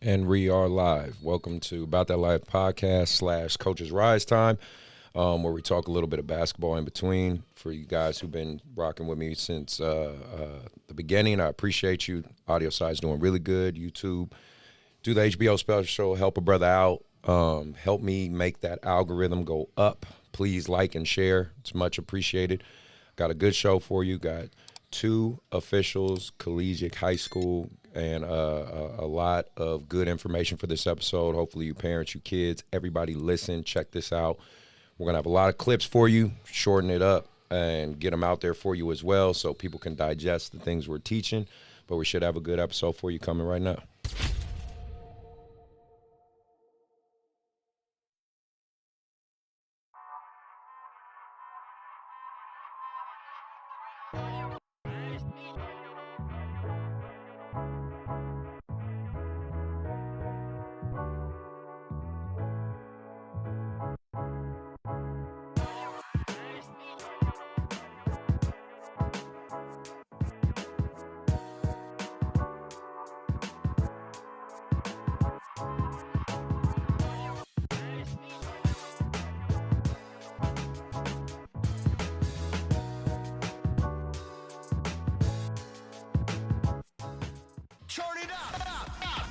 And we are live. Welcome to About That Life podcast / Coach's Rise Time, where we talk a little bit of basketball in between. For you guys who've been rocking with me since the beginning, I appreciate you. Audio side's doing really good. YouTube, do the HBO special, help a brother out. Help me make that algorithm go up. Please like and share. It's much appreciated. Got a good show for you. Got 2 officials, collegiate, high school, and a lot of good information for this episode. Hopefully you parents, you kids, everybody listen, check this out. We're going to have a lot of clips for you, shorten it up, and get them out there for you as well so people can digest the things we're teaching. But we should have a good episode for you coming right now.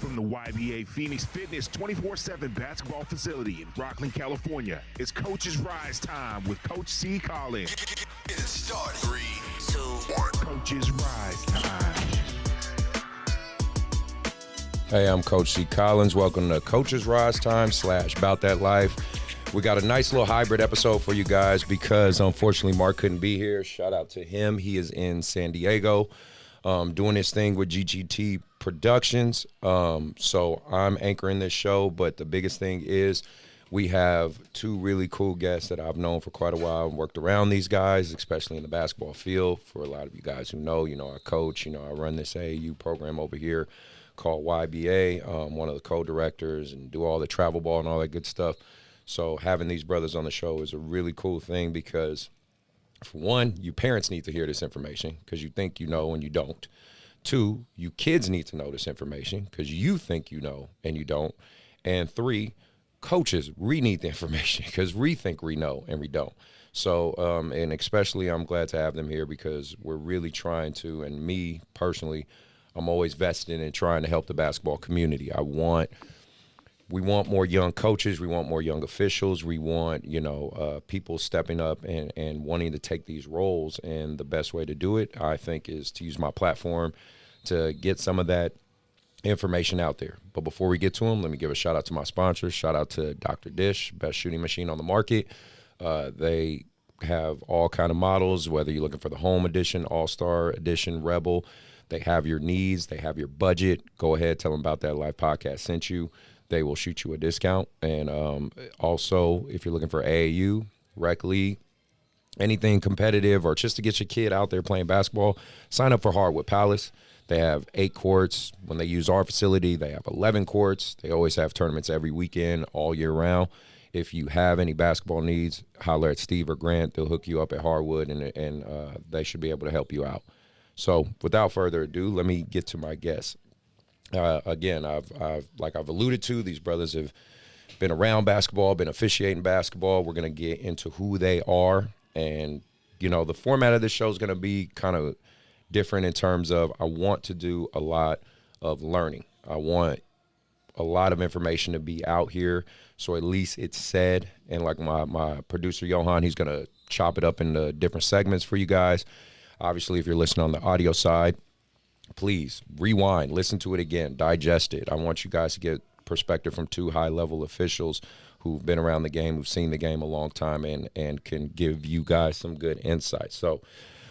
From the YBA Phoenix Fitness 24/7 basketball facility in Rockland, California, it's Coach's Rise Time with Coach C. Collins. Get it started. 3, 2, 1. Coach's Rise Time. Hey, I'm Coach C. Collins. Welcome to Coach's Rise Time / About That Life. We got a nice little hybrid episode for you guys because unfortunately Mark couldn't be here. Shout out to him. He is in San Diego doing his thing with GGT Productions. So I'm anchoring this show, but the biggest thing is we have 2 really cool guests that I've known for quite a while and worked around these guys, especially in the basketball field. For a lot of you guys who know, I coach, I run this AAU program over here called YBA, one of the co-directors, and do all the travel ball and all that good stuff. So having these brothers on the show is a really cool thing because, for one, you parents need to hear this information because you think you know and you don't. 2, you kids need to know this information because you think you know and you don't. And 3, coaches, we need the information because we think we know and we don't. So, and especially I'm glad to have them here because we're really trying to, and me personally, I'm always vested in trying to help the basketball community. We want more young coaches. We want more young officials. We want, people stepping up and wanting to take these roles. And the best way to do it, I think, is to use my platform to get some of that information out there. But before we get to them, let me give a shout out to my sponsors. Shout out to Dr. Dish, best shooting machine on the market. They have all kind of models, whether you're looking for the home edition, all-star edition, Rebel. They have your needs. They have your budget. Go ahead, tell them About That Life podcast sent you. They will shoot you a discount. And also, if you're looking for AAU, rec league, anything competitive, or just to get your kid out there playing basketball, sign up for Hardwood Palace. They have 8 courts. When they use our facility, they have 11 courts. They always have tournaments every weekend, all year round. If you have any basketball needs, holler at Steve or Grant. They'll hook you up at Hardwood, and they should be able to help you out. So without further ado, let me get to my guests. Again, I've alluded to, these brothers have been around basketball, been officiating basketball. We're going to get into who they are. And, the format of this show is going to be kind of different in terms of I want to do a lot of learning. I want a lot of information to be out here, so at least it's said. And like my producer, Johan, he's going to chop it up into different segments for you guys. Obviously, if you're listening on the audio side, please rewind, listen to it again, digest it. I want you guys to get perspective from 2 high-level officials who've been around the game, who've seen the game a long time, and can give you guys some good insight. So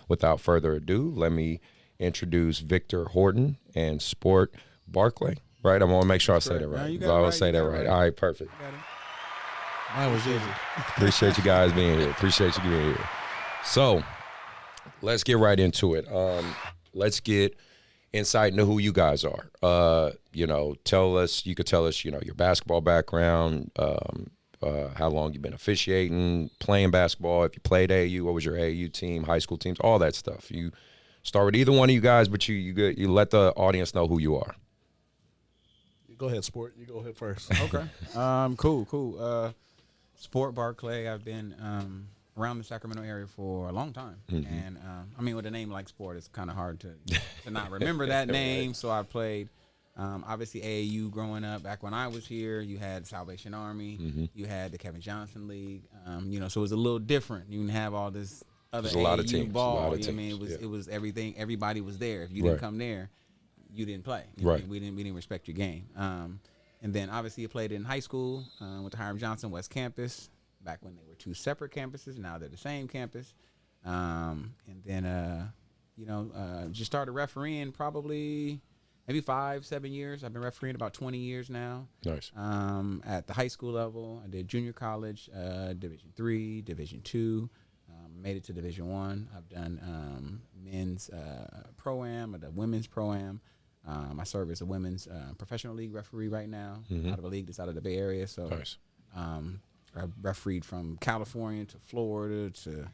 without further ado, let me introduce Victor Horton and Sport Barclay. Right? I want to make sure I say that right. I want to say that right. All right, perfect. Mine was easy. Appreciate you guys being here. Appreciate you being here. So let's get right into it. Let's get insight into who you guys are. You could tell us, your basketball background, how long you've been officiating, playing basketball. If you played AAU, what was your AAU team, high school teams, all that stuff. You start with either one of you guys, but you let the audience know who you are. You Go ahead, Sport. You go ahead first. Okay. Cool. Sport Barclay. I've been around the Sacramento area for a long time, and I mean, with a name like Sport, it's kind of hard to not remember that name. So I played. Obviously, AAU growing up. Back when I was here, you had Salvation Army, you had the Kevin Johnson League. So it was a little different. You didn't have all this other There's a lot of AAU teams, ball. a lot of I mean, teams, it was everything. Everybody was there. If you didn't come there, you didn't play. Right. We didn't respect your game. And then obviously you played in high school with the Hiram Johnson West Campus. Back when they were two separate campuses, now they're the same campus. And then just started refereeing probably maybe 5-7 years. I've been refereeing about 20 years now. Nice. At the high school level, I did junior college, Division III, Division II. Made it to Division I. I've done men's pro-am, I've done women's pro-am. I serve as a women's professional league referee right now, out of a league that's out of the Bay Area. So Nice. I refereed from California to Florida to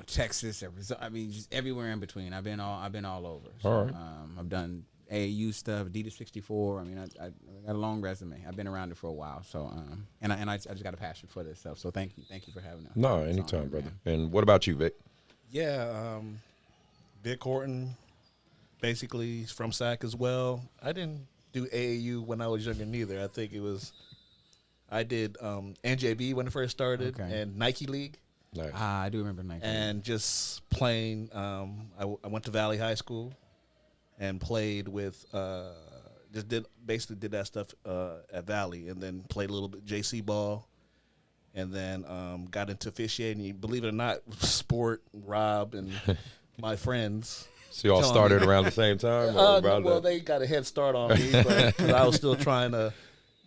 Texas, Arizona. I mean, just everywhere in between. I've been all over. So, all right. I've done AAU stuff, Adidas 64. I mean, I got a long resume. I've been around it for a while. So and I just got a passion for this stuff. So thank you for having us. No, It's an anytime, honor, brother. man. And what about you, Vic? Yeah, Vic Horton, basically from SAC as well. I didn't do AAU when I was younger neither. I think I did NJB when it first started and Nike League. Nice. I do remember Nike. And just playing, I went to Valley High School and played with, did that stuff at Valley, and then played a little bit JC ball, and then got into officiating. Believe it or not, Sport, Rob, and my friends. So you all started around the same time? Or Well, they got a head start on me, but 'cause I was still trying to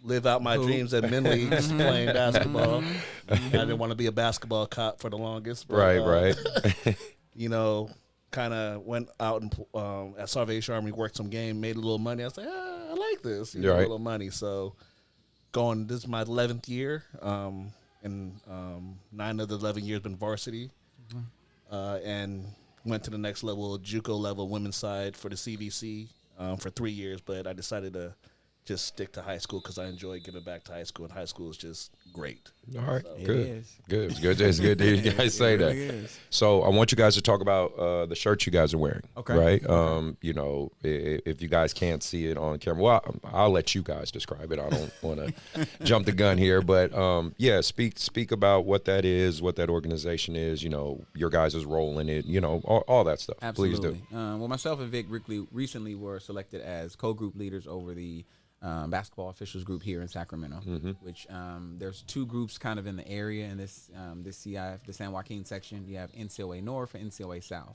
live out my dreams at min leagues playing basketball. I didn't want to be a basketball cop for the longest. But, right. Kind of went out and at Salvation Army, worked some game, made a little money. I was like, I like this, a little money. So this is my 11th year, and 9 of the 11 years been varsity, and went to the next level, JUCO level, women's side for the CVC for 3 years. But I decided to just stick to high school because I enjoy giving back to high school, and high school is just great. All right, It good. is. Good. It's good to hear you guys say that. really is. So I want you guys to talk about the shirts you guys are wearing. Okay. Right. If you guys can't see it on camera, well, I'll let you guys describe it. I don't want to jump the gun here, but speak about what that is, what that organization is. Your guys' role in it. All that stuff. Absolutely. Please do. Well, myself and Vic recently were selected as co-group leaders over the basketball officials group here in Sacramento, which there's 2 groups kind of in the area in this CIF, the San Joaquin section. You have NCOA North and NCOA South.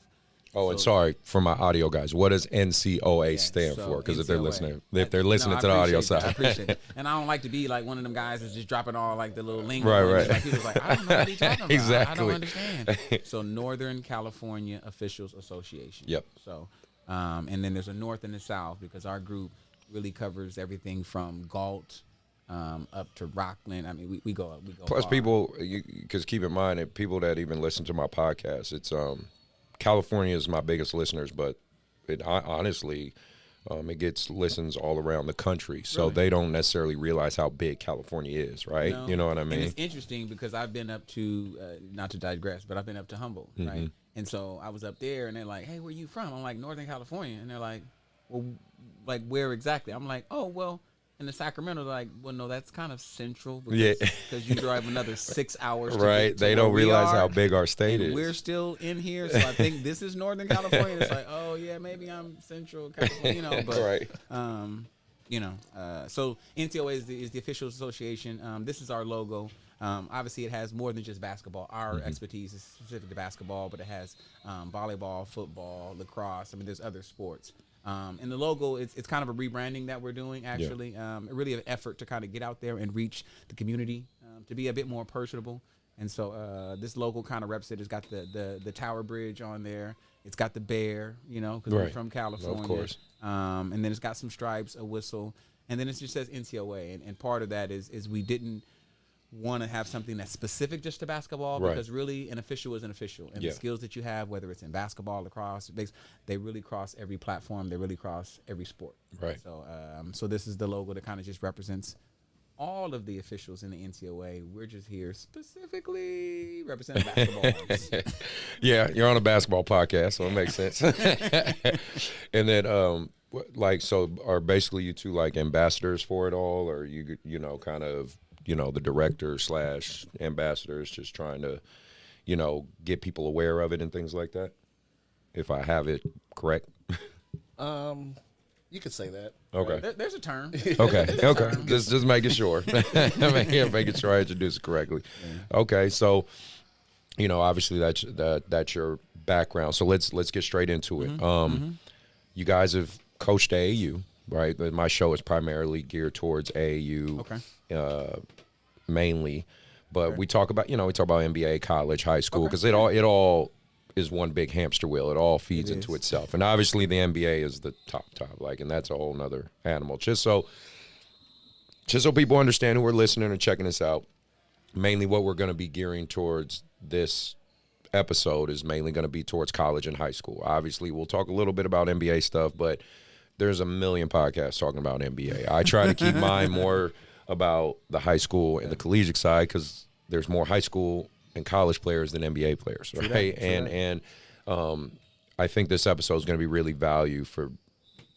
Oh, and sorry for my audio guys. What does NCOA stand for? Because if they're listening, to the audio side, I appreciate it. And I don't like to be like one of them guys that's just dropping all like the little lingo. Right. Like people's like, I don't know what he's talking about. Exactly. I don't understand. So Northern California Officials Association. Yep. So, and then there's a North and a South because our group really covers everything from Galt up to Rockland. I mean, we go Plus, far. people, because keep in mind that people that even listen to my podcast, it's California is my biggest listeners, but it honestly, it gets listens all around the country. So Really? they don't necessarily realize how big California is, right? No. You know what I And mean? it's interesting because I've been up to, not to digress, but I've been up to Humboldt, right? And so I was up there, and they're like, "Hey, where you from?" I'm like, "Northern California," and they're like, "Well, like where exactly?" I'm like, "Oh, well." In the Sacramento, they're like, well, no, that's kind of central because you drive another 6 hours. To Right. get to They don't where we realize are, how big our state and is. we're still in here, so I think this is Northern California. It's like, oh yeah, maybe I'm Central California, but Right. So NCOA is the official association. This is our logo. Obviously, it has more than just basketball. Our expertise is specific to basketball, but it has volleyball, football, lacrosse. I mean, there's other sports. And the logo, it's kind of a rebranding that we're doing, actually. Really an effort to kind of get out there and reach the community, to be a bit more personable. And so this logo kind of reps it. It's got the Tower Bridge on there. It's got the bear, because we're from California. Of course. And then it's got some stripes, a whistle. And then it just says NCOA. And part of that is we didn't want to have something that's specific just to basketball, Right. because really an official is an official, and Yeah. the skills that you have, whether it's in basketball, lacrosse, they really cross every platform. They really cross every sport. Right. So, so this is the logo that kind of just represents all of the officials in the NCOA. We're just here specifically representing basketball. Yeah, you're on a basketball podcast, so it makes sense. And then, like, so are basically you two like ambassadors for it all, or you know, kind of, you know, the director / ambassadors, just trying to, you know, get people aware of it and things like that? If I have it correct. You could say that. Okay. There's a term. Okay. Just making sure. Making sure I introduce it correctly. Okay. So, you know, obviously that's your background. So let's get straight into it. You guys have coached AAU, right? My show is primarily geared towards AAU. Okay. Mainly, but we talk about NBA, college, high school, because it all is one big hamster wheel. It all feeds into itself, and obviously the NBA is the top, like, and that's a whole nother animal. Just so people understand who are listening and checking this out, mainly what we're going to be gearing towards this episode is mainly going to be towards college and high school. Obviously, we'll talk a little bit about NBA stuff, but there's a million podcasts talking about NBA. I try to keep mine more about the high school and the collegiate side, because there's more high school and college players than NBA players, right? And I think this episode is going to be really value for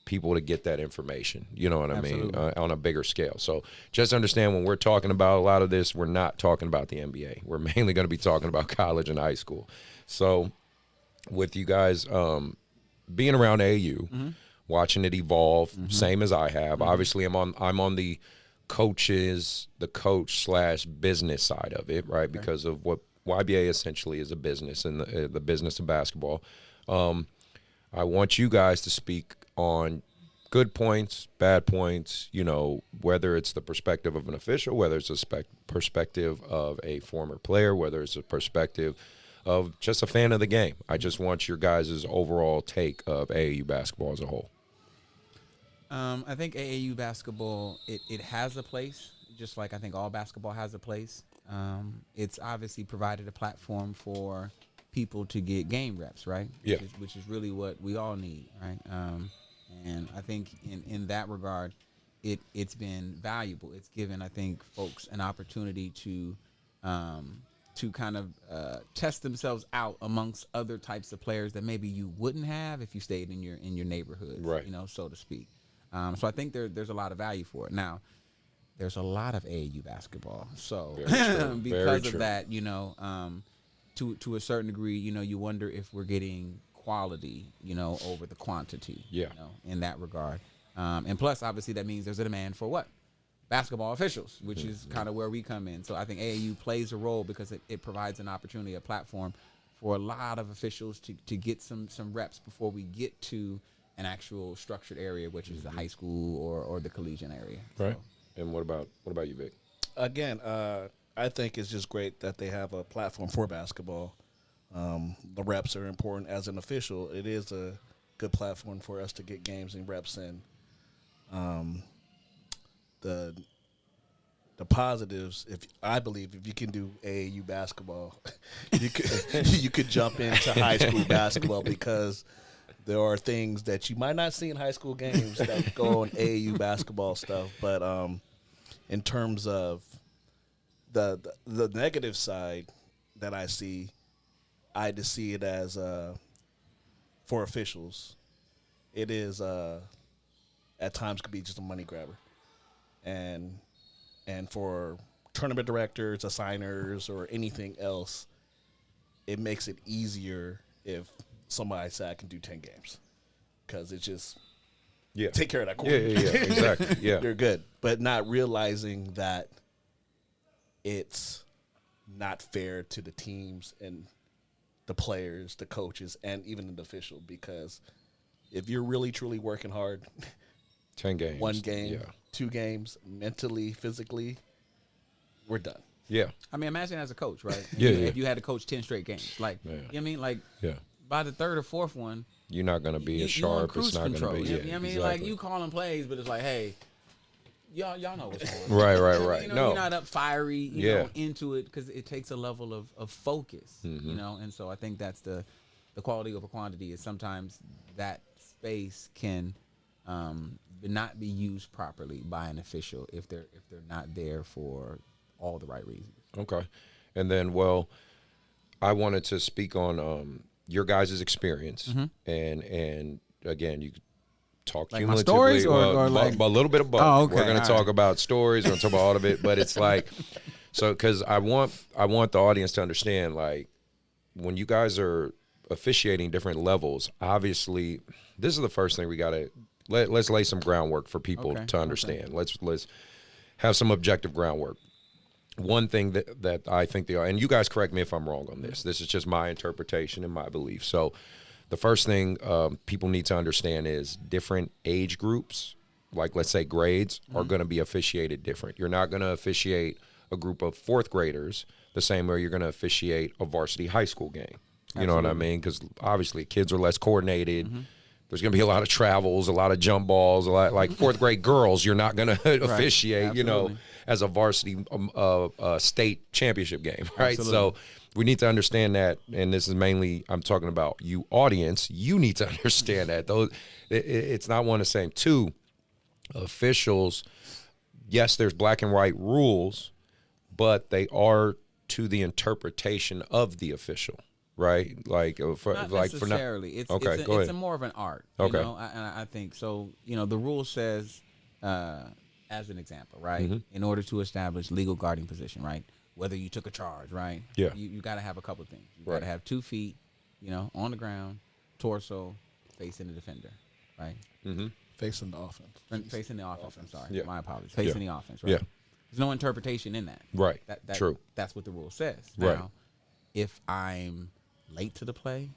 people to get that information. You know what I mean? On a bigger scale. So just understand, when we're talking about a lot of this, we're not talking about the NBA. We're mainly going to be talking about college and high school. So with you guys being around AAU, watching it evolve, same as I have. Obviously, I'm on the coach / business side of it, right? Okay. Because of what YBA essentially is, a business, and the business of basketball. I want you guys to speak on good points, bad points, you know, whether it's the perspective of an official, whether it's a perspective of a former player, whether it's a perspective of just a fan of the game. I just want your guys' overall take of AAU basketball as a whole. I think AAU basketball, it has a place, just like I think all basketball has a place. It's obviously provided a platform for people to get game reps, right? Yeah. Which is really what we all need, right? And I think in that regard, it's been valuable. It's given, I think, folks an opportunity to kind of test themselves out amongst other types of players that maybe you wouldn't have if you stayed in your neighborhood, right? You know, so to speak. So I think there's a lot of value for it. Now, there's a lot of AAU basketball, so because of that, you know, to a certain degree, you know, you wonder if we're getting quality, you know, over the quantity, you know, in that regard. And plus, obviously, that means there's a demand for what? Basketball officials, which is kind of where we come in. So I think AAU plays a role because it provides an opportunity, a platform for a lot of officials to get some reps before we get to an actual structured area, which is the high school or the collegiate area. Right. So. And what about you, Vic? Again, I think it's just great that they have a platform for basketball. The reps are important. As an official, it is a good platform for us to get games and reps in. The positives, if you can do AAU basketball, you could jump into high school basketball, because there are things that you might not see in high school games that go on AAU basketball stuff. But in terms of the negative side that I see, I just see it as for officials, it is at times could be just a money grabber, and for tournament directors, assigners, or anything else, it makes it easier if somebody said I can do 10 games, because it's just take care of that corner. Yeah, exactly. Yeah, you're good, but not realizing that it's not fair to the teams and the players, the coaches, and even the official, because if you're really truly working hard, 10 games, 1 game, 2 games, mentally, physically, we're done. Yeah. I mean, imagine as a coach, right? If you had to coach 10 straight games, like, you know what I mean? Like, by the 3rd or 4th one, you're not going to be as sharp. It's not going to be. Yeah, you know what I mean? exactly. Like, you calling plays, but it's like, hey, y'all know what's going on. Right. You know, No, you're not up fiery, you know, into it because it takes a level of focus, you know. And so I think that's the quality over quantity is sometimes that space can not be used properly by an official if they're not there for all the right reasons. Okay. And then, well, I wanted to speak on your guys' experience, and again, you talk like my cumulatively, stories or like a little bit of both. Oh, okay. We're going to All talk right. about stories. We're going to talk about all of it, but it's like, so because I want the audience to understand, like, when you guys are officiating different levels, obviously, this is the first thing we got to let's lay some groundwork for people to understand. Let's have some objective groundwork. One thing that I think and you guys correct me if I'm wrong on this. This is just my interpretation and my belief. So the first thing people need to understand is different age groups, like let's say grades, are going to be officiated different. You're not going to officiate a group of fourth graders the same way you're going to officiate a varsity high school game. You know what I mean? Because obviously kids are less coordinated. There's going to be a lot of travels, a lot of jump balls, a lot like fourth grade girls. You're not going to officiate, you know, as a varsity state championship game, right? Absolutely. So we need to understand that, and this is mainly I'm talking about you audience. You need to understand that. It's not one and the same. Two, officials, yes, there's black and white rules, but they are to the interpretation of the official. Right, Not necessarily. It's a more of an art. You know? And I think so. You know, the rule says, as an example, right, in order to establish legal guarding position, right, whether you took a charge, right, you got to have a couple of things. You got to have 2 feet, you know, on the ground, torso facing the defender, right, Facing the offense. facing the offense. I'm sorry, Yeah. my apologies. Facing the offense, right. Yeah. There's no interpretation in that. Right. True. That's what the rule says. Right. Now, if I'm late to the play,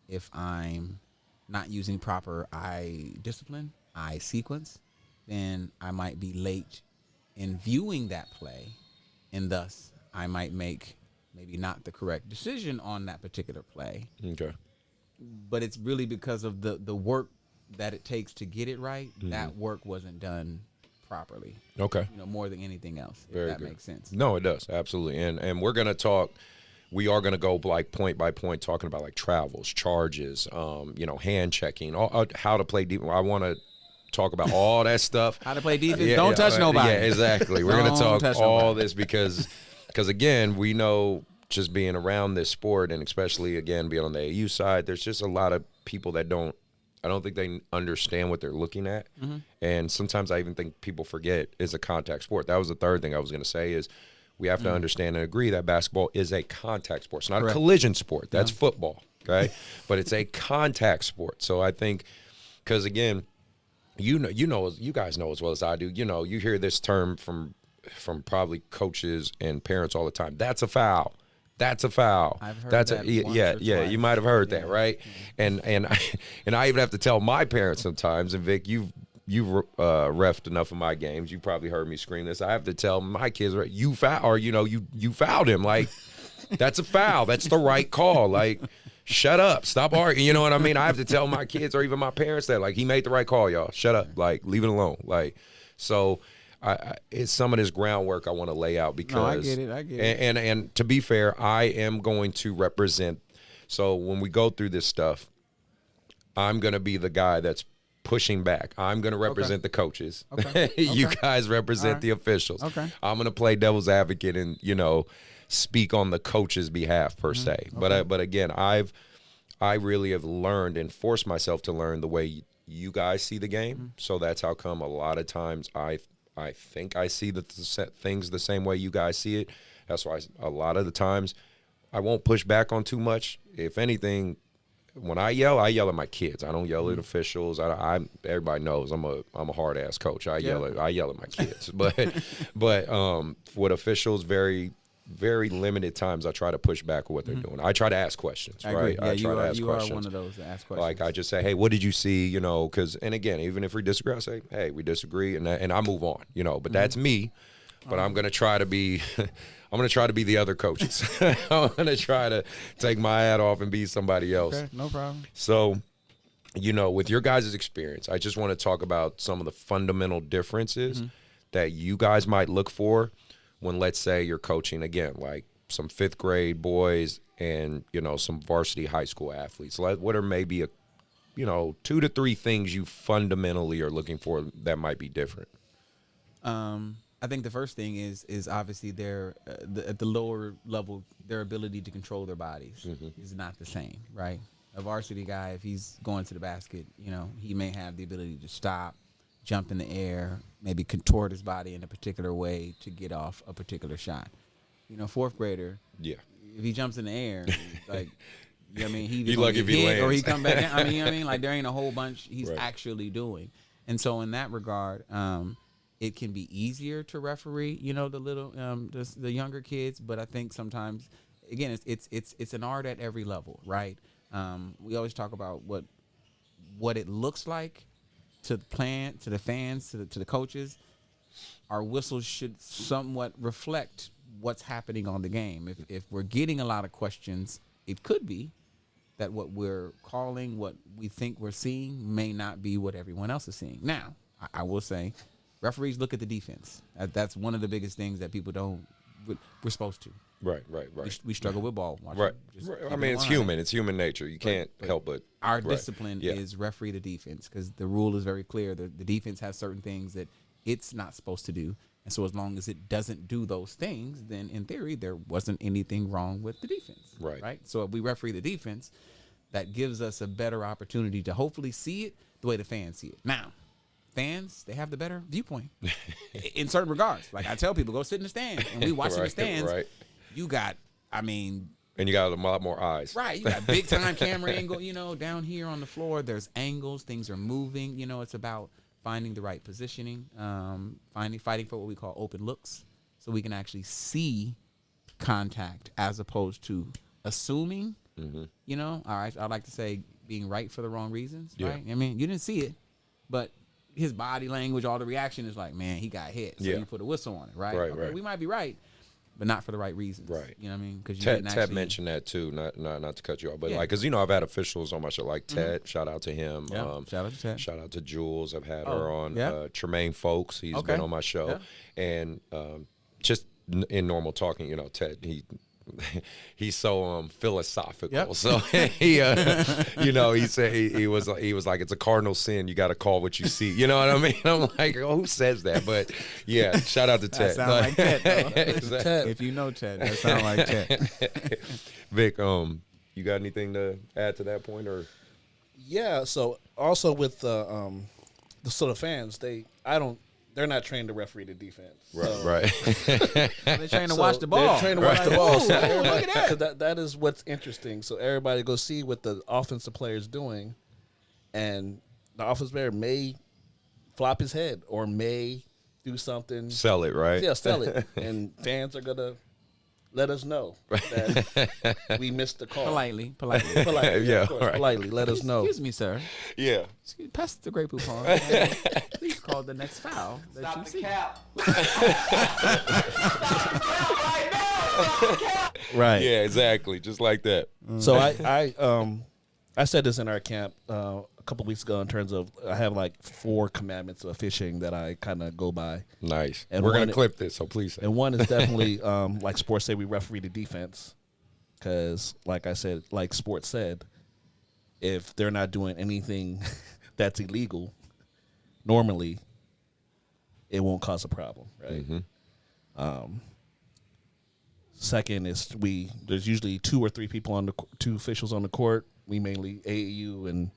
if I'm not using proper eye discipline, eye sequence, then I might be late in viewing that play, and thus I might make maybe not the correct decision on that particular play. Okay. But it's really because of the work that it takes to get it right. That work wasn't done properly. Okay. You know, more than anything else. Very if that good. makes sense. No, it does. Absolutely. And we're going to talk, we are going to go like point by point talking about like travels, charges, you know, hand checking, how to play deep. I want to talk about all that stuff. How to play defense. Don't touch nobody. Yeah, exactly. We're going to Don't talk touch all nobody. this because again, we know just being around this sport and especially again, being on the AU side, there's just a lot of people that I don't think they understand what they're looking at. And sometimes I even think people forget it's a contact sport. That was the third thing I was going to say is we have to understand and agree that basketball is a contact sport. It's not a collision sport. That's football, okay? But it's a contact sport. So I think because, again, you guys know as well as I do, you know, you hear this term from probably coaches and parents all the time. That's a foul. That's a foul. I've heard That's that a once yeah, or yeah. twice. You might have heard that, right? And I even have to tell my parents sometimes. And Vic, you've reffed enough of my games. You probably heard me scream this. I have to tell my kids, right? You foul, or you fouled him. Like that's a foul. That's the right call. Like shut up, stop arguing. You know what I mean? I have to tell my kids or even my parents that like he made the right call, y'all. Shut up. Like leave it alone. Like so. It's some of this groundwork I want to lay out because I get it. And to be fair, I am going to represent. So when we go through this stuff, I'm going to be the guy that's pushing back. I'm going to represent the coaches. Okay. You guys represent the officials. Okay. I'm going to play devil's advocate and speak on the coach's behalf per se. But again, I really have learned and forced myself to learn the way you guys see the game. So that's how come a lot of times I think I see the things the same way you guys see it. That's why a lot of the times I won't push back on too much. If anything, when I yell at my kids. I don't yell at officials. Everybody knows I'm a hard ass coach. I yell at my kids. But with officials, very very limited times I try to push back with what they're doing. I try to ask questions, I right? agree. Yeah, I try to ask you questions. are one of those that ask questions. Like I just say, hey, what did you see? Because and again, even if we disagree, I say, hey, we disagree, and I move on. But that's me. But I'm gonna try to be, the other coaches. I'm gonna try to take my hat off and be somebody else. Okay, no problem. So, with your guys' experience, I just want to talk about some of the fundamental differences that you guys might look for when, let's say, you're coaching, again, like some 5th grade boys and, you know, some varsity high school athletes? What are maybe 2 to 3 things you fundamentally are looking for that might be different? I think the first thing is obviously their at the lower level, their ability to control their bodies is not the same, right? A varsity guy, if he's going to the basket, you know, he may have the ability to stop, jump in the air, maybe contort his body in a particular way to get off a particular shot. You know, 4th grader, Yeah. if he jumps in the air, like, you know what I mean, He lucky if he lands. or he come back down. I mean, you know what I mean, like there ain't a whole bunch he's Right. actually doing. And so in that regard, it can be easier to referee, you know, the younger kids, but I think sometimes, again, it's an art at every level, right? We always talk about what it looks like to the plant, to the fans, to the coaches. Our whistles should somewhat reflect what's happening on the game. If we're getting a lot of questions, it could be that what we're calling, what we think we're seeing, may not be what everyone else is seeing. Now, I will say, referees look at the defense. That's one of the biggest things that people don't. We're supposed to. Right. We struggle with ball watching. Right. I mean, it's human. It's human nature. You can't help but. Our discipline is referee the defense, because the rule is very clear. The defense has certain things that it's not supposed to do. And so as long as it doesn't do those things, then in theory, there wasn't anything wrong with the defense. Right. So if we referee the defense, that gives us a better opportunity to hopefully see it the way the fans see it. Now, fans, they have the better viewpoint in certain regards. Like I tell people, go sit in the stand, and we watch in the stands. Right. You got, I mean, and you got a lot more eyes. right? You got big time camera angle. You know, down here on the floor, there's angles. Things are moving. You know, it's about finding the right positioning, fighting for what we call open looks, so we can actually see contact as opposed to assuming. You know, all right. I like to say being right for the wrong reasons. Yeah. Right? I mean, you didn't see it, but his body language, all the reaction is like, man, he got hit. So you put a whistle on it, right? Right. We might be right, but not for the right reasons. Right. You know what I mean? Because Ted mentioned that too. Not to cut you off, but like, because I've had officials on my show like Ted. Shout out to him. Yeah. Shout out to Ted. Shout out to Jules. I've had her on. Yeah. Tremaine Folks. He's been on my show, and just in normal talking, Ted he's so philosophical. Yep. So he he said he was like, it's a cardinal sin. You got to call what you see. You know what I mean? I'm like, who says that? But yeah, shout out to Ted. That sound like Ted, though. Exactly. Ted. If you know Ted, that sound like Ted. Vic, you got anything to add to that point, or? Yeah. So also with the sort of fans, they're not trained to referee the defense. Right. They're trained to watch the ball. They're trained to watch the ball. So look at that. That is what's interesting. So everybody go see what the offensive player is doing, and the offensive player may flop his head or may do something. Sell it, right? Yeah, sell it. And fans are going to let us know that we missed the call. Politely. Yeah, of course, right. politely let us know. Excuse me, sir. Yeah. Pass the Grey Poupon. Please call the next foul that Stop you the see. cap. Right. Yeah, exactly. Just like that. So I said this in our camp a couple weeks ago in terms of I have like 4 commandments of fishing that I kind of go by. Nice. And we're going one- to clip this, so please say. And one is definitely, like sports say, we referee the defense. Because, like I said, like sports said, if they're not doing anything that's illegal, normally it won't cause a problem, right? Second is there's usually 2 or 3 people 2 officials on the court. We mainly AAU and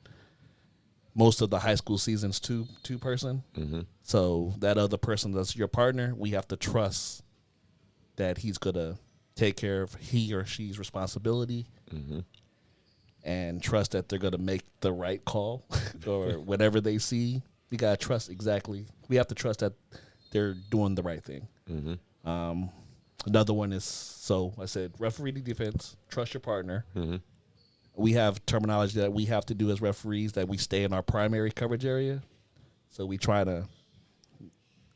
most of the high school seasons two person. So that other person that's your partner, we have to trust that he's gonna take care of he or she's responsibility, and trust that they're gonna make the right call or whatever they see. We gotta trust exactly. We have to trust that they're doing the right thing. Another one is, so I said, referee the defense, trust your partner. We have terminology that we have to do as referees, that we stay in our primary coverage area. So we try to,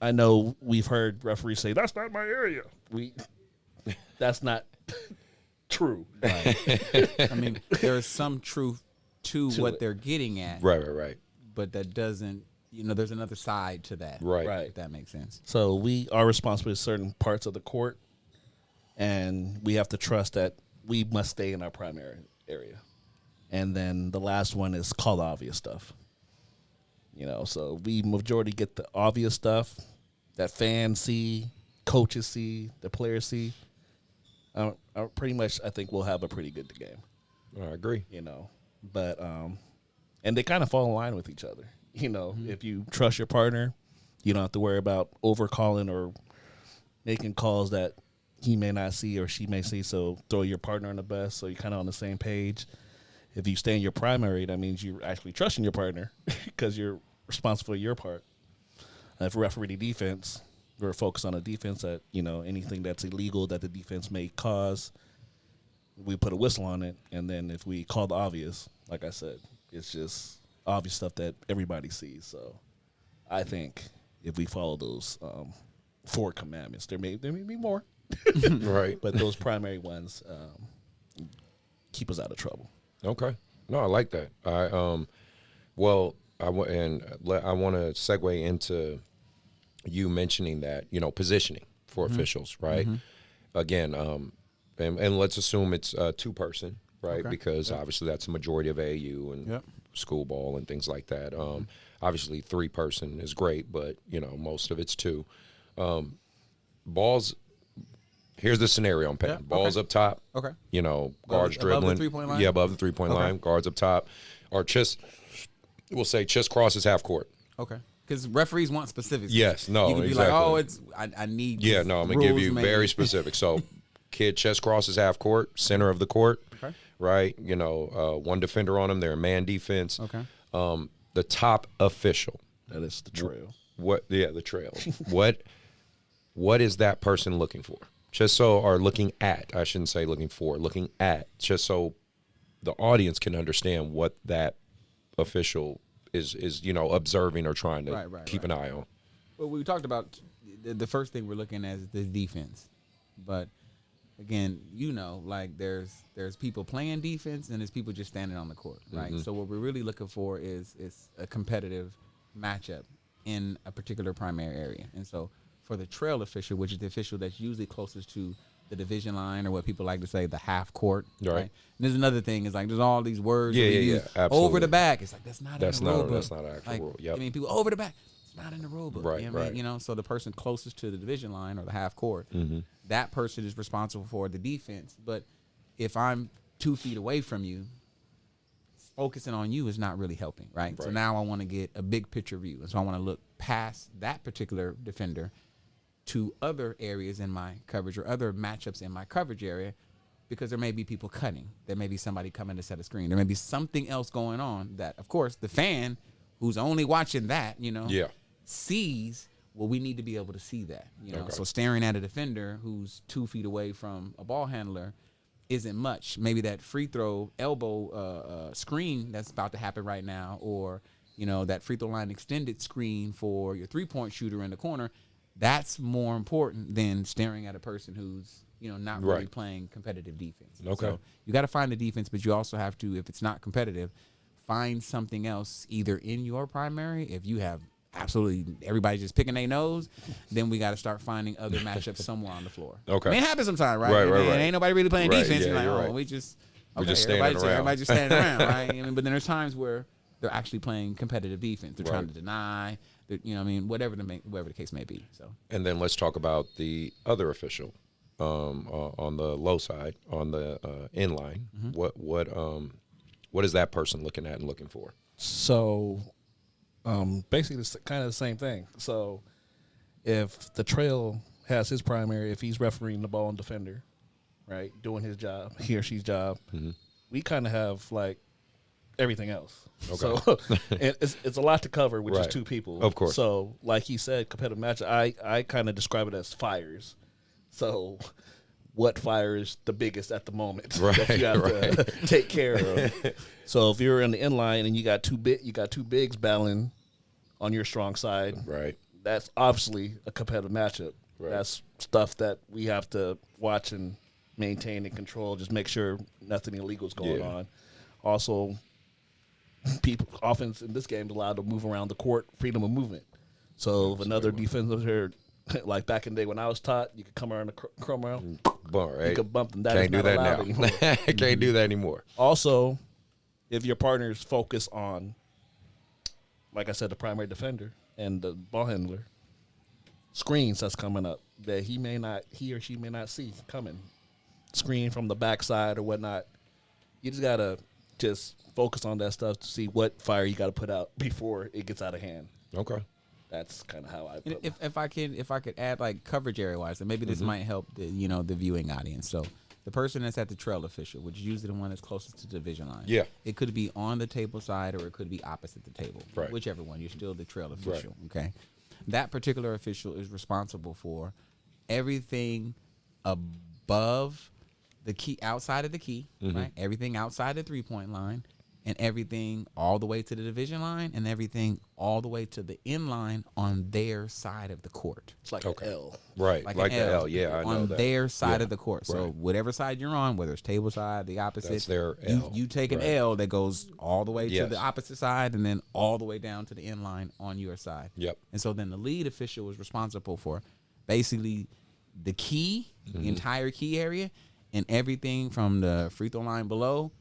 I know we've heard referees say, that's not my area. That's not true. I mean, there is some truth to what they're getting at. Right. But that doesn't, there's another side to that. Right. If that makes sense. So we are responsible for certain parts of the court, and we have to trust that we must stay in our primary area. And then the last one is call the obvious stuff. So we majority get the obvious stuff that fans see, coaches see, the players see. Pretty much, I think we'll have a pretty good game. I agree. But and they kind of fall in line with each other. If you trust your partner, you don't have to worry about overcalling or making calls that he may not see or she may see. So throw your partner on the bus so you're kind of on the same page. If you stay in your primary, that means you're actually trusting your partner because you're responsible for your part. If referee defense, we're focused on the defense that, anything that's illegal that the defense may cause, we put a whistle on it. And then if we call the obvious, like I said, it's just obvious stuff that everybody sees. So I think if we follow those 4 commandments, there may be more. Right. But those primary ones keep us out of trouble. Okay. No, I like that. I want to segue into you mentioning that, positioning for officials, right? Again, and let's assume it's 2-person, right? Okay. Because obviously that's the majority of AAU and school ball and things like that. Obviously 3-person is great, but most of it's 2. Balls. Here's the scenario I'm paying. Balls up top. Okay. Guards dribbling. Above the 3-point line? Yeah, above the 3-point line. Guards up top. Or we'll say chest crosses half court. Okay. Because referees want specifics. Yes, no, you can be exactly. like, I need. Yeah, no, I'm going to give you very specific. So, kid chest crosses half court, center of the court, right? 1 defender on them. They're a man defense. Okay. The top official. That is the trail. The trail. What is that person looking for? Looking at, I shouldn't say looking for, looking at, just so the audience can understand what that official is observing or trying to keep an eye on. Well, we talked about the first thing we're looking at is the defense. But again, there's people playing defense and there's people just standing on the court, right? So what we're really looking for is a competitive matchup in a particular primary area. And so for the trail official, which is the official that's usually closest to the division line, or what people like to say, the half court. Right. And there's another thing is there's all these words. Yeah. Absolutely. Over the back. It's that's not in the rule book. That's not an actual rule. Yep. People over the back. It's not in the rule book. Right. You know what I mean? So the person closest to the division line or the half court, that person is responsible for the defense. But if I'm 2 feet away from you, focusing on you is not really helping, right? So now I want to get a big picture view. And so I want to look past that particular defender to other areas in my coverage or other matchups in my coverage area, because there may be people cutting. There may be somebody coming to set a screen. There may be something else going on that, of course, the fan who's only watching that, sees. Well, we need to be able to see that, So staring at a defender who's 2 feet away from a ball handler isn't much. Maybe that free throw elbow screen that's about to happen right now, or that free throw line extended screen for your 3-point shooter in the corner. That's more important than staring at a person who's, not really playing competitive defense. Okay. So you got to find the defense, but you also have to, if it's not competitive, find something else either in your primary. If you have absolutely everybody just picking their nose, then we got to start finding other matchups somewhere on the floor. Okay. I mean, it happens sometimes, right? Right. Ain't nobody really playing defense. Yeah, You're like, you're right. we just standing around. Everybody's just standing around, right? But then there's times where they're actually playing competitive defense. They're trying to deny. Whatever the case may be. So. And then let's talk about the other official on the low side, on the inline. What is that person looking at and looking for? So, basically, it's kind of the same thing. So, if the trail has his primary, if he's refereeing the ball and defender, right, doing his job, he or she's job, we kind of have everything else. Okay. So it's a lot to cover with just 2 people. Of course. So like he said, competitive match, I kind of describe it as fires. So what fire is the biggest at the moment that you have to take care of. So if you're in the inline and you got two bigs battling on your strong side, right, that's obviously a competitive matchup. Right. That's stuff that we have to watch and maintain and control. Just make sure nothing illegal is going on. Also, people offense in this game is allowed to move around the court, freedom of movement. So if another defensive here, like back in the day when I was taught, you could come around the chrome around, Right. you could bump them. That Can't is do not that allowed now. anymore. Can't do that anymore. Also, if your partner is focused on, like I said, the primary defender and the ball handler, screens that's coming up that he or she may not see coming, screen from the backside or whatnot. You just gotta just focus on that stuff to see what fire you gotta put out before it gets out of hand. Okay. That's kind of how I And put if I could add like coverage area wise, and maybe this might help the viewing audience. So the person that's at the trail official, which is usually the one that's closest to the division line. Yeah. It could be on the table side or it could be opposite the table. Right. Whichever one, you're still the trail official. Okay. That particular official is responsible for everything above the key, outside of the key, right? Everything outside the 3-point line, and everything all the way to the division line, and everything all the way to the end line on their side of the court. It's like an L. Right. Like Like an the L, L. Yeah, I know on that. their side Yeah. of the court. So Right. whatever side you're on, whether it's table side, the opposite, That's their you, L. you take an Right. L that goes all the way to Yes. the opposite side and then all the way down to the end line on your side. Yep. And so then the lead official is responsible for basically the key, the entire key area, and everything from the free throw line below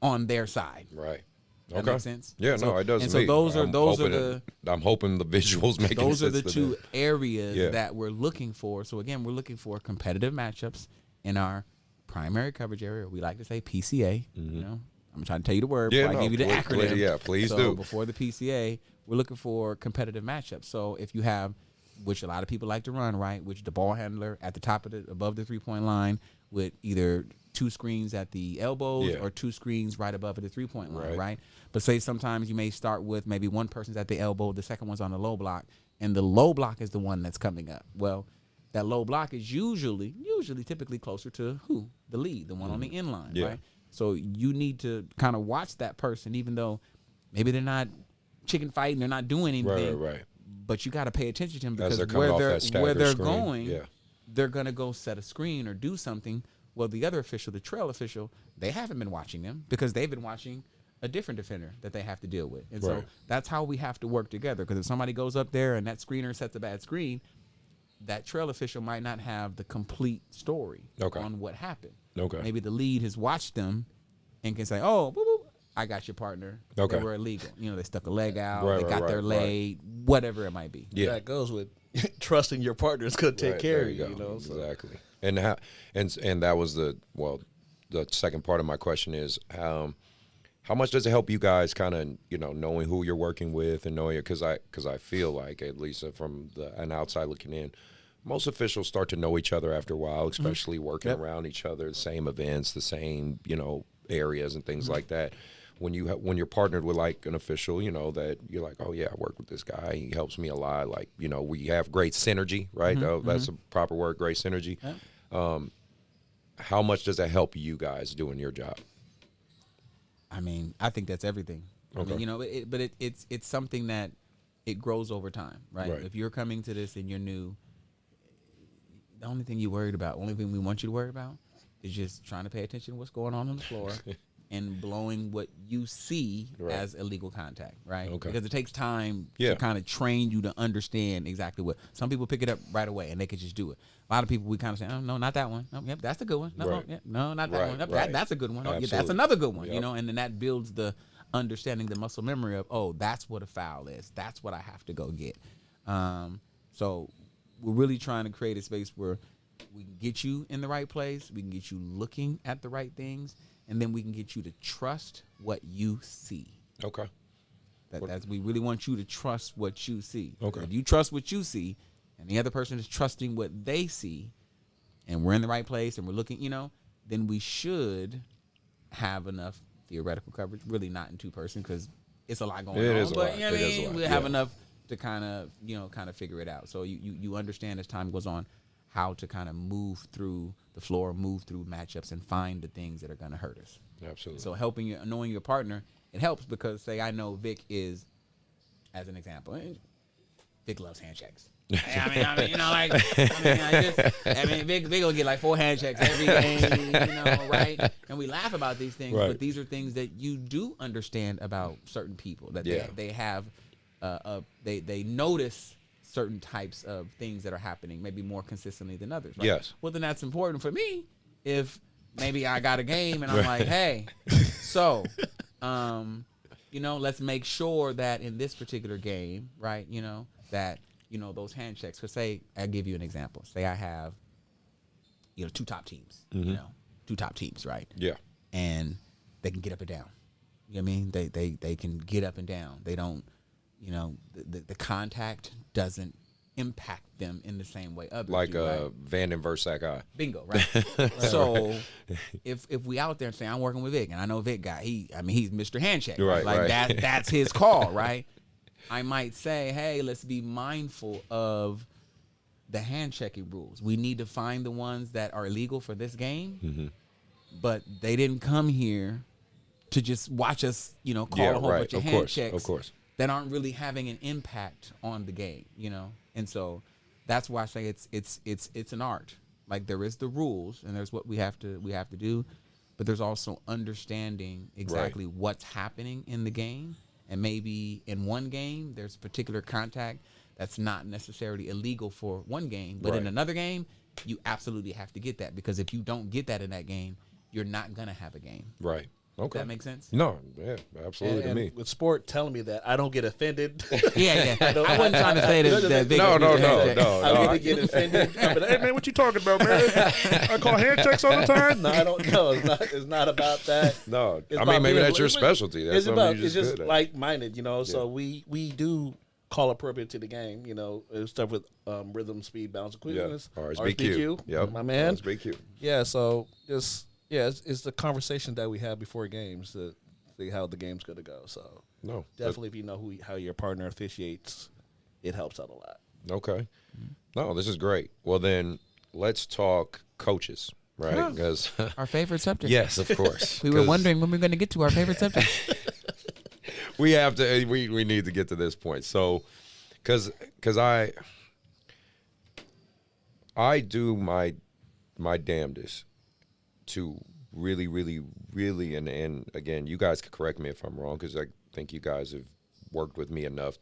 on their side. Right. That Okay. makes sense? Yeah, So- no, it does. and to so me. those are I'm the hoping the visuals make those are sense the to two them. areas Yeah. that we're looking for. So again, we're looking for competitive matchups in our primary coverage area. We like to say PCA. You know, I'm trying to tell you the word Yeah, before I no, give you the please- acronym. please- yeah, please so do. Before the PCA, we're looking for competitive matchups. So if you have, which a lot of people like to run, right, which the ball handler at the top of above the 3-point line with either 2 screens at the elbows Yeah. or 2 screens right above the 3-point line, Right. right? But say sometimes you may start with maybe one person's at the elbow, the second one's on the low block, and the low block is the one that's coming up. Well, that low block is usually typically closer to who? The lead, the one on the end line, Yeah. right? So you need to kind of watch that person, even though maybe they're not chicken fighting, they're not doing anything. Right. But you got to pay attention to them As because they're coming off that where stagger they're screen, going, yeah. they're going to go set a screen or do something. Well, the other official, the trail official, they haven't been watching them because they've been watching a different defender that they have to deal with. And so Right. that's how we have to work together, because if somebody goes up there and that screener sets a bad screen, that trail official might not have the complete story Okay. on what happened. Okay. Maybe the lead has watched them and can say, oh, boop, boop, I got your partner. Okay. They were illegal. You know, they stuck a leg out. Right, they right, got their right, right. leg, whatever it might be. Yeah. That goes with trusting your partner is going to take Right, care there of you. go. You know, so. Exactly. And how and that was the second part of my question is how much does it help you guys kind of knowing who you're working with and knowing it, because I feel like, at least from an outside looking in, most officials start to know each other after a while, especially working around each other, the same events, the same areas and things like that. When you're partnered with like an official, that you're like, oh yeah, I work with this guy, he helps me a lot. Like we have great synergy, right? That's a proper word, great synergy. How much does that help you guys doing your job? I mean, I think that's everything. Okay. I mean, it's something that it grows over time, right? Right. If you're coming to this and you're new, the only thing you're worried about, only thing we want you to worry about is just trying to pay attention to what's going on the floor and blowing what you see as illegal contact, right? Okay. Because it takes time Yeah. to kind of train you to understand exactly what. Some people pick it up right away and they can just do it. A lot of people, we kind of say, oh, no, not that one. No, yep, that's a good one. No, Right. no, not that Right, one. Nope, right. that's a good one. Oh, yeah, that's Absolutely. another good one, Yep. and then that builds the understanding, the muscle memory of, oh, that's what a foul is. That's what I have to go get. So we're really trying to create a space where we can get you in the right place, we can get you looking at the right things, and then we can get you to trust what you see. Okay. That's we really want you to trust what you see. Okay. If you trust what you see, and the other person is trusting what they see, and we're in the right place, and we're looking, then we should have enough theoretical coverage. Really not in 2-person because it's a lot going on. It is a but lot. you know what I It is a mean? lot, We have yeah. enough to kind of figure it out. So you understand as time goes on how to kind of move through the floor, move through matchups, and find the things that are going to hurt us. Absolutely. So knowing your partner, it helps because, say, I know Vic is, as an example, Vic loves hand checks. Vic gonna get like 4 handshakes every game, right? And we laugh about these things, but these are things that you do understand about certain people that they have, they notice certain types of things that are happening maybe more consistently than others. Right? Yes. Well, then that's important for me if maybe I got a game and I'm like, hey, so, let's make sure that in this particular game, right, that, those handshakes. Because say, I'll give you an example. Say I have, 2 top teams, 2 top teams, right? Yeah. And they can get up and down. You know what I mean? They can get up and down. They don't, the contact doesn't impact them in the same way others like do, right? Vanden versus guy. Bingo, right? So if we out there and say I'm working with Vic and I know Vic guy, he's Mr. Handshake. Right, like right. that's his call, right? I might say, hey, let's be mindful of the handshaking rules. We need to find the ones that are illegal for this game, but they didn't come here to just watch us, call a whole bunch of handshakes. Of course. That aren't really having an impact on the game, and so that's why I say it's an art. Like there is the rules and there's what we have to do, but there's also understanding exactly what's happening in the game, and maybe in one game there's a particular contact that's not necessarily illegal for one game, but in another game you absolutely have to get that, because if you don't get that in that game, you're not gonna have a game. Right. Okay. Does that make sense? No, yeah, absolutely to me. With sport telling me that, I don't get offended. Yeah. I wasn't trying to say that Vic. No. I don't get offended. Hey man, what you talking about, man? I call handshakes all the time. No, I don't know. It's not about that. No, It's I mean about maybe being- that's your specialty. That's something you're it's just good at. like-minded, So we do call appropriate to the game, stuff with rhythm, speed, balance, and quickness. RSBQ. Yep. My man. RSBQ. Yeah, so it's the conversation that we have before games to see how the game's going to go. So No. definitely, if you know how your partner officiates, it helps out a lot. Okay. No, this is great. Well, then let's talk coaches, right? Because Our favorite subject. yes, of course. We were wondering when we were going to get to our favorite subject. We have to. We need to get to this point. So, because I do my damnedest to really, and again, you guys could correct me if I'm wrong, because I think you guys have worked with me enough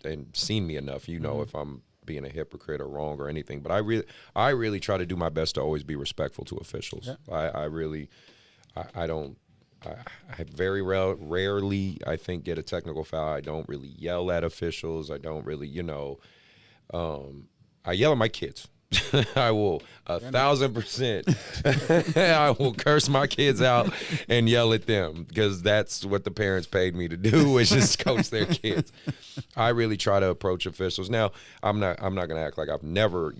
and seen me enough. If I'm being a hypocrite or wrong or anything. But I really try to do my best to always be respectful to officials. Yeah. I very rarely, I think, get a technical foul. I don't really yell at officials. I don't really, I yell at my kids. I will 1,000%. I will curse my kids out and yell at them, because that's what the parents paid me to do, is just coach their kids. I really try to approach officials. Now, I'm not going to act like I've never,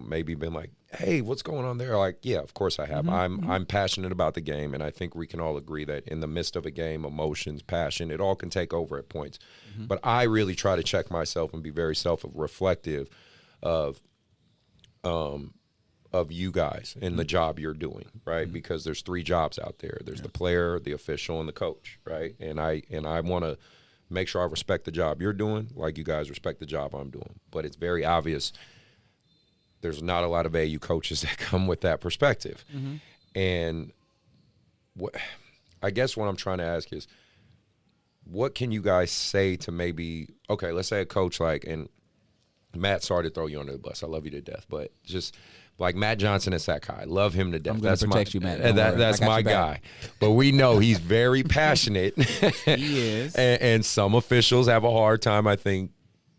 maybe been like, hey, what's going on there? Like, yeah, of course I have. I'm passionate about the game, and I think we can all agree that in the midst of a game, emotions, passion, it all can take over at points. But I really try to check myself and be very self-reflective of you guys and the job you're doing, right? Because there's 3 jobs out there. There's the player, the official, and the coach, right? And I want to make sure I respect the job you're doing, like you guys respect the job I'm doing. But it's very obvious there's not a lot of AU coaches that come with that perspective. And I guess what I'm trying to ask is, what can you guys say to maybe, okay, let's say a coach and Matt, sorry to throw you under the bus. I love you to death, but just like Matt Johnson at Sakai, love him to death. I'm going to protect you, Matt. That's my guy. But we know he's very passionate. He is. And some officials have a hard time, I think,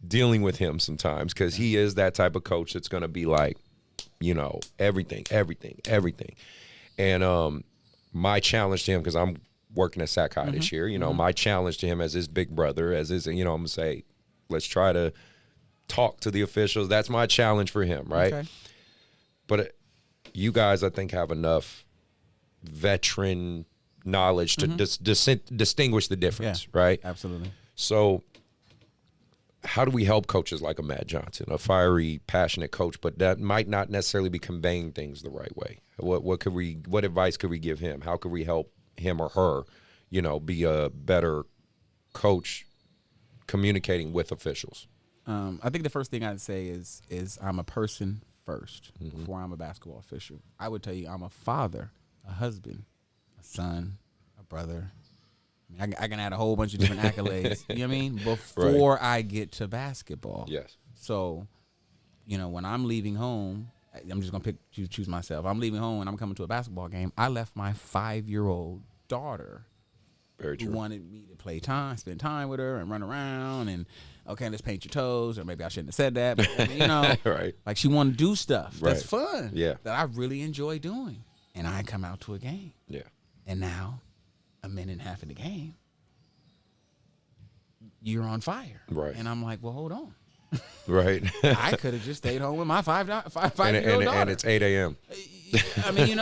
dealing with him sometimes, because he is that type of coach that's going to be like, everything. And my challenge to him, because I'm working at Sakai this year, my challenge to him as his big brother, I'm going to say, let's try to talk to the officials. That's my challenge for him, right? Okay. But you guys, I think, have enough veteran knowledge to distinguish the difference, right? Absolutely. So how do we help coaches like a Matt Johnson, a fiery, passionate coach, but that might not necessarily be conveying things the right way? What advice could we give him? How could we help him or her, be a better coach communicating with officials? I think the first thing I'd say is I'm a person first before I'm a basketball official. I would tell you I'm a father, a husband, a son, a brother. I mean, I can add a whole bunch of different accolades, you know what I mean, before I get to basketball. Yes. So, when I'm leaving home, I'm just going to choose myself. I'm leaving home and I'm coming to a basketball game. I left my 5-year-old daughter Very true. who wanted me to spend time with her and run around and, okay, let's paint your toes. Or maybe I shouldn't have said that. But, Right. like she wanted to do stuff that's Right. fun. Yeah. That I really enjoy doing. And I come out to a game. Yeah. And now, a minute and a half in the game, you're on fire. Right. And I'm like, well, hold on. Right. I could have just stayed home with my five-year-old daughter. And it's 8 a.m. I mean,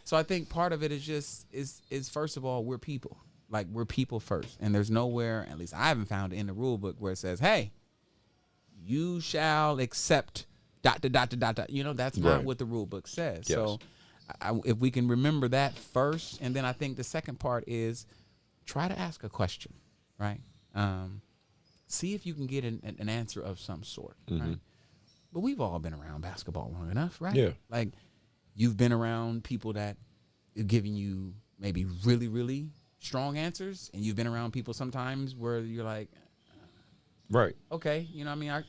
so I think part of it is just is first of all, we're people. Like, we're people first. And there's nowhere, at least I haven't found it in the rule book, where it says, hey, you shall accept ... That's Right. not what the rule book says. Yes. So if we can remember that first, and then I think the second part is try to ask a question, right? See if you can get an answer of some sort, right? But we've all been around basketball long enough, right? Yeah. Like, you've been around people that are giving you maybe really, really strong answers, and you've been around people sometimes where you're like, Right. okay,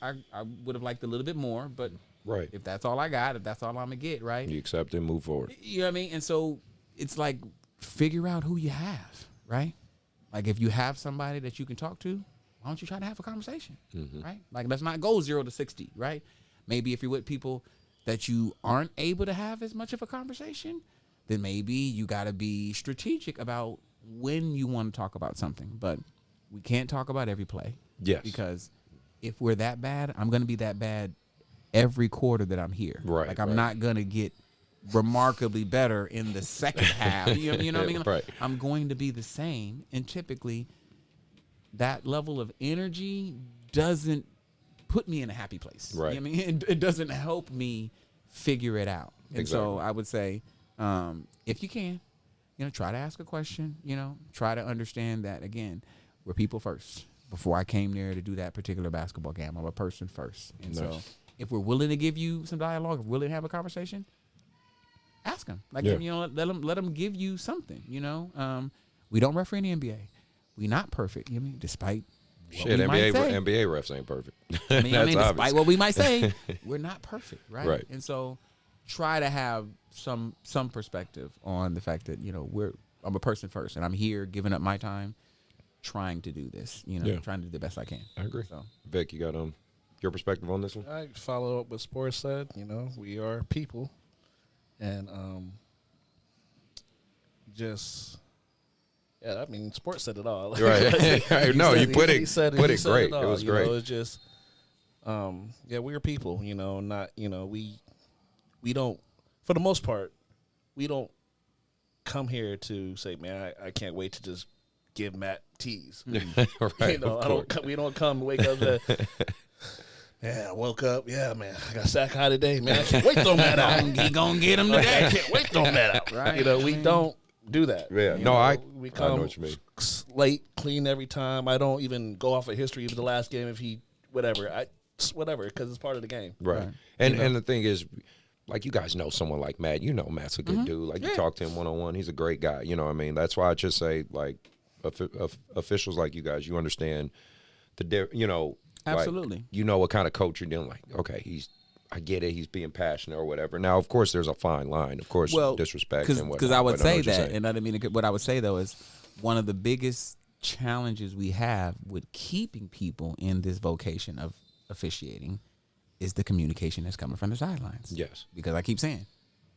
I would have liked a little bit more, but Right. if that's all I got, if that's all I'm going to get, right? You accept it, move forward. You know what I mean? And so it's like, figure out who you have, right? Like, if you have somebody that you can talk to, why don't you try to have a conversation, right? Like, let's not go 0 to 60, right? Maybe if you're with people that you aren't able to have as much of a conversation, then maybe you got to be strategic about when you want to talk about something. But we can't talk about every play. Yes. Because if we're that bad, I'm going to be that bad every quarter that I'm here. Right, Like, I'm right. not going to get remarkably better in the second half. You know what I mean? Right. I'm going to be the same. And typically, that level of energy doesn't put me in a happy place. Right. You know what I mean? It doesn't help me figure it out. And so Exactly. I would say, if you can, try to ask a question, try to understand that, again, we're people first. Before I came there to do that particular basketball game, I'm a person first. And so Nice. if we're willing to give you some dialogue, if we're willing to have a conversation, ask them. Like, Yeah. let them give you something, We don't referee in the NBA. We're not perfect, despite what Shit, we might NBA say. refs ain't perfect. I That's mean, despite obvious. what we might say, we're not perfect, right? Right. And so try to have some perspective on the fact that, I'm a person first, and I'm here giving up my time trying to do this, Yeah. trying to do the best I can. I agree. So Vic, you got your perspective on this one? I follow up what Sports said. We are people, and Sports said it all. Right. No, you put it great. all, It was great. It's just, we're people. Not we don't, for the most part, we don't come here to say, man, I can't wait to just give Matt teas. Right. Of course. We don't come wake up. Yeah, I woke up. Yeah, man, I got sack high today, man. I can't wait to throw Matt out. he gonna get him today. I can't wait to throw Matt out. Right. We don't do that. Yeah. You No, know, I we know come what you mean. late, clean every time. I don't even go off of history of the last game if he whatever because it's part of the game. Right. And the thing is, like, you guys know someone like Matt. Matt's a good dude. Like, you talk to him one-on-one. He's a great guy. You know what I mean? That's why I just say, like, officials like you guys, you understand Absolutely. Like, what kind of coach you're dealing with. Like, okay, I get it. He's being passionate or whatever. Now, of course, there's a fine line. Of course, disrespect and whatnot. Because I would but know say what you're that, saying. and I mean, what I would say though is one of the biggest challenges we have with keeping people in this vocation of officiating is the communication that's coming from the sidelines. Yes. Because I keep saying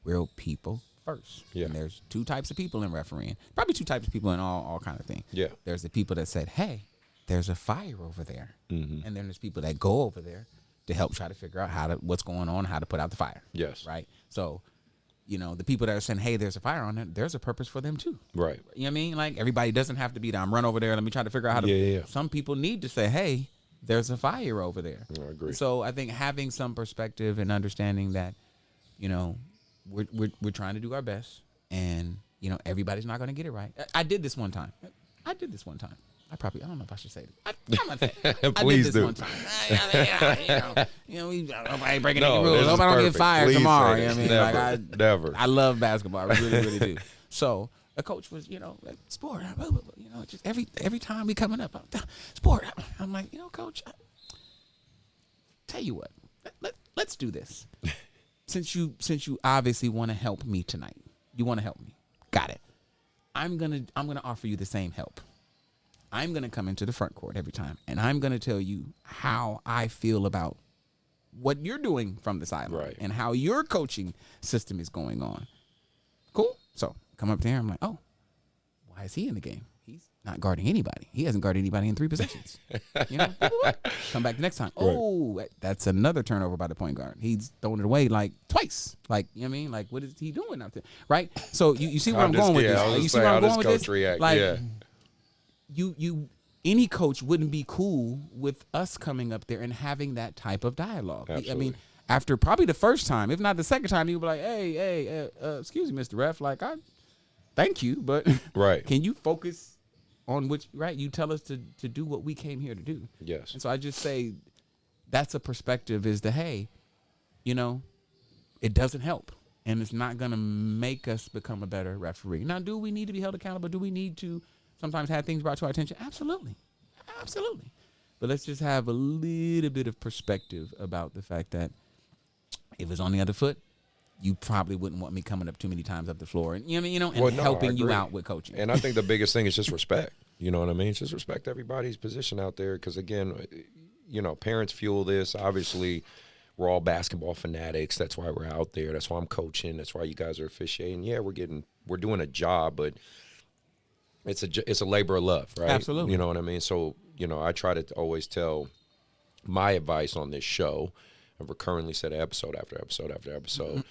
we're people first. Yeah. And there's two types of people in refereeing. Probably two types of people in all kind of thing. Yeah. There's the people that said, hey, there's a fire over there. Mm-hmm. And then there's people that go over there to help try to figure out what's going on, how to put out the fire. Yes. Right? So, the people that are saying, hey, there's a fire on there, there's a purpose for them too. Right. You know what I mean? Like, everybody doesn't have to be down, run over there, let me try to figure out how to. Yeah. Some people need to say, hey, there's a fire over there. I agree. So I think having some perspective and understanding that, we're trying to do our best, and everybody's not going to get it right. I did this one time. I don't know if I should say it. I'm gonna say it. Please I did this do. one time. Nobody breaking any No, rules. this is Hope I don't get perfect. fired Please tomorrow. say You know this. what I mean? Never, Like never. I love basketball. I really, really do. So a coach was, like, sport. Just every time we coming up, sport. I'm like, coach. Tell you what, let's do this. Since you obviously want to help me tonight, you want to help me. Got it. I'm gonna offer you the same help. I'm gonna come into the front court every time, and I'm gonna tell you how I feel about what you're doing from the sideline, Right. and how your coaching system is going on. Cool. So come up there. I'm like, oh, why is he in the game? He's not guarding anybody. He hasn't guarded anybody in 3 possessions. Come back the next time. Oh, that's another turnover by the point guard. He's throwing it away like twice. Like, you know what I mean? Like, what is he doing out there? Right? So you see where I'm going with this. I was Like, you just see saying, where how I'm does going with coach this? react? Like, Yeah. any coach wouldn't be cool with us coming up there and having that type of dialogue. Absolutely. I mean, after probably the first time, if not the second time, he would be like, hey, excuse me, Mr. Ref, like, thank you, but Right. can you focus on which, right? You tell us to do what we came here to do. Yes. And so I just say that's a perspective is that, hey, it doesn't help. And it's not going to make us become a better referee. Now, do we need to be held accountable? Do we need to sometimes have things brought to our attention? Absolutely. Absolutely. But let's just have a little bit of perspective about the fact that if it's on the other foot, you probably wouldn't want me coming up too many times up the floor and helping you out with coaching. And I think the biggest thing is just respect. You know what I mean? Just respect everybody's position out there. Because again, parents fuel this. Obviously, we're all basketball fanatics. That's why we're out there. That's why I'm coaching. That's why you guys are officiating. Yeah, we're doing a job, but it's a labor of love, right? Absolutely. You know what I mean? So I try to always tell my advice on this show. I've recurrently said episode after episode after episode.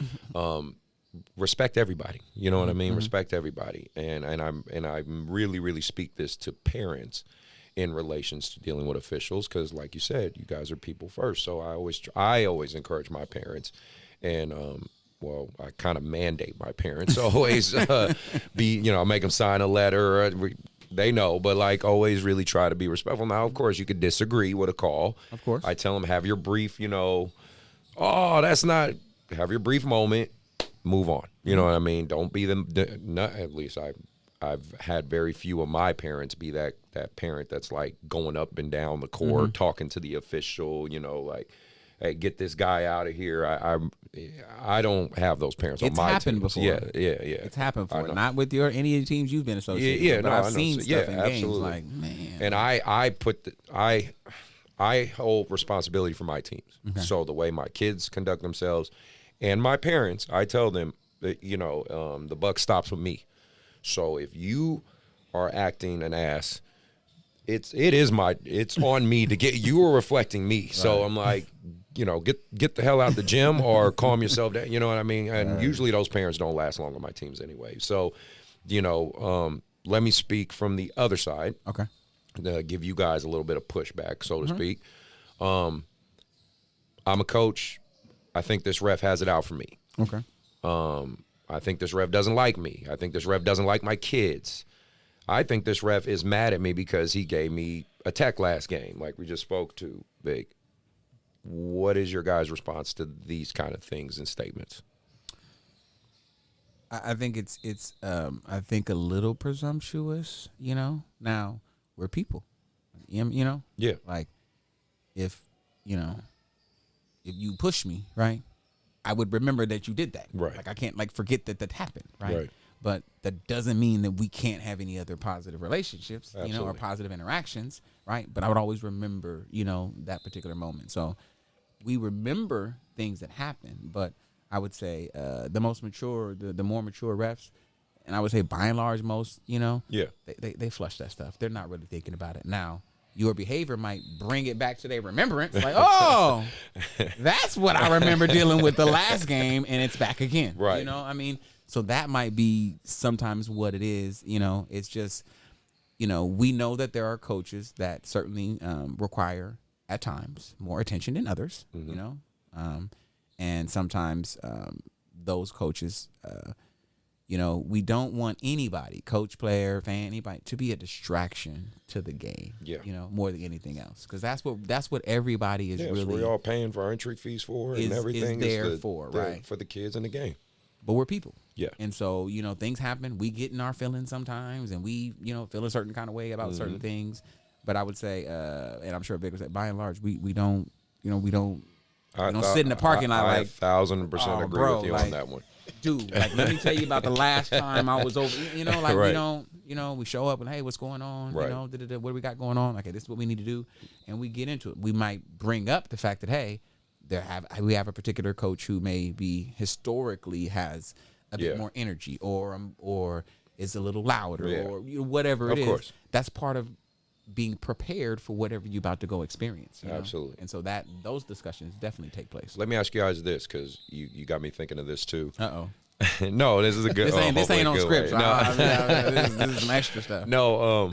Respect everybody. You know what I mean? Mm-hmm. Respect everybody. And I really, really speak this to parents in relations to dealing with officials, because like you said, you guys are people first. So I always encourage my parents, and I kind of mandate my parents always make them sign a letter. They know, but like always really try to be respectful. Now, of course, you could disagree with a call. Of course. I tell them, have your brief, have your brief moment, move on. You know what I mean? Don't be at least I've had very few of my parents be that parent that's like going up and down the court, talking to the official, like, hey, get this guy out of here. I don't have those parents on my team. It's happened before. Yeah. It's happened before. Not with any of the teams you've been associated with. But I've seen stuff in games like, man. And I hold responsibility for my teams. Okay. So the way my kids conduct themselves and my parents, I tell them that, the buck stops with me. So if you are acting an ass, it's on me to get, you are reflecting me. Right. So I'm like, get the hell out the gym or calm yourself down. You know what I mean? And usually those parents don't last long on my teams anyway. So, let me speak from the other side. Okay. To give you guys a little bit of pushback, so to speak. I'm a coach. I think this ref has it out for me. Okay. I think this ref doesn't like me. I think this ref doesn't like my kids. I think this ref is mad at me because he gave me a tech last game, like we just spoke to, Big. What is your guys' response to these kind of things and statements? I think it's I think a little presumptuous, Now, we're people, Yeah. Like, if you push me, right, I would remember that you did that. Right. Like, I can't forget that happened, right? Right. But that doesn't mean that we can't have any other positive relationships, Absolutely. or positive interactions, right? But I would always remember, that particular moment. So we remember things that happen, but I would say the most mature, the more mature refs, and I would say by and large most, they flush that stuff. They're not really thinking about it. Now, your behavior might bring it back to their remembrance. Like, oh, that's what I remember dealing with the last game, and it's back again. Right. So that might be sometimes what it is. It's just, we know that there are coaches that certainly require at times more attention than others, and sometimes those coaches we don't want anybody, coach, player, fan, anybody, to be a distraction to the game. Yeah. More than anything else, because that's what everybody is really. We're all paying for our entry fees for, and everything is there is right? For the kids in the game. But we're people. Yeah. And so, things happen. We get in our feelings sometimes, and we, feel a certain kind of way about certain things. But I would say, and I'm sure Vic would say, by and large, we don't sit in the parking lot I like 1,000% agree with you on that one. Dude, let me tell you about the last time I was over. Right. we show up and, hey, what's going on? Right. What do we got going on? Okay, this is what we need to do, and we get into it. We might bring up the fact that, hey, we have a particular coach who maybe historically has a bit more energy, or is a little louder, or whatever it is. Of course. That's part of being prepared for whatever you're about to go experience. Absolutely. And so those discussions definitely take place. Let me ask you guys this, because you got me thinking of this too. Uh-oh. No, this is a good. This ain't on script. No. This is some extra stuff. No.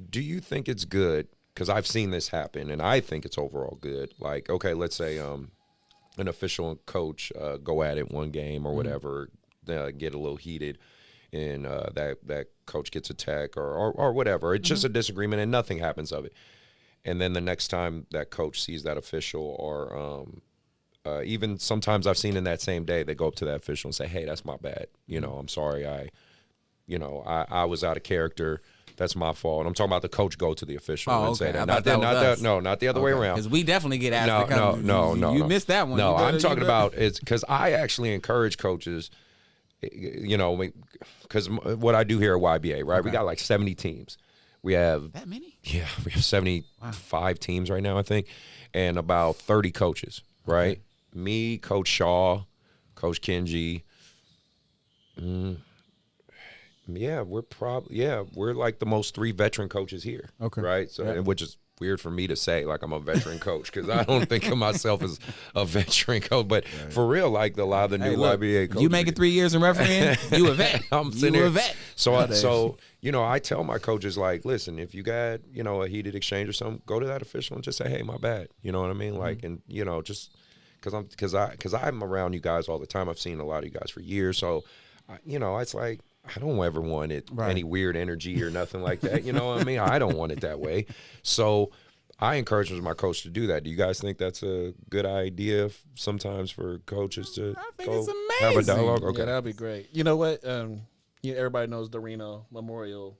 Do you think it's good? Because I've seen this happen, and I think it's overall good. Like, okay, let's say an official and coach go at it one game or whatever, get a little heated, and that coach gets a tech or whatever. It's just a disagreement, and nothing happens of it. And then the next time that coach sees that official, or even sometimes I've seen in that same day, they go up to that official and say, "Hey, that's my bad. I'm sorry. I was out of character. That's my fault." I'm talking about the coach go to the official and say that. Not the other way around. Because we dedefinitely get asked to come. No. You missed that one. No, I'm talking about it's because I actually encourage coaches. Because what I do here at YBA, right? Okay. We got like 70 teams. We have that many? Yeah, we have 75 teams right now, I think, and about 30 coaches, right? Okay. Me, Coach Shaw, Coach Kenji. We're like the most 3 veteran coaches here. Okay. Right? So, which is weird for me to say, like I'm a veteran coach, because I don't think of myself as a veteran coach. But for real, like a lot of the new YBA coaches. You make it 3 years in refereeing, you a vet. I'm sitting here. A vet. So I tell my coaches, like, listen, if you got, a heated exchange or something, go to that official and just say, hey, my bad. You know what I mean? Like, and, just because I'm around you guys all the time. I've seen a lot of you guys for years. So, it's like, I don't ever want it any weird energy or nothing like that. You know what I mean? I don't want it that way. So I encourage my coach to do that. Do you guys think that's a good idea sometimes for coaches to it's have a dialogue? Okay. Yeah, that'd be great. You know what? Everybody knows the Reno Memorial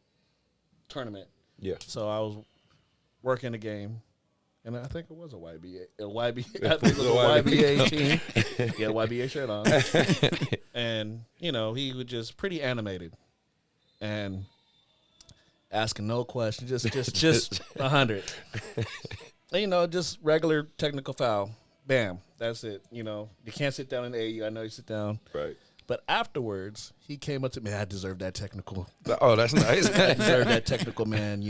Tournament. Yeah. So I was working a game, and I think it was a YBA. I think it was a YBA team. He had a YBA shirt on. And, he was just pretty animated and asking no questions, just 100. And, just regular technical foul. Bam. That's it. You can't sit down in AAU. I know you sit down. Right. But afterwards, he came up to me. I deserve that technical. Oh, that's nice. I deserve that technical, man,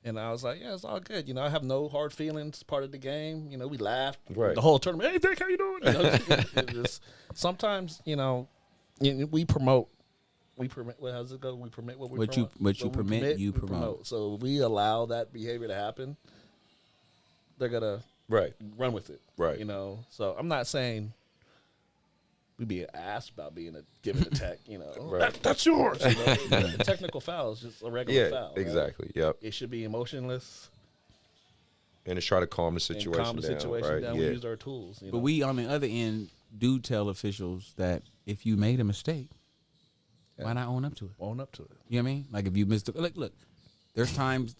And I was like, yeah, it's all good. I have no hard feelings. Part of the game. We laughed. Right. The whole tournament. Hey, Vic, how you doing? Sometimes, we promote. Well, how's it go? We permit what we promote. What you permit, you promote. So if we allow that behavior to happen, they're going to run with it. Right. So I'm not saying we be an ass about giving a tech, right. That's yours. The technical foul is just a regular foul. Yeah, exactly. Right? Yep. It should be emotionless. And it's try to calm the situation down. We use our tools. But we, on the other end, do tell officials that if you made a mistake, why not own up to it? Own up to it. You know what I mean? Like if you missed look, there's times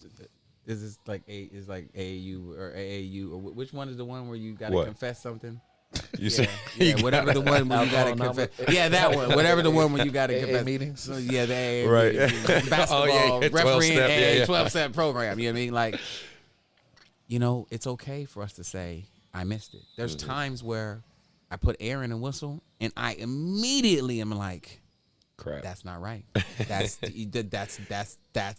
this is like AAU or which one is the one where you got to confess something? You say whatever the one where you got to confess. Yeah, that one. Whatever the one where you got to confess. Meetings. So, the AA right. meetings. Basketball refereeing AA 12-step Yeah. program. You know what I mean? Like, it's okay for us to say I missed it. There's times where I put air in a whistle and I immediately am like, crap. That's not right. That's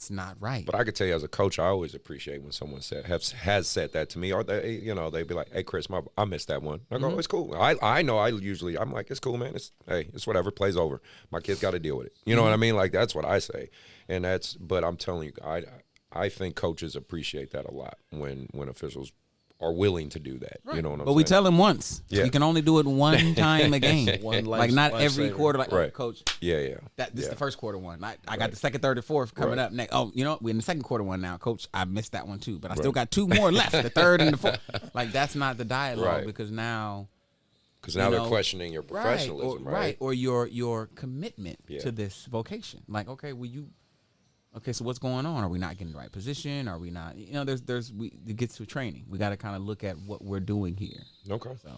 not right. But I could tell you as a coach, I always appreciate when someone has said that to me, or they, they'd be like, "Hey, Chris, I missed that one." I go, "It's cool." I know. I'm like, "It's cool, man. It's whatever. Plays over. My kid's got to deal with it." You know what I mean? Like that's what I say, but I'm telling you, I think coaches appreciate that a lot when officials are willing to do that. Right. You know what I'm but saying? we tell them once. Yeah. You can only do it one time a game. Like not every lifesaver. quarter. Like, Right. coach, Yeah. this is the first quarter one. I got the second, third, and fourth coming up next. Oh, you know, we're in the second quarter one now. Coach, I missed that one too, but I still got 2 more left, the third and the fourth. Like, that's not the dialogue Right. because now Because now they're questioning your professionalism, right? Or your commitment Yeah. to this vocation. Like, okay, so what's going on? Are we not getting the right position? Are we not? You know, it gets to training. We got to kind of look at what we're doing here. Okay. So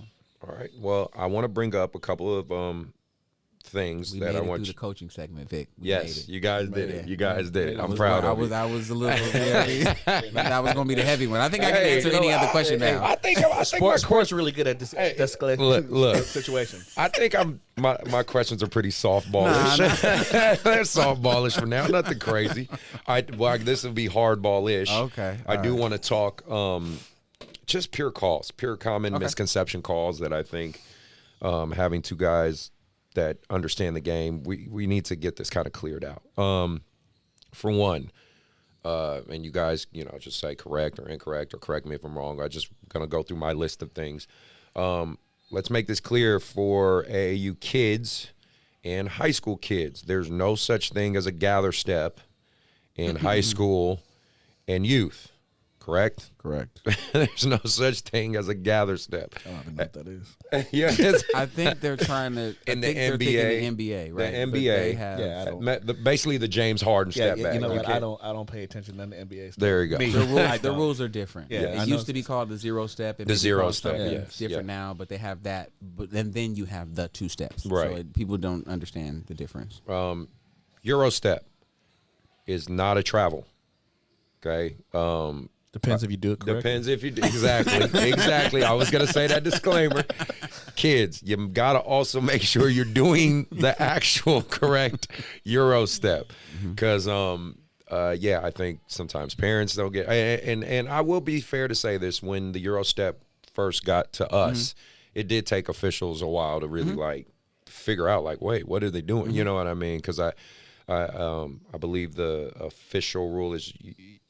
All right. Well, I want to bring up a couple of things we that made I it want through you. the coaching segment, Vic. We made Yes, it. you guys We did made it. You guys did it. I'm proud of you. I was a little. That was going to be the heavy one. I think I can Hey, answer you know, any other question now. I think my Sports really good at this escalating look. situations. I think my questions are pretty softballish. They're softballish for now. Nothing crazy. This would be hardball-ish. Okay, I all do right. want to talk just pure common misconception calls that I think having 2 guys that understand the game, we need to get this kind of cleared out. For one, and you guys, just say correct or incorrect or correct me if I'm wrong. I just gonna go through my list of things. Let's make this clear for AAU kids and high school kids. There's no such thing as a gather step in high school and youth. Correct? Correct. There's no such thing as a gather step. I don't even know what that is. Yeah, I think they're trying to. In the they're thinking NBA, the NBA, right? the But NBA. they have, Yeah, I don't. basically the James Harden step back. You know what? I can't- don't pay attention to the NBA stuff. There you go. Me. The rules are different. Yeah, it I used know. to be called the 0 step. It The may be 0 called step, something yes, different yeah. now, but they have that. But then you have the 2 steps. Right. So people don't understand the difference. Euro step is not a travel. Okay. Depends if you do it correctly. Depends if you do. Exactly. I was gonna say that disclaimer. Kids, you gotta also make sure you're doing the actual correct Euro step, because I think sometimes parents don't get. And I will be fair to say this: when the Euro step first got to us, it did take officials a while to really like figure out, like, wait, what are they doing? You know what I mean? Because I believe the official rule is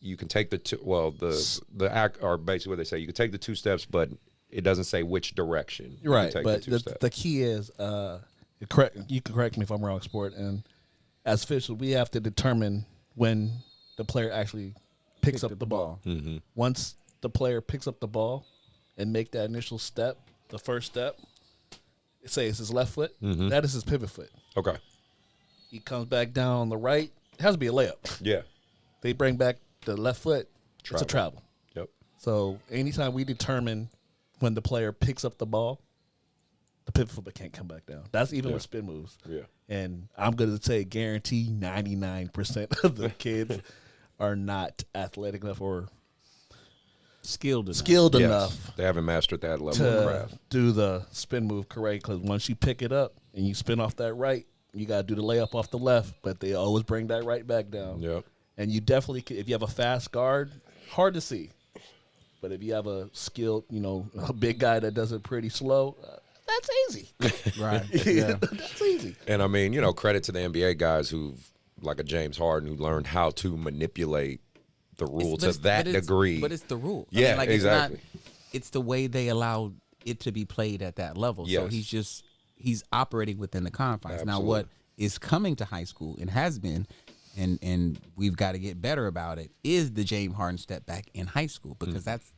you can take the act, or basically what they say, you can take the 2 steps, but it doesn't say which direction. You Right, can take but the 2 steps. the key is, you can correct me if I'm wrong, Sport, and as officials, we have to determine when the player actually picks up the ball. Mm-hmm. Once the player picks up the ball and make that initial step, the first step, say it's his left foot, that is his pivot foot. Okay. He comes back down on the right, it has to be a layup. Yeah. They bring back the left foot, it's a travel. Yep. So anytime we determine when the player picks up the ball, the pivot foot can't come back down. That's even with spin moves. Yeah. And I'm going to say guarantee 99% of the kids are not athletic enough or Skilled Yes. enough They haven't mastered that level of to craft. do the spin move correct. Because once you pick it up and you spin off that right, you got to do the layup off the left, but they always bring that right back down. Yep. And you definitely, if you have a fast guard, hard to see. But if you have a skilled, a big guy that does it pretty slow, that's easy. Right. Yeah. That's easy. And I mean, credit to the NBA guys who've, like a James Harden, who learned how to manipulate the rule to that degree. But it's the rule. Yeah, exactly. It's the way they allow it to be played at that level. So Yes. he's operating within the confines. Absolutely. Now, what is coming to high school and has been, and we've got to get better about it, is the James Harden step back in high school, because that's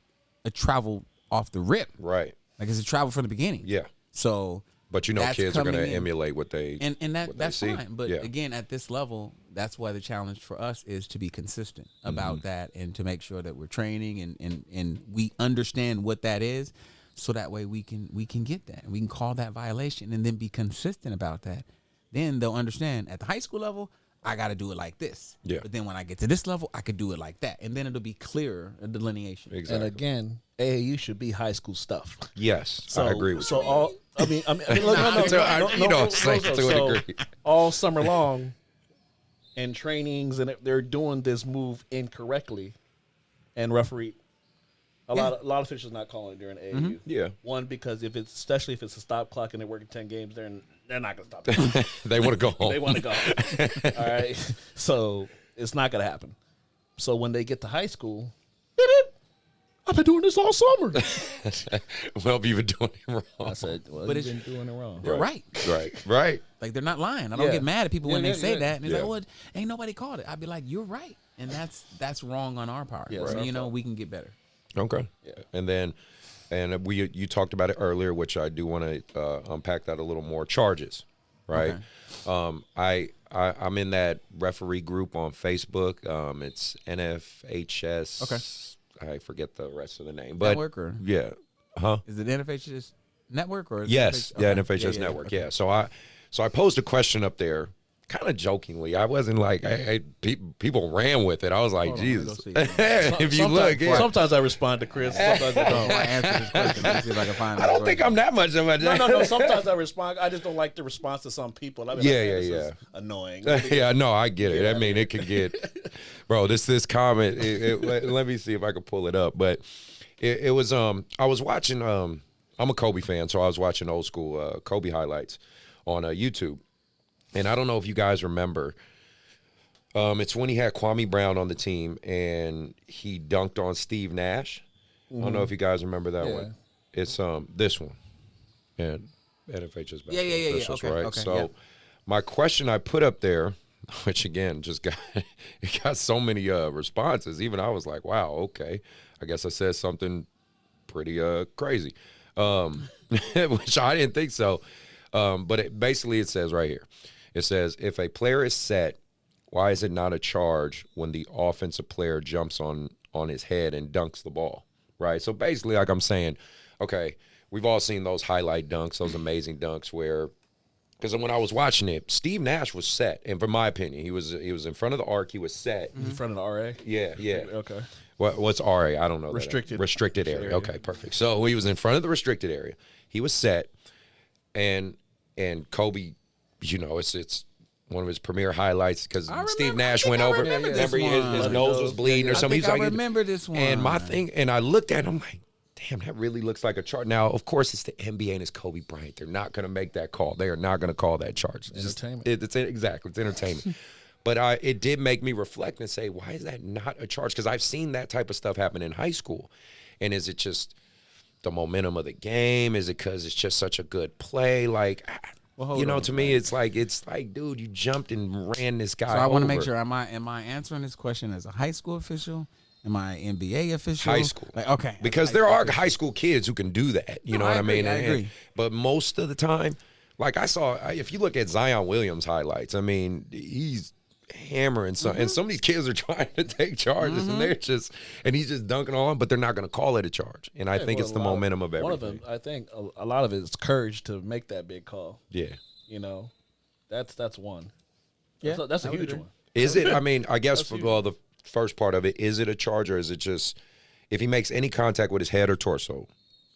a travel off the rip. Right. Like, it's a travel from the beginning. Yeah. So, But that's kids are going to coming in. emulate what they and what they that's see. fine. But yeah. again, at this level, that's why the challenge for us is to be consistent about that, and to make sure that we're training and we understand what that is, so that way we can get that, and we can call that violation and then be consistent about that. Then they'll understand at the high school level, I got to do it like this. Yeah. But then when I get to this level, I could do it like that, and then it'll be clearer, a delineation. Exactly. And again, AAU should be high school stuff. Yes, I agree with so you. all I mean, look, to a degree. all summer long, in trainings, and they're doing this move incorrectly, and referee, a lot of officials not calling it during AAU. Yeah. One, because especially if it's a stop clock and they're working 10 games, they're not going to stop. The They want to go home. They want to go home. All right, so it's not going to happen. So when they get to high school, beep, beep. I've been doing this all summer. Well, you've been doing it wrong. I said, well, But you've been doing it wrong. They're right. Right. Like, they're not lying. I don't Yeah. get mad at people when they say that. And it's Yeah. like, well, ain't nobody called it. I'd be like, you're right. And that's wrong on our part. Yeah, So, right. you know, we can get better. Okay. Yeah. And then, you talked about it earlier, which I do want to unpack that a little more. Charges, right? Okay. I'm in that referee group on Facebook. It's NFHS. Okay. I forget the rest of the name, but Network or? yeah, huh? Is it NFHS Network or? Is Yes, it yeah, okay. NFHS Network. Okay. Yeah, so I posed a question up there, kind of jokingly. I wasn't like, people ran with it. I was like, Hold on, Jesus. let me go see. If you look, yeah. Sometimes I respond to Chris. Sometimes I I don't. answer this question. Let's see if I can find I don't think I'm that much of a. No. Sometimes I respond. I just don't like the response to some people. I mean, Yeah, this yeah. is annoying. Yeah, no, I get it. I mean, it can get, bro. This comment. Let me see if I can pull it up. But it was I was watching I'm a Kobe fan, so I was watching old school Kobe highlights on YouTube, and I don't know if you guys remember. It's when he had Kwame Brown on the team and he dunked on Steve Nash. I don't know if you guys remember that one. It's this one, and NFHS Yeah. officials, Okay, right? okay, So yeah. my question I put up there, which again just got it got so many responses. Even I was like, wow, okay, I guess I said something pretty crazy, which I didn't think so. But it says right here, it says if a player is set, why is it not a charge when the offensive player jumps on his head and dunks the ball, right? So basically, like I'm saying, okay, we've all seen those highlight dunks, those amazing dunks where, because when I was watching it, Steve Nash was set, and from my opinion, he was in front of the arc, he was set. In front of the RA? Yeah. Okay. What's RA? I don't know. Restricted area. Okay, perfect. So he was in front of the restricted area. He was set, and Kobe, you know, it's one of his premier highlights because Steve Nash went over. remember this Remember one. his nose was bleeding or something. I remember this one. And my thing, and I looked at him, I'm like, damn, that really looks like a charge. Now, of course, it's the NBA and it's Kobe Bryant. They're not going to make that call. They are not going to call that charge. It's Entertainment. Exactly. It's entertainment. But it did make me reflect and say, why is that not a charge? Because I've seen that type of stuff happen in high school. And is it just the momentum of the game? Is it because it's just such a good play? Like, to me, it's like, dude, you jumped and ran this guy over. So I want to make sure, am I answering this question as a high school official? Am I NBA official? High school. Like, okay. Because there are high school kids who can do that. You know what I mean? I agree. But most of the time, like if you look at Zion Williams highlights, I mean, he's hammering some, and some of these kids are trying to take charges, and he's just dunking on them, but they're not going to call it a charge. And I think it's the momentum of everything. One of them, I think a lot of it is courage to make that big call. Yeah. You know, that's one. Yeah, that's a I would huge agree. one. Is it? I mean, I guess the first part of it, is it a charge, or is it just if he makes any contact with his head or torso,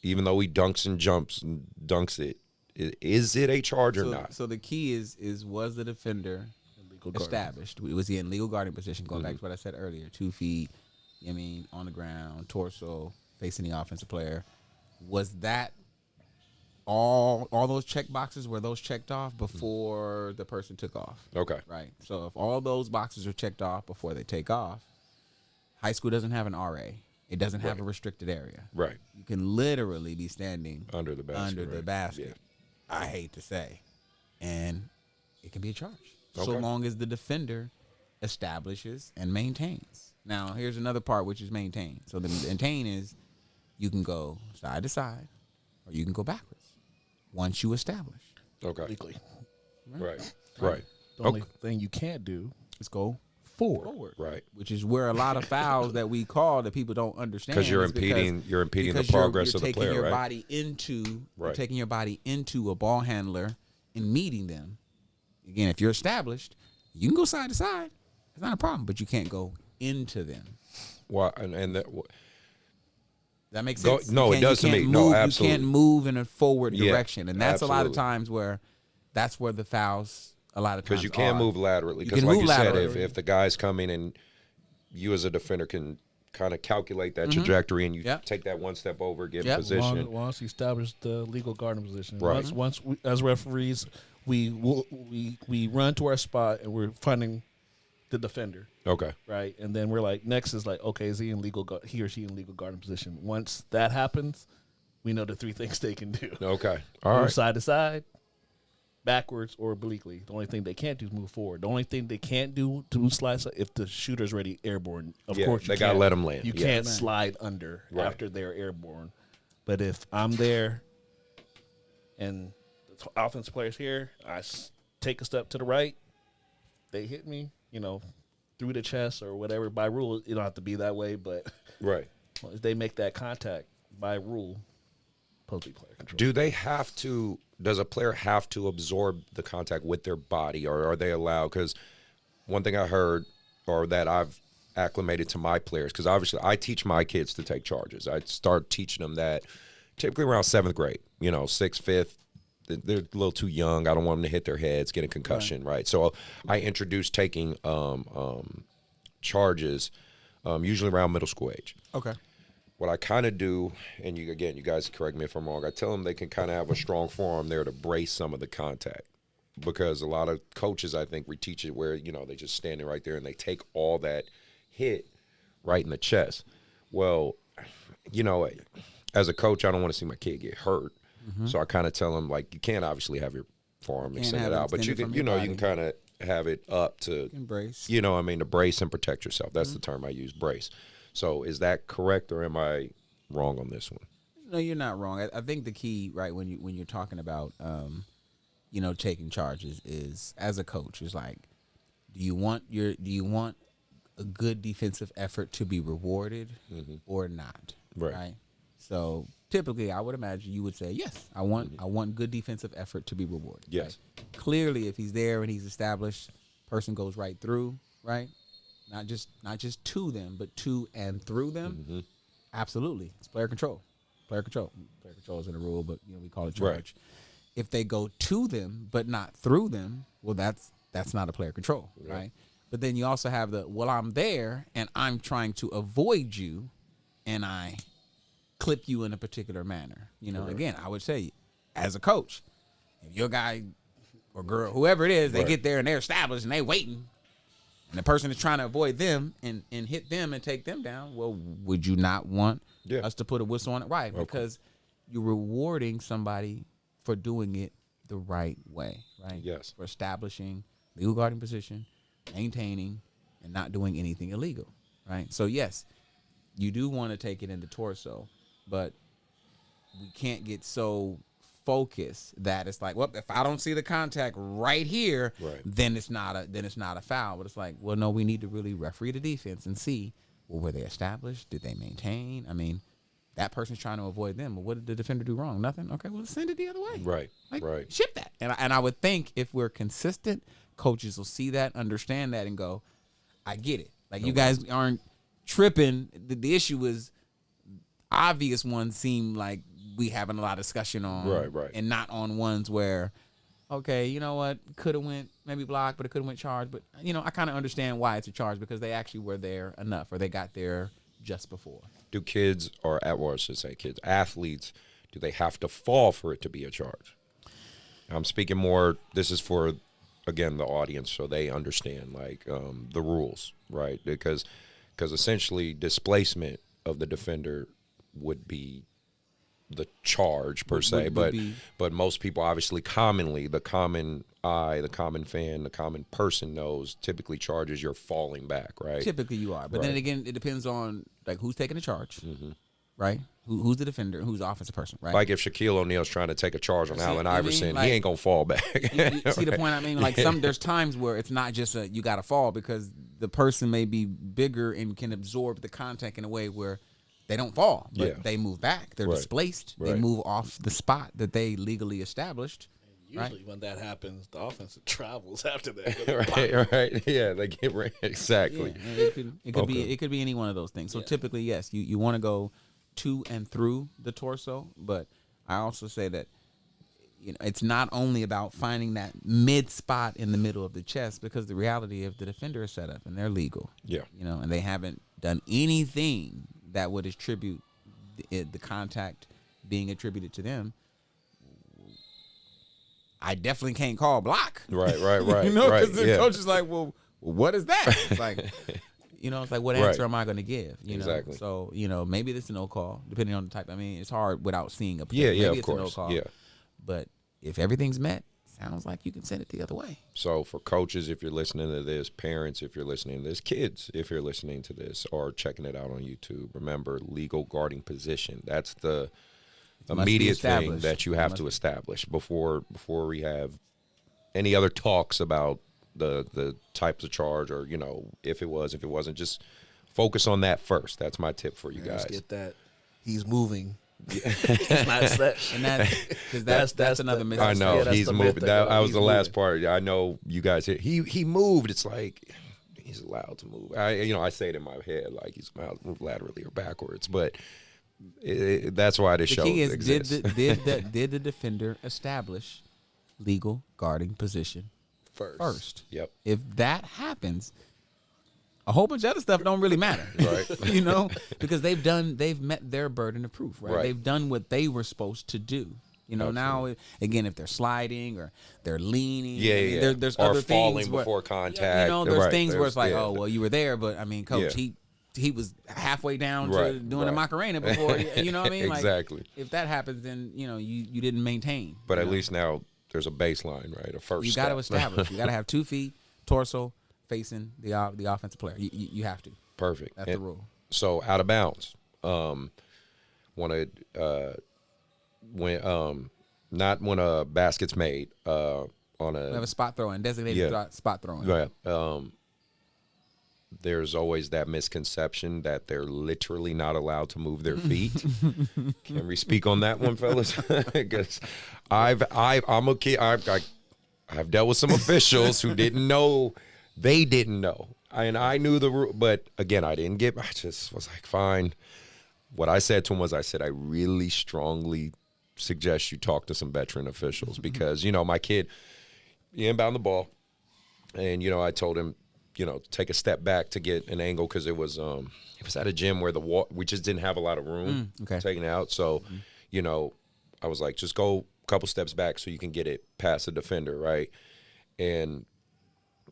even though he dunks and jumps and dunks it, is it a charge or not? So the key is was the defender established? Was he in legal guarding position? Going back to what I said earlier, 2 feet, on the ground, torso, facing the offensive player. Was that all those check boxes, were those checked off before the person took off? Okay. Right. So if all those boxes are checked off before they take off, high school doesn't have an RA. It doesn't have a restricted area. Right. You can literally be standing Under the basket. Yeah. I hate to say. And it can be a charge. So Okay. long as the defender establishes and maintains. Now, here's another part, which is maintain. So the maintain is you can go side to side or you can go backwards once you establish. Okay. Legally. Right. The only thing you can't do Let's go forward. Right. which is where a lot of fouls that we call that people don't understand. Because you're is impeding the because progress you're of the taking player, your right? body into Right. you're taking your body into a ball handler and meeting them. Again, if you're established, you can go side to side. It's not a problem, but you can't go into them. Why? And that. That makes Go- sense. no, You it can't- does you to me. can't No, move- absolutely. You can't move in a forward Yeah, direction, and that's a lot of absolutely. times where that's where the fouls a lot of times Because you can't are. move laterally. You Because can like move you said, laterally. if the guy's coming and you as a defender can kind of calculate that trajectory and you Yep. take that one step over, get in Yep. position. Once you establish the legal guarding position, Right. Once we, as referees, we run to our spot and we're finding the defender. Okay. Right, and then we're like, next is like, okay, is he or she in legal guarding position? Once that happens, we know the 3 things they can do. Okay. All Move right. side to side, backwards, or obliquely. The only thing they can't do is move forward. The only thing they can't do to slide if the shooter's already airborne. Of course, they gotta let them land. You can't slide under after they're airborne. But if I'm there and the offense player's here, I take a step to the right, they hit me, through the chest or whatever. By rule, it don't have to be that way, but Right. if they make that contact, by rule, supposed to be player control. Does a player have to absorb the contact with their body, or are they allowed? Because one thing I heard, or that I've acclimated to my players, because obviously I teach my kids to take charges. I start teaching them that typically around 7th grade, 6th, 5th. They're a little too young. I don't want them to hit their heads, get a concussion, right? So I introduce taking charges usually around middle school age. Okay. What I kind of do, and you guys correct me if I'm wrong, I tell them they can kind of have a strong forearm there to brace some of the contact, because a lot of coaches, I think, we teach it where, they just standing right there and they take all that hit right in the chest. Well, as a coach, I don't want to see my kid get hurt. Mm-hmm. So I kind of tell them, like, you can't obviously have your forearm extend it out, but you can, you can kind of have it up to embrace, to brace and protect yourself. That's the term I use, brace. So is that correct, or am I wrong on this one? No, you're not wrong. I think the key, right, when you're talking about, taking charges is, as a coach, is like, do you want a good defensive effort to be rewarded or not? Right. So typically, I would imagine you would say, yes, I want good defensive effort to be rewarded. Yes. Right? Clearly, if he's there and he's established, person goes right through, right? Not just to them, but to and through them. Mm-hmm. Absolutely, it's player control. Player control is in the rule, but we call it charge. Right. If they go to them but not through them, well, that's not a player control, right? But then you also have I'm there and I'm trying to avoid you, and I clip you in a particular manner. Again, I would say, as a coach, if your guy or girl, whoever it is, they get there and they're established and they waiting, and the person is trying to avoid them and hit them and take them down, well, would you not want us to put a whistle on it? Right, because you're rewarding somebody for doing it the right way, right? Yes. For establishing legal guarding position, maintaining, and not doing anything illegal, right? So, yes, you do want to take it in the torso, but we can't get so focused that it's like, well, if I don't see the contact right here, then it's not a foul. But it's like, well, no, we need to really referee the defense and see, well, were they established? Did they maintain? I mean, that person's trying to avoid them. But what did the defender do wrong? Nothing. Okay, well, send it the other way. Right. Ship that. And I would think if we're consistent, coaches will see that, understand that, and go, I get it. Like, you guys aren't tripping. The issue is obvious ones seem like we having a lot of discussion on. Right. And not on ones where, okay, you know what, could have went maybe blocked, but it could have went charged. But, I kind of understand why it's a charge, because they actually were there enough, or they got there just before. Do athletes, do they have to fall for it to be a charge? I'm speaking more, this is for, again, the audience, so they understand, like, the rules, right? Because essentially displacement of the defender would be the charge per se, but most people obviously commonly, the common eye, the common fan, the common person knows typically charges you're falling back, right? Typically you are, but then again, it depends on like who's taking the charge, right? Who's the defender, who's the offensive person, right? Like if Shaquille O'Neal's trying to take a charge on Allen Iverson, he ain't gonna fall back. You see the point I mean? Like there's times where it's not just you got to fall, because the person may be bigger and can absorb the contact in a way where they don't fall, but they move back. They're displaced. They move off the spot that they legally established. Usually when that happens, the offense travels after that. Right. Yeah, they get right. Exactly. Yeah, it could be any one of those things. So typically, yes, you want to go to and through the torso, but I also say that it's not only about finding that mid spot in the middle of the chest, because the reality of the defender is set up and they're legal. Yeah. And they haven't done anything that would attribute the contact being attributed to them. I definitely can't call block. Right. Because the coach is like, well, what is that? It's like, it's like, what answer Right. am I going to give? You Exactly. know? So, maybe it's a no call, depending on the type. I mean, it's hard without seeing a Yeah, maybe of it's course. a no call. Yeah. But if everything's met, sounds like you can send it the other way. So for coaches, if you're listening to this, parents, if you're listening to this, kids, if you're listening to this or checking it out on YouTube, remember legal guarding position. That's the immediate thing established. that you have to establish before we have any other talks about the types of charge or, if it wasn't, just focus on that first. That's my tip for you guys. Let's get that. He's moving. He's not set. And that's another the- myth. I know Yeah, that's he's the moving. myth That that was he's the last moving. part. I know you guys. He moved. It's like he's allowed to move. I say it in my head like he's allowed to move laterally or backwards, but that's why this The show key is, exists. did the defender establish legal guarding position first? Yep. If that happens, a whole bunch of other stuff don't really matter, Right. because they've met their burden of proof, right? Right. They've done what they were supposed to do. Now again, if they're sliding or they're leaning, Yeah. There's or other falling things where, before contact. there's Right. things where it's like, yeah. oh, well, you were there, but I mean, coach, Yeah. he was halfway down to Right, doing a right. Macarena before, you know what I mean? Like, Exactly. if that happens, then you didn't maintain. But you at know? least now there's a baseline, right? A first. You got to step. establish. You got to have 2 feet, torso facing the offensive player. You have to. Perfect. That's the rule. So out of bounds. Not when a basket's made. On We have a spot throwing, designated spot throwing. Yeah. There's always that misconception that they're literally not allowed to move their feet. Can we speak on that one, fellas? Because I'm a kid. I've dealt with some officials who didn't know. They didn't know, and I knew the rule. But again, I just was like, fine. What I said to him was, I really strongly suggest you talk to some veteran officials because my kid, he inbound the ball, and I told him, take a step back to get an angle because it was at a gym where we just didn't have a lot of room taking it out. So, I was like, just go a couple steps back so you can get it past the defender, right? And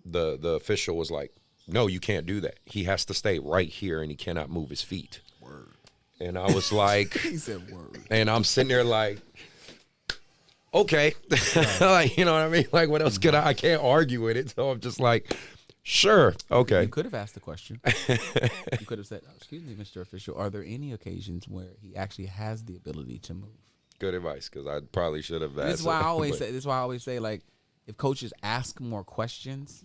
the official was like, no, you can't do that. He has to stay right here and he cannot move his feet. Word. And I was like, He said word. and I'm sitting there like, okay, like, you know what I mean? Like, what else could I can't argue with it. So I'm just like, sure, okay. You could have asked the question. You could have said, excuse me, Mr. Official, are there any occasions where he actually has the ability to move? Good advice, because I probably should have asked. This is why I always but- say. This is why I always say, like, if coaches ask more questions,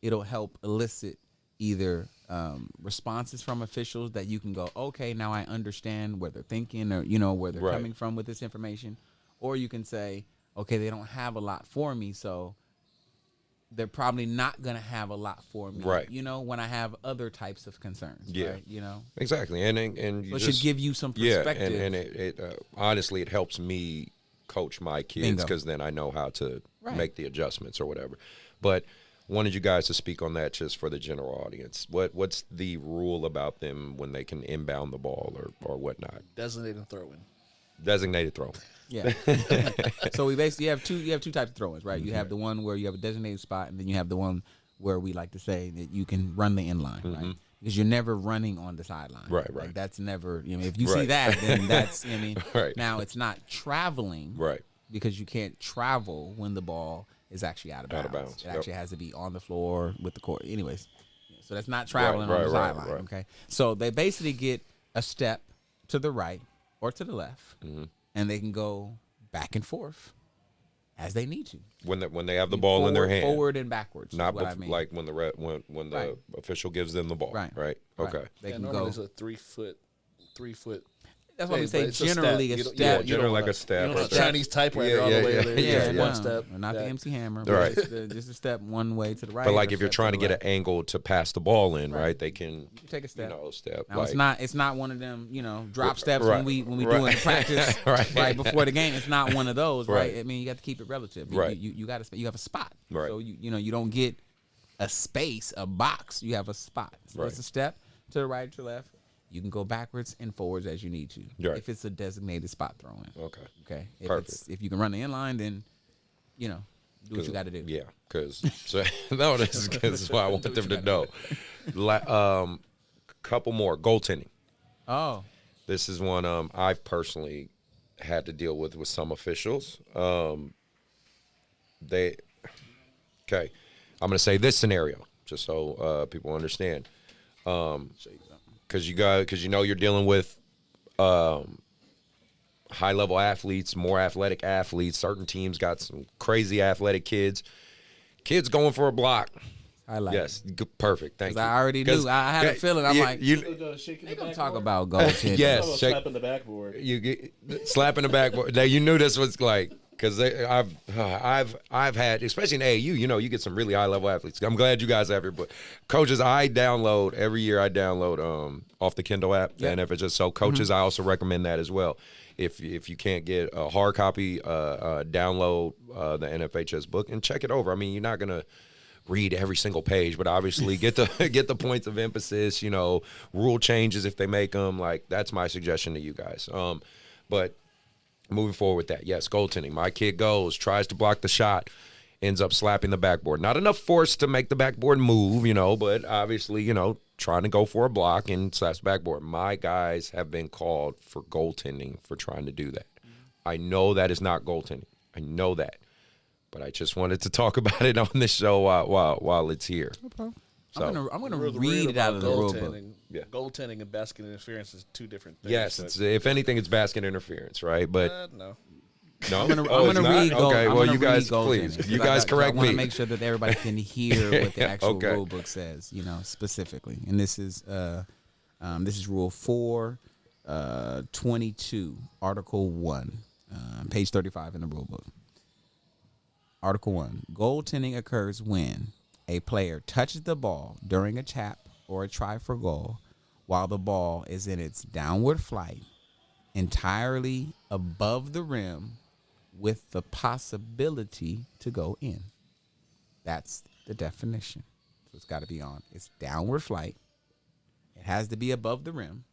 it'll help elicit either responses from officials that you can go, okay, now I understand where they're thinking or where they're Right. coming from with this information, or you can say, okay, they don't have a lot for me, so they're probably not gonna have a lot for me, Right. when I have other types of concerns, Yeah. right? Exactly, and you So it just should give you some yeah, perspective. and it honestly it helps me coach my kids Bingo. because then I know how to Right. make the adjustments or whatever. But wanted you guys to speak on that just for the general audience. What's the rule about them when they can inbound the ball or whatnot? Designated throw-in. Designated throw. Yeah. So we basically have two types of throw-ins, right? You have the one where you have a designated spot, and then you have the one where we like to say that you can run the inline, right? Because you're never running on the sideline. Right, Like, right. that's never. If you see Right. that, then that's. Right. Now it's not traveling, Right. Because you can't travel when the ball is actually out of bounds. Out of bounds, It yep. actually has to be on the floor with the court. Anyways, so that's not traveling on the right, sideline. right. Okay, so they basically get a step to the right or to the left, and they can go back and forth as they need to. When they have the ball in their hand. forward and backwards. Not is what I mean. like when the when the Right. official gives them the ball. Right. Right. Right. Okay. They can normally go. it's a 3 foot. That's what we Hey, say. but it's a step. Generally, a You don't- step. Yeah, you generally don't like wanna- a step. You don't or want something. Chinese typewriter Yeah, all yeah, the way yeah, there. yeah, Just yeah. one step. Not the Yeah. MC Hammer. Right. Just a step one way to the right. But or like a if you're step trying to the get an angle to pass the ball in, right? They can You take a step. step. Now like, it's not one of them, drop steps Right. when we Right. do it in practice Right. before the game. It's not one of those, right? Right. I mean, you got to keep it relative. Right. You got to you have a spot. Right. So you don't get a space, a box. You have a spot. So Right. it's a step to the right, to the left. You can go backwards and forwards as you need to. Right. If it's a designated spot throwing. Okay. Okay. Perfect. If you can run the inline, then Do what you got to do. Yeah, because no, this is why I want them to know. Couple more goaltending. Oh, This is one I've personally had to deal with some officials. I'm going to say this scenario just so people understand. Because you know you're dealing with high-level athletes, more athletic athletes. Certain teams got some crazy athletic kids. Kids going for a block. I like Yes, it. Perfect. Thank you. I already knew. I had a feeling. I'm like, Shaking they the gonna backboard. talk about goaltending. Yes, Slapping the backboard. You get slapping the backboard. Now you knew this was like because I've had, especially in AAU, you know, you get some really high level athletes. I'm glad you guys have here, but coaches, I download every year. I download off the Kindle app, and if it's just so coaches, I also recommend that as well. If you can't get a hard copy, download the NFHS book and check it over. I mean, you're not gonna read every single page, but obviously get the points of emphasis, you know, rule changes if they make them. Like, that's my suggestion to you guys. But moving forward with that, yes, goaltending. My kid goes, tries to block the shot, ends up slapping the backboard. Not enough force to make the backboard move, you know, but obviously, you know, trying to go for a block and slaps the backboard. My guys have been called for goaltending for trying to do that. I know that is not goaltending. I know that. But I just wanted to talk about it on this show while it's here. Okay. So, I'm gonna read it out of the rule book. Yeah. Goaltending and basket interference is two different things. yes, if anything, it's basket interference, right? But No. no, I'm gonna it's not? read. Okay, I'm well, gonna you guys, read please, goaltending. you guys correct I want me. to make sure that everybody can hear what the actual Okay. rule book says, you know, specifically. And this is Rule 422, Article 1, page 35 in the rule book. Article 1, goaltending occurs when a player touches the ball during a tap or a try for goal while the ball is in its downward flight, entirely above the rim, with the possibility to go in. That's the definition. So it's got to be on. It's downward flight. It has to be above the rim,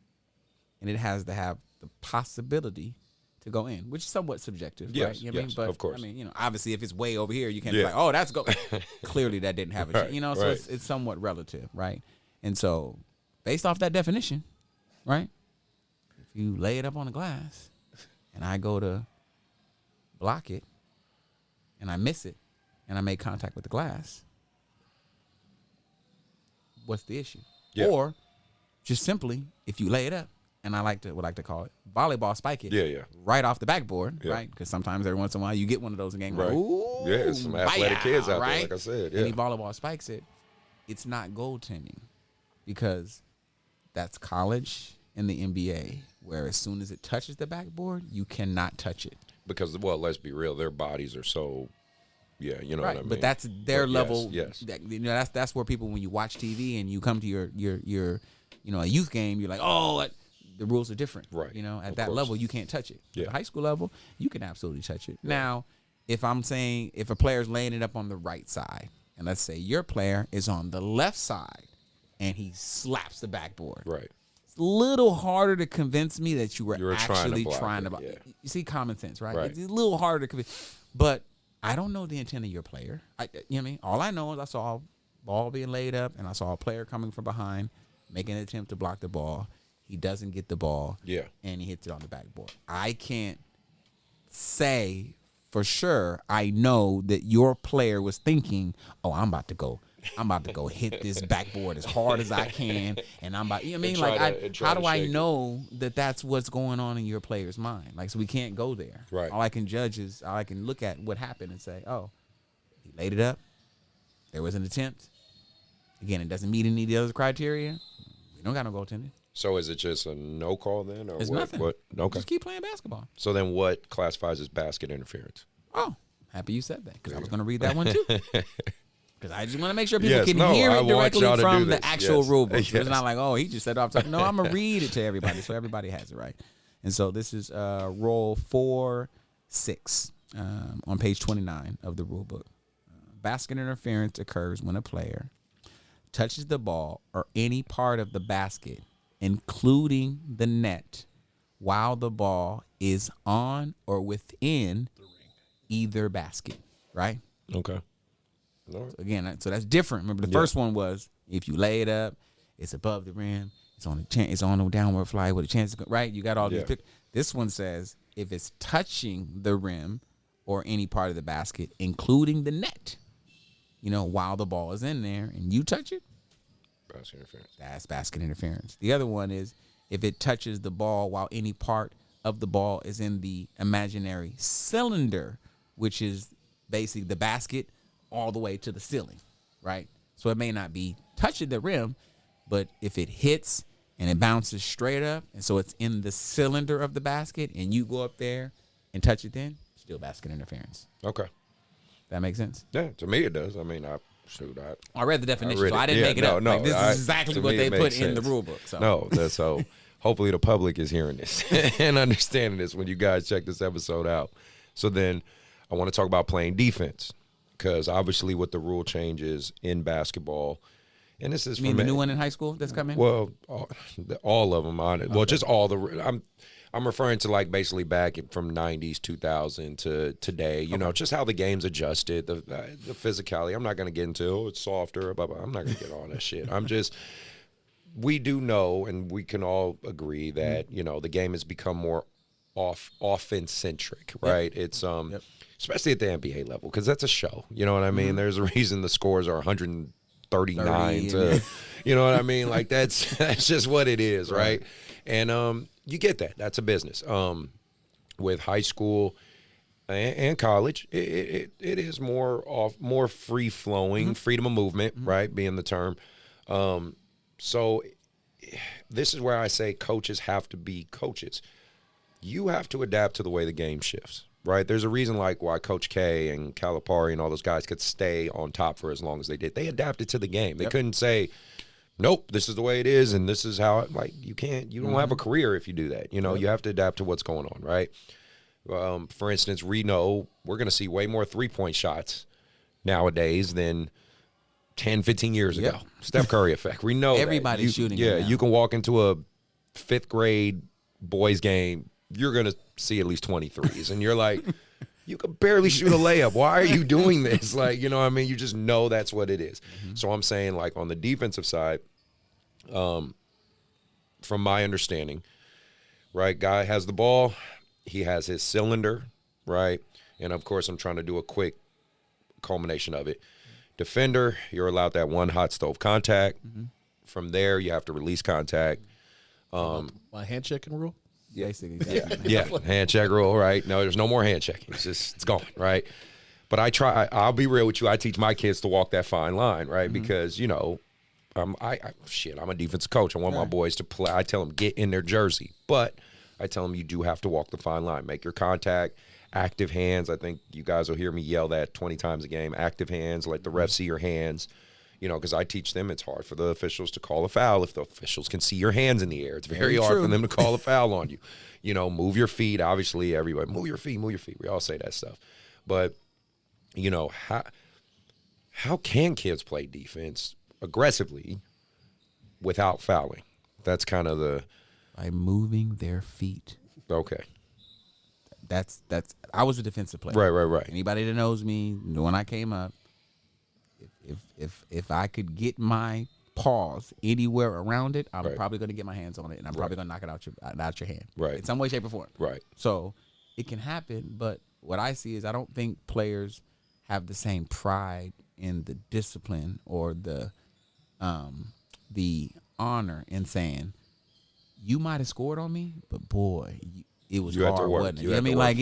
and it has to have the possibility to go in, which is somewhat subjective, Yes, right? You know what I yes, mean? But of course. I mean, you know, obviously, if it's way over here, you can't be Yeah. like, "Oh, that's go." Clearly, that didn't have a chance, you know. So right. it's somewhat relative, right? And so, based off that definition, right? If you lay it up on the glass, and I go to block it, and I miss it, and I make contact with the glass, what's the issue? Yeah. Or just simply, if you lay it up, and I like to call it volleyball spike it, Yeah. right off the backboard, Yeah. right? Because sometimes every once in a while you get one of those in game, Right. Ooh, Yeah, some athletic kids out there, right? like I said, And he yeah. volleyball spikes it. It's not goaltending because that's college and the NBA, where as soon as it touches the backboard, you cannot touch it. Because, well, let's be real, their bodies are so, yeah, you know Right, what I mean. but that's their But level. Yes. That, you know, that's where people, when you watch TV and you come to your you know, a youth game, you're like, oh, the rules are different. Right, You know, at of that course. level, you can't touch it. Yeah. At the high school level, you can absolutely touch it. Now, if I'm saying if a player's laying it up on the right side, and let's say your player is on the left side, and he slaps the backboard. Right. It's a little harder to convince me that you were actually trying to block. block it, yeah. You see common sense, right? Right. It's a little harder to convince. But I don't know the intent of your player. You know what I mean? All I know is I saw a ball being laid up, and I saw a player coming from behind, making an attempt to block the ball. He doesn't get the ball. Yeah. And he hits it on the backboard. I can't say for sure I know that your player was thinking, oh, I'm about to go hit this backboard as hard as I can, and I'm about, you know what I mean? And Like, try how to do I shake it. know that that's what's going on in your player's mind? Like, so we can't go there. Right. All I can judge is, all I can look at what happened and say, oh, he laid it up. There was an attempt. Again, it doesn't meet any of the other criteria. We don't got no goaltending. So is it just a no call then, or It's what? nothing. What? Okay. Just keep playing basketball. So then, what classifies as basket interference? Oh, happy you said that, because I was going to read that one too. Because I just want to make sure people Yes, can no, hear I it want directly y'all to do from the this. actual Yes. rule book. So Yes. it's not like, oh, he just said off top. No, I'm going to read it to everybody so everybody has it right. And so this is Rule 4.6 on page 29 of the rule book. Basket interference occurs when a player touches the ball or any part of the basket, including the net, while the ball is on or within either basket, right? Okay. All right. So again, so that's different. Remember, the first one was if you lay it up, it's above the rim, it's on a downward fly with a chance to go, right? You got all these. This one says if it's touching the rim or any part of the basket, including the net, while the ball is in there and you touch it, basket interference. That's basket interference. The other one is if it touches the ball while any part of the ball is in the imaginary cylinder, which is basically the basket all the way to the ceiling, right? So it may not be touching the rim, but if it hits and it bounces straight up, and so it's in the cylinder of the basket, and you go up there and touch it, then still basket interference. Okay. That makes sense? Yeah, to me it does. I mean, I read the definition, so I didn't make it up. No, this is exactly what they put in the rule book. So. No, that's so. Hopefully the public is hearing this and understanding this when you guys check this episode out. So then I want to talk about playing defense because obviously with the rule changes in basketball, and this is you mean the new one in high school that's coming? Well, all of them on it. Okay. Well, just all the I'm referring to like basically back from 90s, 2000 to today, just how the game's adjusted, the physicality. I'm not going to get into it's softer, blah, blah. I'm not going to get on that shit. We do know, and we can all agree that, the game has become more offense-centric, right? Yep. It's especially at the NBA level, because that's a show. You know what I mean? Mm-hmm. There's a reason the scores are 139 to, you know what I mean? Like that's just what it is, right? And you get that. That's a business. With high school and college, it is more free-flowing, freedom of movement, right, being the term. So this is where I say coaches have to be coaches. You have to adapt to the way the game shifts, right? There's a reason like why Coach K and Calipari and all those guys could stay on top for as long as they did. They adapted to the game. They couldn't say, nope, this is the way it is and this is how it, like you don't have a career if you do that. You have to adapt to what's going on, right? For instance, we know we're going to see way more three-point shots nowadays than 10, 15 years ago. Steph Curry effect. We know everybody's shooting. Yeah, you can walk into a fifth grade boys game, you're going to see at least 20 threes. And you're like, you can barely shoot a layup. Why are you doing this? Like, you know what I mean? You just know that's what it is. Mm-hmm. So I'm saying, like, on the defensive side, from my understanding, right, guy has the ball. He has his cylinder, right? And, of course, I'm trying to do a quick culmination of it. Defender, you're allowed that one hot stove contact. Mm-hmm. From there, you have to release contact. My hand checking rule? Yeah, exactly. Yeah, hand check rule, right? No, there's no more hand checking. It's gone, right? But I'll be real with you. I teach my kids to walk that fine line, right? Mm-hmm. Because, I'm a defensive coach. I want my boys to play. I tell them, get in their jersey. But I tell them you do have to walk the fine line. Make your contact. Active hands. I think you guys will hear me yell that 20 times a game. Active hands. Let the ref see your hands. Because I teach them it's hard for the officials to call a foul if the officials can see your hands in the air. It's very hard for them to call a foul on you. Move your feet. Obviously, everybody, move your feet. We all say that stuff. But, how can kids play defense aggressively without fouling? That's kind of by moving their feet. Okay. That's I was a defensive player. Right. Anybody that knows me, when I came up, if I could get my paws anywhere around it, I'm probably going to get my hands on it, and I'm probably going to knock it out your hand. Right. In some way, shape, or form. Right. So it can happen, but what I see is I don't think players have the same pride in the discipline or the honor in saying, you might have scored on me, but boy, it was hard, wasn't it? You know what I mean? Like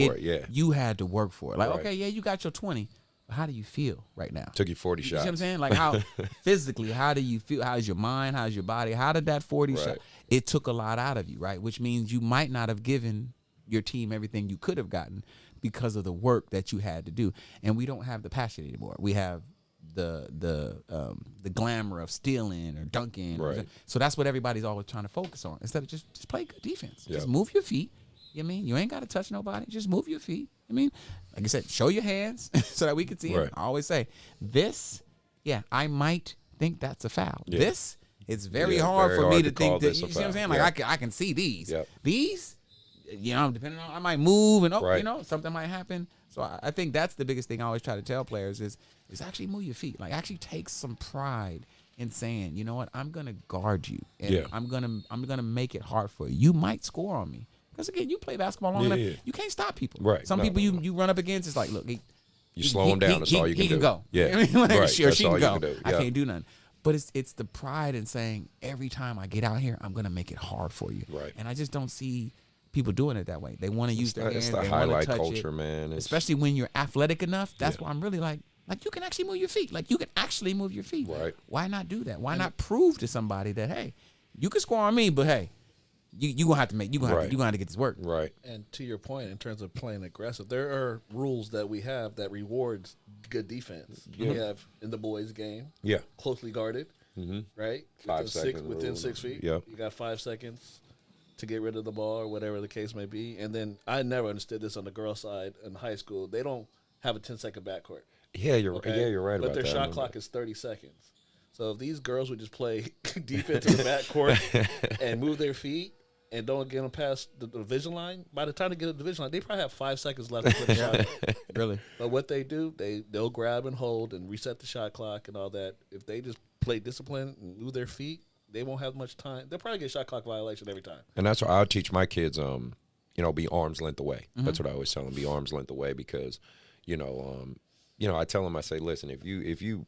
you had to work for it. Like, okay, yeah, you got your 20. But how do you feel right now? Took you 40 shots. You see what I'm saying? Like how physically, how do you feel? How's your mind? How's your body? How did that 40 shot? It took a lot out of you, right? Which means you might not have given your team everything you could have gotten because of the work that you had to do. And we don't have the passion anymore. We have the glamour of stealing or dunking. Right. So that's what everybody's always trying to focus on. Instead of just play good defense. Yep. Just move your feet. You know what I mean? You ain't got to touch nobody. Just move your feet. I mean, like I said, show your hands so that we can see it. I always say, I might think that's a foul. Yeah. This, it's very hard for me to think that, you see what I'm saying? Like, I can see these. Yep. These, depending on, I might move and, something might happen. So I think that's the biggest thing I always try to tell players is actually move your feet. Like actually take some pride in saying, you know what, I'm gonna guard you, and I'm gonna make it hard for you. You might score on me because again, you play basketball long enough, you can't stop people. Right. Some people you run up against, it's like, look, you slow him down. That's all you can do. He can go. Yeah, like, right. Sure, That's she all can you go. can do. I Yeah. can't do nothing. But it's the pride in saying every time I get out here, I'm gonna make it hard for you. Right. And I just don't see people doing it that way. They want to use their hands. It's the they highlight touch culture, it. man. Especially when you're athletic enough. That's why I'm really like you can actually move your feet. Like you can actually move your feet. Right. Why not do that? Why not prove to somebody that hey, you can score on me, but hey, you gonna have to make you gonna have to get this work. Right. And to your point, in terms of playing aggressive, there are rules that we have that rewards good defense. We have in the boys' game. Yeah. Closely guarded. Right. 5 seconds within rule. 6 feet. Yep. You got 5 seconds to get rid of the ball or whatever the case may be. And then I never understood this on the girl side in high school. They don't have a 10-second backcourt. Yeah, you're Okay? you're right about But their that. shot clock is 30 seconds. So if these girls would just play defense in the backcourt and move their feet and don't get them past the division line, by the time they get to the division line, they probably have 5 seconds left to put the shot in. Really. But what they do, they'll grab and hold and reset the shot clock and all that. If they just play discipline and move their feet, they won't have much time. They'll probably get shot clock violation every time. And that's why I'll teach my kids, be arm's length away. That's what I always tell them, be arm's length away because, I tell them, I say, listen, if you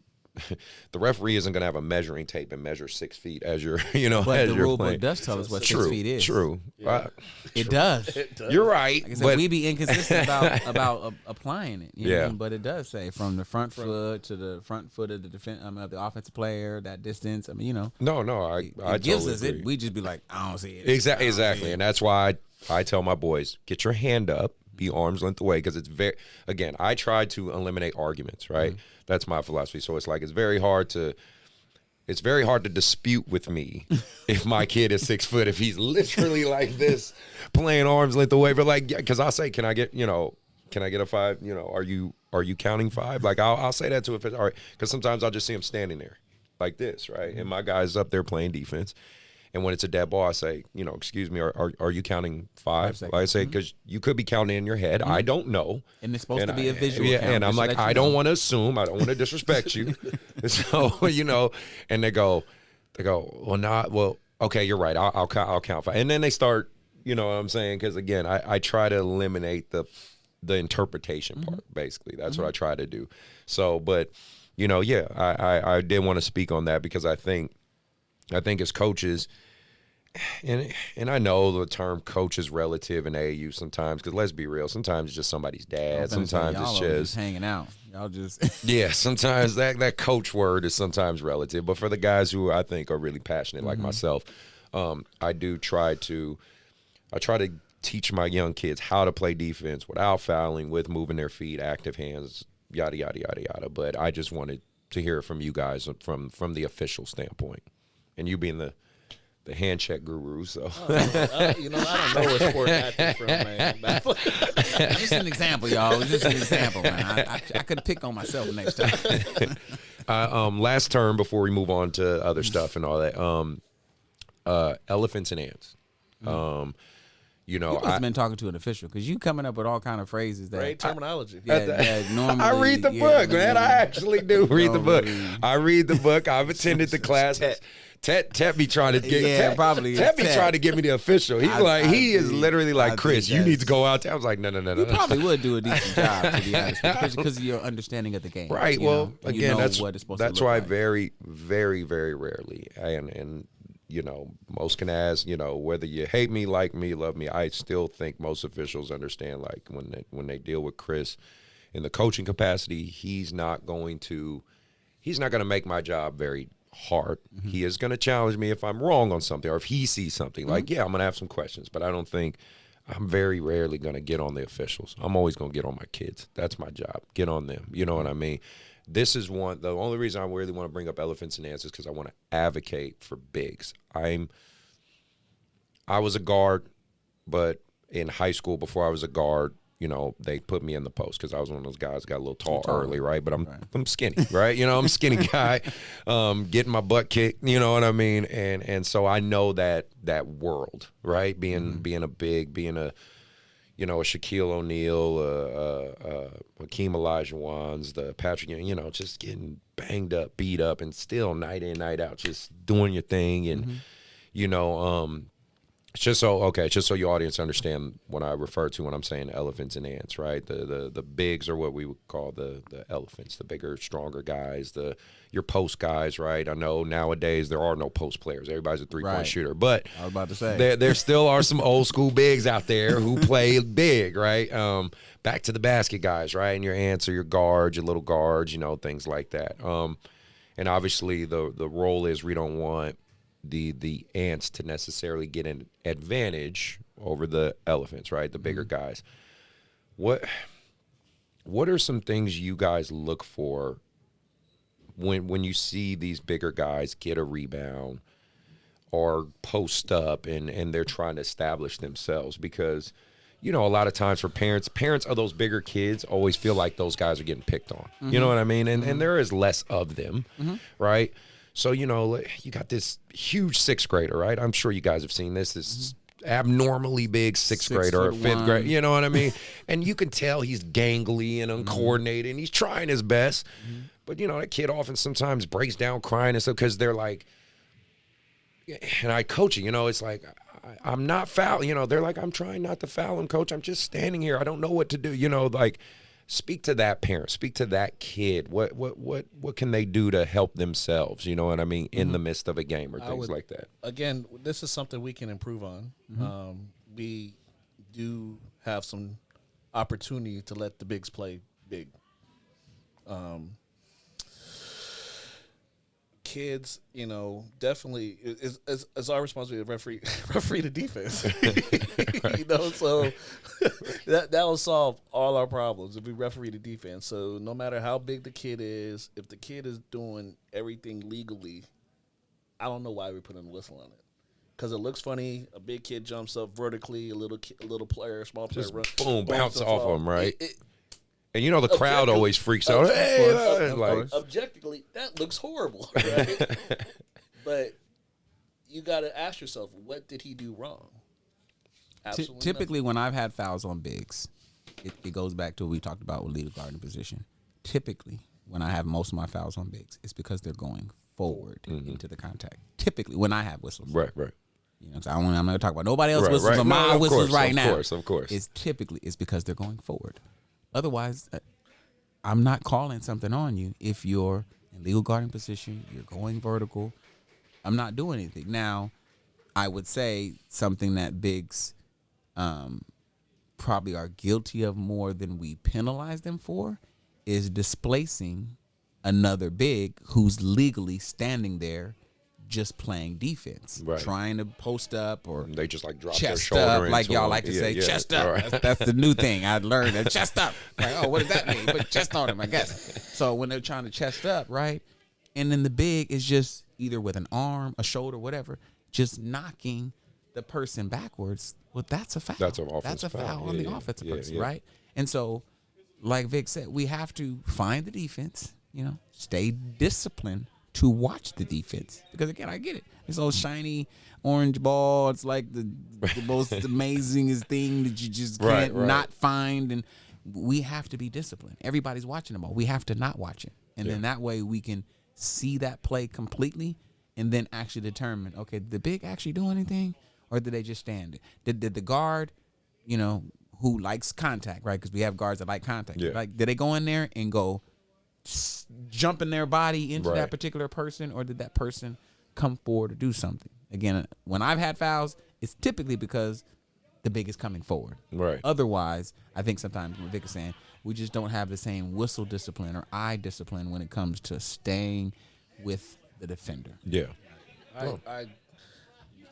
the referee isn't going to have a measuring tape and measure 6 feet as you're, But as the you're rule playing. book does tell us what 6 True, feet is. true. Yeah. It does. You're right. Like I said, but we be inconsistent about applying it. You know what I Yeah. mean? But it does say from the front foot to the front foot of the of the offensive player, that distance. I mean, no, I it gives totally us agree. it. We just be like, I don't see it. Exactly. And that's why I tell my boys, get your hand up, be arm's length away, because it's again, I try to eliminate arguments, right? That's my philosophy. So it's like, it's very hard to dispute with me if my kid is 6 foot, if he's literally like this playing arm's length away. But like, because I'll say, can I get a 5? Are you counting 5? Like I'll say that to it. All right. Because sometimes I'll just see him standing there like this, right? And my guy's up there playing defense. And when it's a dead ball, I say, excuse me, are you counting 5? Like I say, because you could be counting in your head. I don't know. And it's supposed to be a visual count. And I'm just like, to let you I know. don't want to assume. I don't want to disrespect you. So, and they go, well, okay, you're right. I'll count 5. And then they start, you know what I'm saying? Because again, I try to eliminate the interpretation part, basically. That's what I try to do. So, but, I did want to speak on that because I think as coaches, and I know the term coach is relative in AAU sometimes, because let's be real, sometimes it's just somebody's dad. Sometimes it's just hanging out. Y'all just yeah. Sometimes that coach word is sometimes relative, but for the guys who I think are really passionate, like myself, I try to teach my young kids how to play defense without fouling, with moving their feet, active hands, yada yada yada yada. But I just wanted to hear it from you guys from the official standpoint. And you being the hand check guru, so. I don't know where sport acting from, man. just an example, y'all. It was just an example, man. I could pick on myself next time. Last term before we move on to other stuff and all that. Elephants and ants. You must have been talking to an official because you coming up with all kind of phrases that Great terminology. normally I read the book, man. I actually do read the book. I read the book. I've attended the classes. Tet be trying to get probably Tet be trying to get me the official. He's he is literally like, I Chris, think you need to go out there. I was like, no. You probably would do a decent job, to be honest, because of your understanding of the game. Right. You Well, know? again, that's what it's supposed that's to look why like. very, very, very rarely, and most can ask, whether you hate me, like me, love me, I still think most officials understand, like when they deal with Chris in the coaching capacity, he's not going to make my job very hard. He is going to challenge me if I'm wrong on something, or if he sees something. Like, yeah, I'm going to have some questions, but I'm very rarely going to get on the officials. I'm always going to get on my kids. That's my job. Get on them. You know what I mean? This is the only reason I really want to bring up elephants and ants is because I want to advocate for bigs. I was a guard, but in high school, before I was a guard, they put me in the post because I was one of those guys got a little tall early, right? But I'm skinny, right? I'm a skinny guy, getting my butt kicked, you know what I mean? And so I know that world, right? Being a big, being a a Shaquille O'Neal, Hakeem Olajuwons, the Patrick, just getting banged up, beat up, and still night in, night out, just doing your thing. And, just so your audience understand what I refer to when I'm saying elephants and ants, right? The bigs are what we would call the elephants, the bigger, stronger guys, your post guys, right? I know nowadays there are no post players. Everybody's a three-point shooter. But I was about to say there still are some old school bigs out there who play big, right? Back to the basket guys, right? And your ants are your guards, your little guards, things like that. And obviously the role is we don't want the ants to necessarily get an advantage over the elephants, right? The bigger guys. What are some things you guys look for when you see these bigger guys get a rebound or post up and they're trying to establish themselves? Because a lot of times for parents of those bigger kids always feel like those guys are getting picked on. You know what I mean? And there is less of them, right? So, you got this huge sixth grader, right? I'm sure you guys have seen this abnormally big sixth grader or fifth grade, you know what I mean? And you can tell he's gangly and uncoordinated and he's trying his best. But, that kid often sometimes breaks down crying and stuff because they're like, and I coach it, it's like, I'm not fouling, they're like, I'm trying not to foul him, coach. I'm just standing here. I don't know what to do, like. Speak to that parent. Speak to that kid. What can they do to help themselves? You know what I mean? In the midst of a game or things like that. Again, this is something we can improve on. We do have some opportunity to let the bigs play big. Kids, definitely it's our responsibility to referee the defense. So that will solve all our problems if we referee the defense. So no matter how big the kid is, if the kid is doing everything legally, I don't know why we put a whistle on it. Because it looks funny. A big kid jumps up vertically. A little player, small player, just boom, bounce off him, right? And the crowd always freaks out. Hey, objectively, that looks horrible, right? But you got to ask yourself, what did he do wrong? Absolutely typically, nothing. when I've had fouls on bigs, it goes back to what we talked about with leader guarding position. Typically, when I have most of my fouls on bigs, it's because they're going forward into the contact. Typically, when I have whistles. Right. So I'm not going to talk about nobody else's whistles, but my whistles now. Of course. It's because they're going forward. Otherwise, I'm not calling something on you if you're in legal guarding position, you're going vertical. I'm not doing anything. Now, I would say something that bigs probably are guilty of more than we penalize them for is displacing another big who's legally standing there just playing defense, trying to post up or they just like drop chest their shoulder up, like y'all him. like to say, chest up. Right. That's the new thing I learned. Chest up. Like, oh, what does that mean? Put chest on him, I guess. So when they're trying to chest up, right, and then the big is just either with an arm, a shoulder, whatever, just knocking the person backwards. Well, that's a foul. That's an offensive foul on the offensive person, right? And so, like Vic said, we have to find the defense. Stay disciplined to watch the defense. Because, again, I get it. This old shiny orange ball, it's like the most amazingest thing that you just can't not find. And we have to be disciplined. Everybody's watching the ball. We have to not watch it. And then that way we can see that play completely and then actually determine, okay, did the big actually do anything or did they just stand? Did the guard, who likes contact, right? Because we have guards that like contact. Yeah. Like, did they go in there and go jumping their body into that particular person, or did that person come forward to do something? Again, when I've had fouls, it's typically because the big is coming forward. Right. Otherwise, I think sometimes what Vic is saying, we just don't have the same whistle discipline or eye discipline when it comes to staying with the defender. Yeah. I use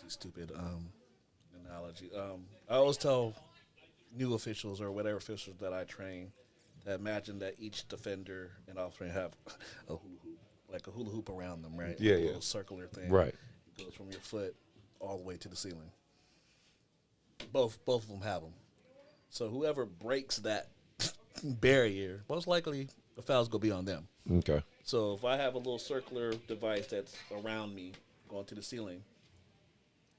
this stupid analogy. I always tell new officials or whatever officials that I train to imagine that each defender and offense have a hula hoop, like a hula hoop around them, right? Yeah, a little circular thing. Right. It goes from your foot all the way to the ceiling. Both of them have them. So whoever breaks that barrier, most likely the foul's going to be on them. Okay. So if I have a little circular device that's around me going to the ceiling,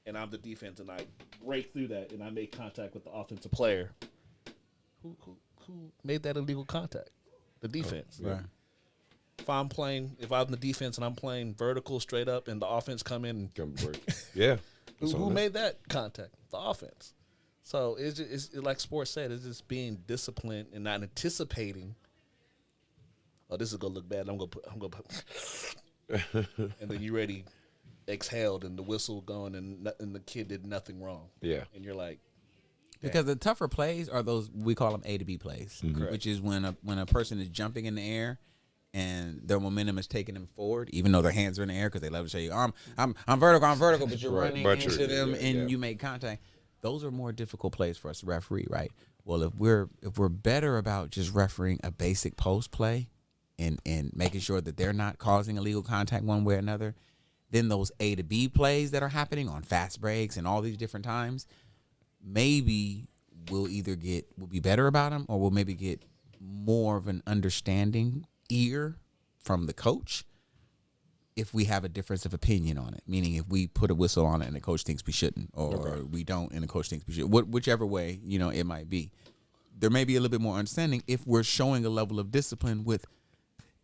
and I'm the defense and I break through that and I make contact with the offensive player, who made that illegal contact? The defense. Right. If I'm on the defense and I'm playing vertical straight up and the offense come in, Yeah. who made that contact? The offense. So it's like sports said, it's just being disciplined and not anticipating. Oh, this is gonna look bad. I'm gonna put and then you ready, exhaled and the whistle going and the kid did nothing wrong. Yeah. And you're like, because the tougher plays are those, we call them A to B plays, which is when a person is jumping in the air and their momentum is taking them forward, even though their hands are in the air because they love to say, I'm vertical, but you're running into them and you make contact. Those are more difficult plays for us to referee, right? Well, if we're better about just refereeing a basic post play and making sure that they're not causing illegal contact one way or another, then those A to B plays that are happening on fast breaks and all these different times, maybe we'll be better about them, or we'll maybe get more of an understanding ear from the coach if we have a difference of opinion on it. Meaning, if we put a whistle on it and the coach thinks we shouldn't, or we don't and the coach thinks we should, whichever way it might be, there may be a little bit more understanding if we're showing a level of discipline with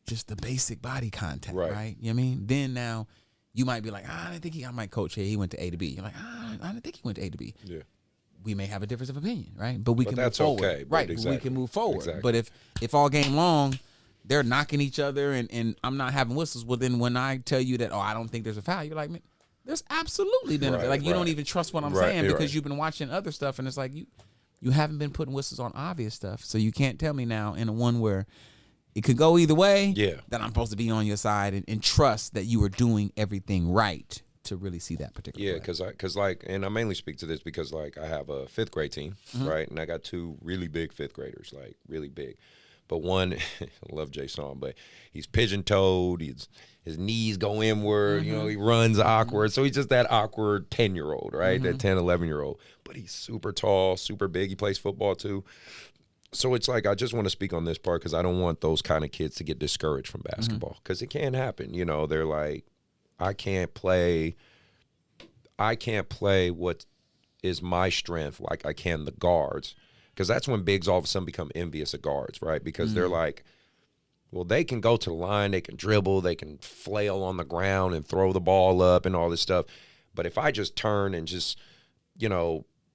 just the basic body contact, right? You know what I mean? Then now you might be like, I didn't think I might coach here. He went to A to B. You're like, I didn't think he went to A to B. Yeah. We may have a difference of opinion, right? But we can move forward. Okay, right, exactly. We can move forward. Exactly. But if all game long they're knocking each other and I'm not having whistles, well, then when I tell you that, I don't think there's a foul, you're like, man, there's absolutely been a foul. Like, you don't even trust what I'm saying because you've been watching other stuff, and it's like you haven't been putting whistles on obvious stuff, so you can't tell me now in a one where it could go either way that I'm supposed to be on your side and trust that you are doing everything right to really see that particular play. Because and I mainly speak to this because I have a fifth grade team, right, and I got two really big fifth graders, like really big. But one, I love Jason, but he's pigeon-toed. His knees go inward. He runs awkward. So he's just that awkward 10-year-old, right? That 10, 11-year-old. But he's super tall, super big. He plays football too. So it's like, I just want to speak on this part because I don't want those kind of kids to get discouraged from basketball because it can happen. They're like, I can't play what is my strength like I can the guards. Because that's when bigs all of a sudden become envious of guards, right? Because they're like, well, they can go to the line, they can dribble, they can flail on the ground and throw the ball up and all this stuff. But if I just turn and just,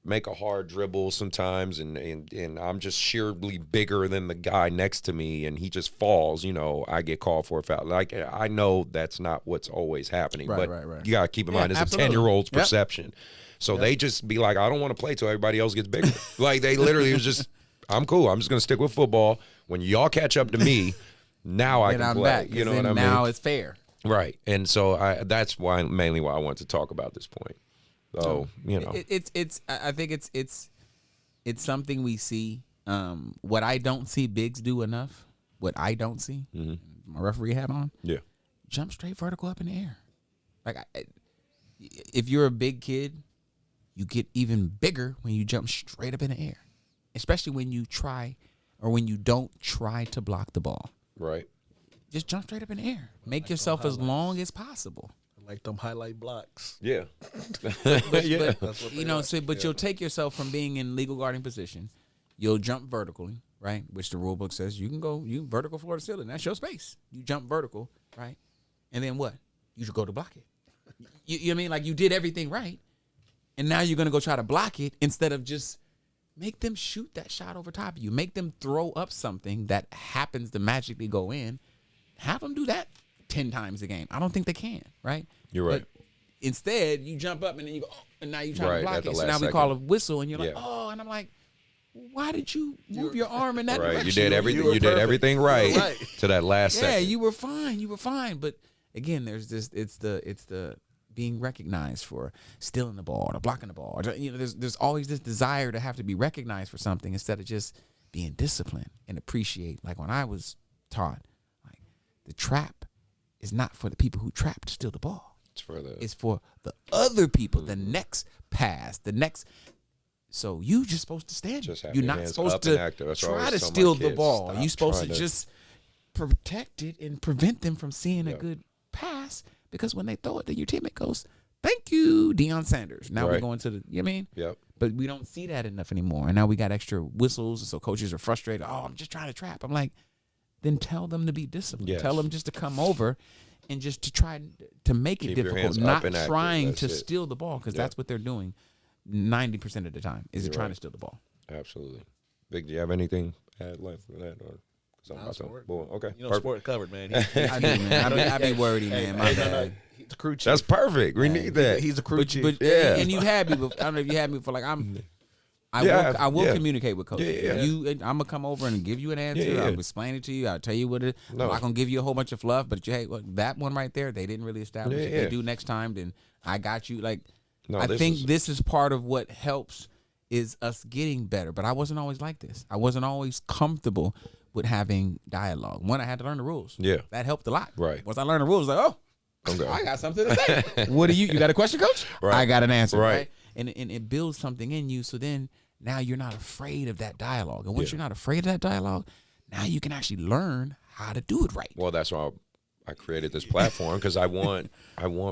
make a hard dribble sometimes and I'm just sheerly bigger than the guy next to me and he just falls, I get called for a foul. Like, I know that's not what's always happening, but you got to keep in mind it's a 10-year-old's perception. So they just be like, I don't want to play till everybody else gets bigger. Like, they literally was just, I'm cool. I'm just going to stick with football. When y'all catch up to me, now I can play. Back, you know what I mean? Now it's fair. Right. And so that's mainly why I want to talk about this point. So, I think it's something we see. What I don't see bigs do enough, my referee hat on, jump straight vertical up in the air. Like, if you're a big kid, you get even bigger when you jump straight up in the air, especially when you don't try to block the ball. Right. Just jump straight up in the air. Make yourself as long as possible. Like them highlight blocks. Yeah. But you'll take yourself from being in legal guarding position. You'll jump vertically, right? Which the rule book says you vertical floor to ceiling. That's your space. You jump vertical, right? And then what? You should go to block it. You know what I mean? Like, you did everything right. And now you're going to go try to block it instead of just make them shoot that shot over top of you. Make them throw up something that happens to magically go in. Have them do that 10 times a game. I don't think they can, right? You're right. But instead, you jump up and then you go, and now you're trying to block it. So now we call a whistle and you're like, and I'm like, why did you move your arm in that direction? You did everything. You did everything right to that last second. Yeah, you were fine. But again, there's this. It's the being recognized for stealing the ball or blocking the ball. There's always this desire to have to be recognized for something instead of just being disciplined and appreciate. Like, when I was taught, like, the trap is not for the people who trap to steal the ball. It's for the other people. The next pass, the next. So you just supposed to stand. You're not supposed to try to steal the ball. You're supposed to just protect it and prevent them from seeing a good pass. Because when they throw it, then your teammate goes, Thank you, Deion Sanders. Now we're Right. going to the, you know what I mean? Yep. But we don't see that enough anymore. And now we got extra whistles. And so coaches are frustrated. Oh, I'm just trying to trap. I'm like, then tell them to be disciplined. Yes. Tell them just to come over and just to try to make it Keep your difficult, hands up not and active. trying That's to it. steal the ball, because Yeah. that's what they're doing 90% of the time is You're trying right. to steal the ball. Absolutely. Big, do you have anything to add left for that? Or, 'cause I'm Nah, about to- sport. Boom. Okay. You know, Perfect. sport covered, man. I do, man. I be worried, man. My bad. He's a crew chief. That's perfect. We need that. He's a crew chief. But Yeah. and you've had me before. I don't know if you had me before. Like Yeah, I will yeah. communicate with coaches. Yeah, yeah. I'm gonna come over and give you an answer. Yeah, yeah. I'll explain it to you. I'll tell you what it is. No. I'm not gonna give you a whole bunch of fluff, but hey, look, that one right there, they didn't really establish. Yeah, If yeah. they do next time, then I got you. Like No, I this think is- this is part of what helps is us getting better. But I wasn't always like this. I wasn't always comfortable with having dialogue. One, I had to learn the rules. Yeah. That helped a lot. Right. Once I learned the rules, like, oh, Okay. I got something to say. What do you got a question, coach? Right. I got an answer. Right. Right. And it builds something in you. So then now you're not afraid of that dialogue. And once you're not afraid of that dialogue, now you can actually learn how to do it right. Well, that's why I created this platform, because I want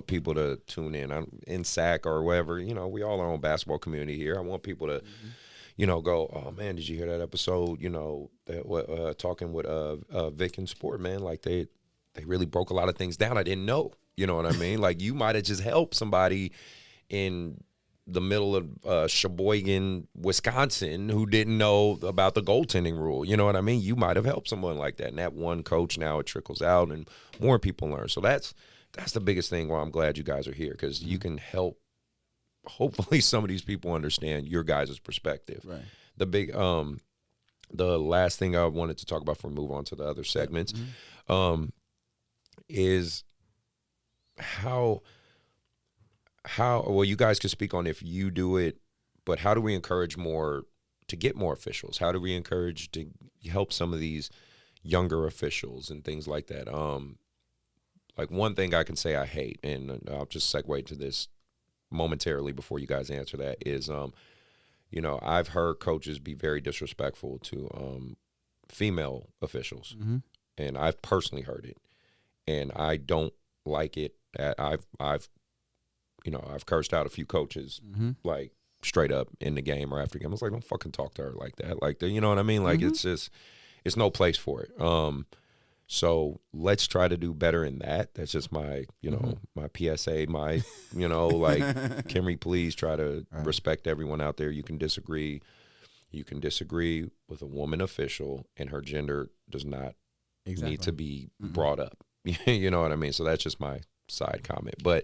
people to tune in. I'm in SAC or wherever. You know, we all are on basketball community here. I want people to, you know, go, oh man, did you hear that episode? You know, that talking with Vic and Sport, man. Like they really broke a lot of things down I didn't know. You know what I mean? Like you might have just helped somebody in the middle of Sheboygan, Wisconsin, who didn't know about the goaltending rule. You know what I mean? You might have helped someone like that. And that one coach, now it trickles out and more people learn. So that's the biggest thing why I'm glad you guys are here, because you can help, hopefully, some of these people understand your guys' perspective. Right. The big, the last thing I wanted to talk about before we move on to the other segments, is how well, you guys could speak on if you do it, but how do we encourage more to get more officials? How do we encourage to help some of these younger officials and things like that? Like one thing I can say I hate, and I'll just segue to this momentarily before you guys answer that, is you know, I've heard coaches be very disrespectful to female officials, and I've personally heard it, and I don't like it. I've cursed out a few coaches, like straight up in the game or after the game. I was like, don't fucking talk to her like that. Like, you know what I mean? Like, it's no place for it. So let's try to do better in that. That's just my, you know, my PSA, my, you know, like, can we please try to respect everyone out there? You can disagree with a woman official, and her gender does not need to be brought up. You know what I mean? So that's just my side comment. But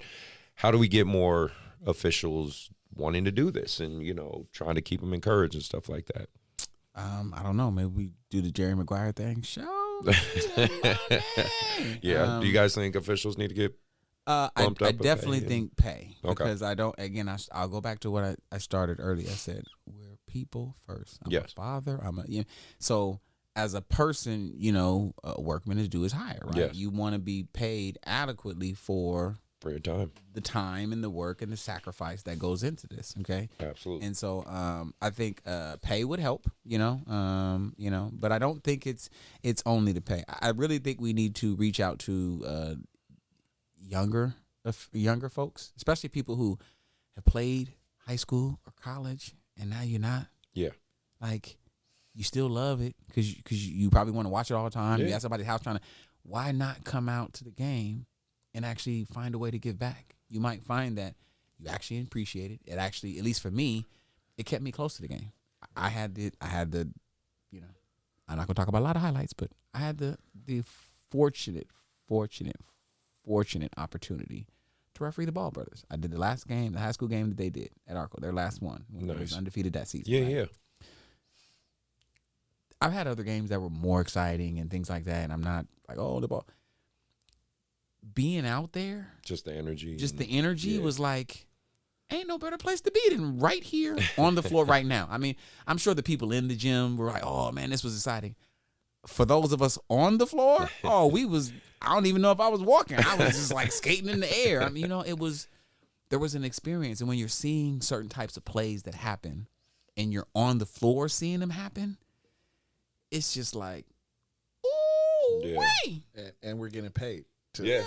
how do we get more officials wanting to do this and, you know, trying to keep them encouraged and stuff like that? I don't know. Maybe we do the Jerry Maguire thing. Show. Yeah. Do you guys think officials need to get bumped up? I definitely think pay. Okay. Because I don't, again, I'll go back to what I started earlier. I said, we're people first. I'm Yes. a father. So as a person, you know, a workman is due his hire, right? Yes. You want to be paid adequately for your time. the time and the work and the sacrifice that goes into this. Okay. Absolutely. And so I think pay would help, you know, but I don't think it's only the pay. I really think we need to reach out to younger folks, especially people who have played high school or college, and now you're not. Yeah. Like, you still love it because you probably want to watch it all the time. Yeah. You at somebody's house trying to. Why not come out to the game and actually find a way to give back? You might find that you actually appreciate it. It actually, at least for me, it kept me close to the game. I had the, you know, I'm not gonna talk about a lot of highlights, but I had the fortunate opportunity to referee the Ball brothers. I did the last game, the high school game that they did at Arco, their last one. When they was undefeated that season. Yeah, right? yeah. I've had other games that were more exciting and things like that, and I'm not like, oh, the ball. Being out there, Just the energy. was like, ain't no better place to be than right here on the floor right now. I mean, I'm sure the people in the gym were like, oh, man, this was exciting. For those of us on the floor, I don't even know if I was walking. I was just like skating in the air. I mean, you know, there was an experience. And when you're seeing certain types of plays that happen and you're on the floor seeing them happen, it's just like, ooh, Yeah. wait. And we're getting paid to Yeah,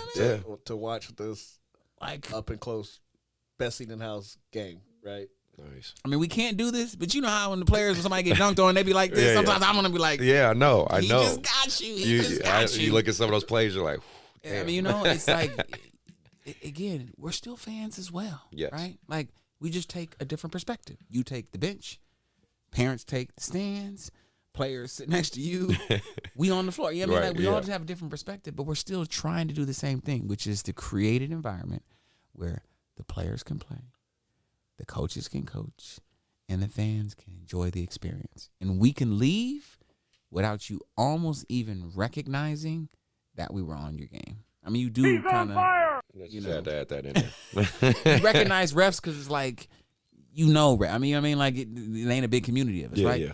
to watch this Like, up and close. best seat in the house game, right? Nice. I mean, we can't do this, but you know how when the players, when somebody get dunked on, they be like this. Yeah, Sometimes yeah. I'm gonna be like, Yeah, I know. He just got you. He just got you. You look at some of those plays, you're like, I mean, you know, it's like, again, we're still fans as well. Yes. Right? Like, we just take a different perspective. You take the bench, parents take the stands, players sit next to you, we on the floor. You know what I mean? Right, Like, we all yeah. just have a different perspective, but we're still trying to do the same thing, which is to create an environment where the players can play, the coaches can coach, and the fans can enjoy the experience. And we can leave without you almost even recognizing that we were on your game. I mean, you do kind of, you had to add that in there. you recognize refs because it's like, you know, I mean, like it ain't a big community of us, right? Yeah.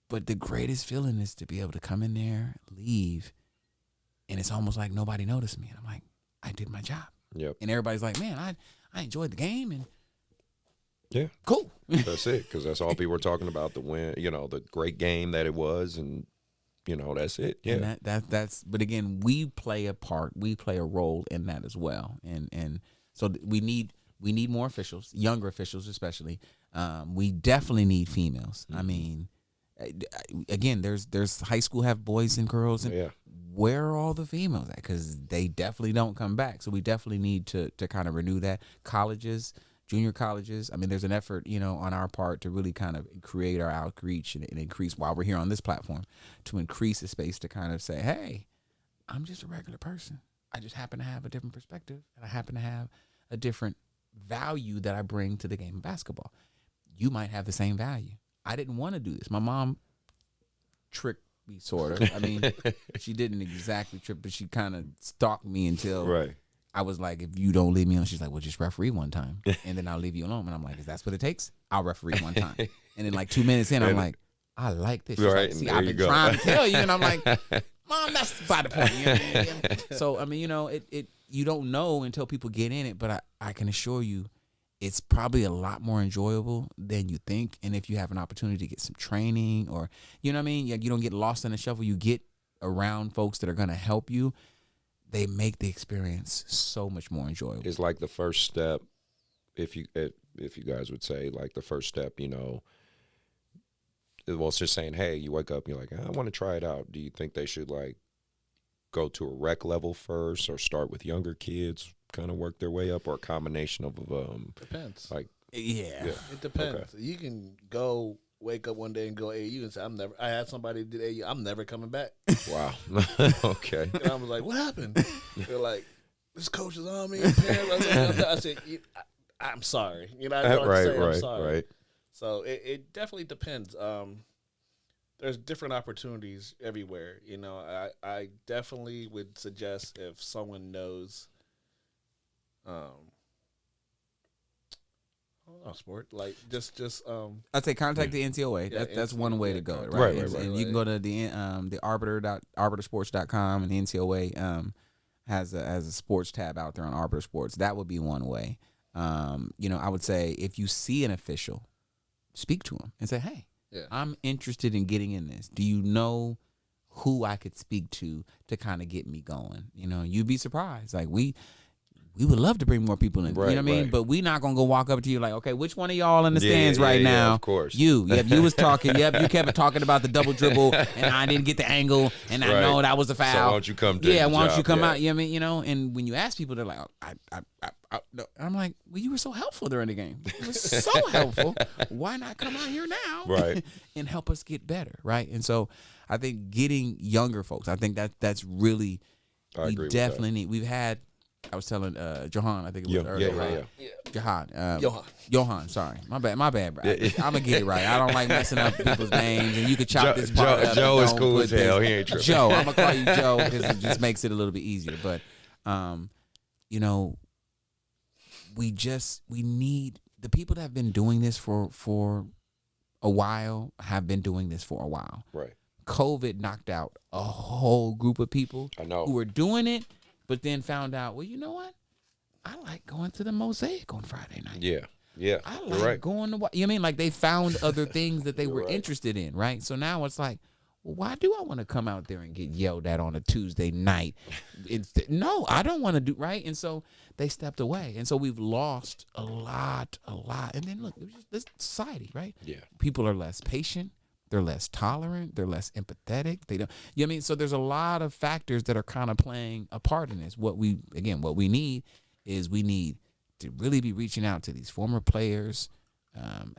But the greatest feeling is to be able to come in there, leave, and it's almost like nobody noticed me. And I'm like, I did my job. Yep. And everybody's like, man, I enjoyed the game and Yeah. cool. That's it, because that's all people were talking about, the win, the great game that it was, and that's it. Yeah. And that's but again, we play a part, we play a role in that as well. And so we need more officials, younger officials especially. We definitely need females. I mean, again, there's high school have boys and girls, and Yeah. where are all the females at? Because they definitely don't come back. So we definitely need to kind of renew that. Colleges, junior colleges. I mean, there's an effort, on our part to really kind of create our outreach and increase, while we're here on this platform, to increase the space to kind of say, hey, I'm just a regular person. I just happen to have a different perspective, and I happen to have a different value that I bring to the game of basketball. You might have the same value. I didn't want to do this. My mom tricked me, sort of. I mean, she didn't exactly trick, but she kind of stalked me until Right. I was like, if you don't leave me alone, she's like, well, just referee one time, and then I'll leave you alone. And I'm like, if that's what it takes, I'll referee one time. And then like 2 minutes in, I'm like, I like this. She's Right, like, and see, there I've you been go. trying to tell you, and I'm like, Mom, that's beside the point. You know what I mean? So I mean, it you don't know until people get in it, but I can assure you, it's probably a lot more enjoyable than you think. And if you have an opportunity to get some training, or you know what I mean, you don't get lost in the shuffle, you get around folks that are going to help you. They make the experience so much more enjoyable. It's like the first step, if you guys would say, like the first step, well, it's just saying, hey, you wake up and you're like, I want to try it out. Do you think they should like go to a rec level first, or start with younger kids, kind of work their way up, or a combination of Depends. like Yeah. It depends. Okay. You can go wake up one day and go AU and say, I had somebody did AU, I'm never coming back. wow. Okay. And I was like, what happened? They're like, this coach is on me. I said, I'm sorry. I don't Right, say I'm right, sorry. right. So it definitely depends. There's different opportunities everywhere. I definitely would suggest, if someone knows, sport, like just I'd say contact the NCOA. Yeah, That's one way to go, contact- right? Right. And you can go to the arbitersports.com, and the NCOA has a sports tab out there on Arbiter Sports. That would be one way. I would say if you see an official, speak to him and say, hey, Yeah. I'm interested in getting in this. Do you know who I could speak to kind of get me going? You'd be surprised. Like we would love to bring more people in. Right, you know what I mean? right. But we're not gonna go walk up to you like, okay, which one of y'all in the Yeah, stands yeah, right yeah, now? of course. You was talking. Yep, you kept talking about the double dribble, and I didn't get the angle, and I Right. know that was a So foul. why don't you come do Yeah, the why don't you job? come Yeah. out? You know what I mean? And when you ask people, they're like, oh, no. I'm like, well, you were so helpful during the game. You were so helpful. Why not come out here now, Right. and help us get better, right? And so I think getting younger folks, I think that's really I we agree with definitely need. We've had. I was telling Johan, I think it was earlier, right? Johan, sorry. My bad, bro. I'm going to get it right. I don't like messing up people's names, and you could chop this part up. Joe and is don't cool put as hell. this- He ain't tripping. Joe. I'm going to call you Joe because it just makes it a little bit easier. But, we need the people that have been doing this for a while have been doing this for a while. Right. COVID knocked out a whole group of people I know. who were doing it, but then found out, well, you know what? I like going to the Mosaic on Friday night. Yeah. Yeah. I You're like right. going to, you know what I mean? Like they found other things that they were right. interested in, right? So now it's like, well, why do I want to come out there and get yelled at on a Tuesday night? No, I don't want to do right. And so they stepped away. And so we've lost a lot. And then look, it's just this society, right? Yeah. People are less patient. They're less tolerant. They're less empathetic. They don't, you know what I mean? So there's a lot of factors that are kind of playing a part in this. What we need is we need to really be reaching out to these former players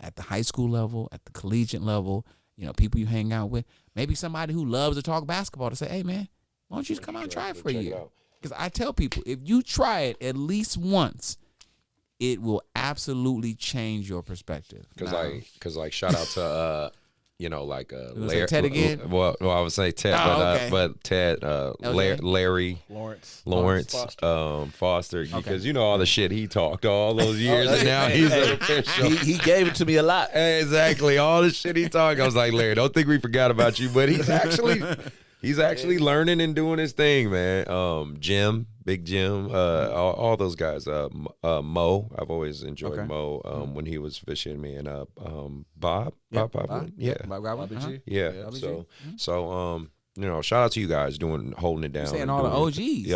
at the high school level, at the collegiate level, you know, people you hang out with, maybe somebody who loves to talk basketball to say, hey, man, why don't you just come out and try it for a year? Because I tell people, if you try it at least once, it will absolutely change your perspective. Because shout out to Larry. Ted again? Well, I would say Ted, but Ted, Larry, Lawrence, Foster, because you know all the shit he talked all those years, and now he's an official. He gave it to me a lot. Exactly, all the shit he talked. I was like, Larry, don't think we forgot about you, but he's actually learning and doing his thing, man. Jim, Big Jim, all those guys. Mo, I've always enjoyed Mo when he was fishing me, and Bob, Bob Godwin. Yeah. So you know, shout out to you guys holding it down. I'm saying all the OGs.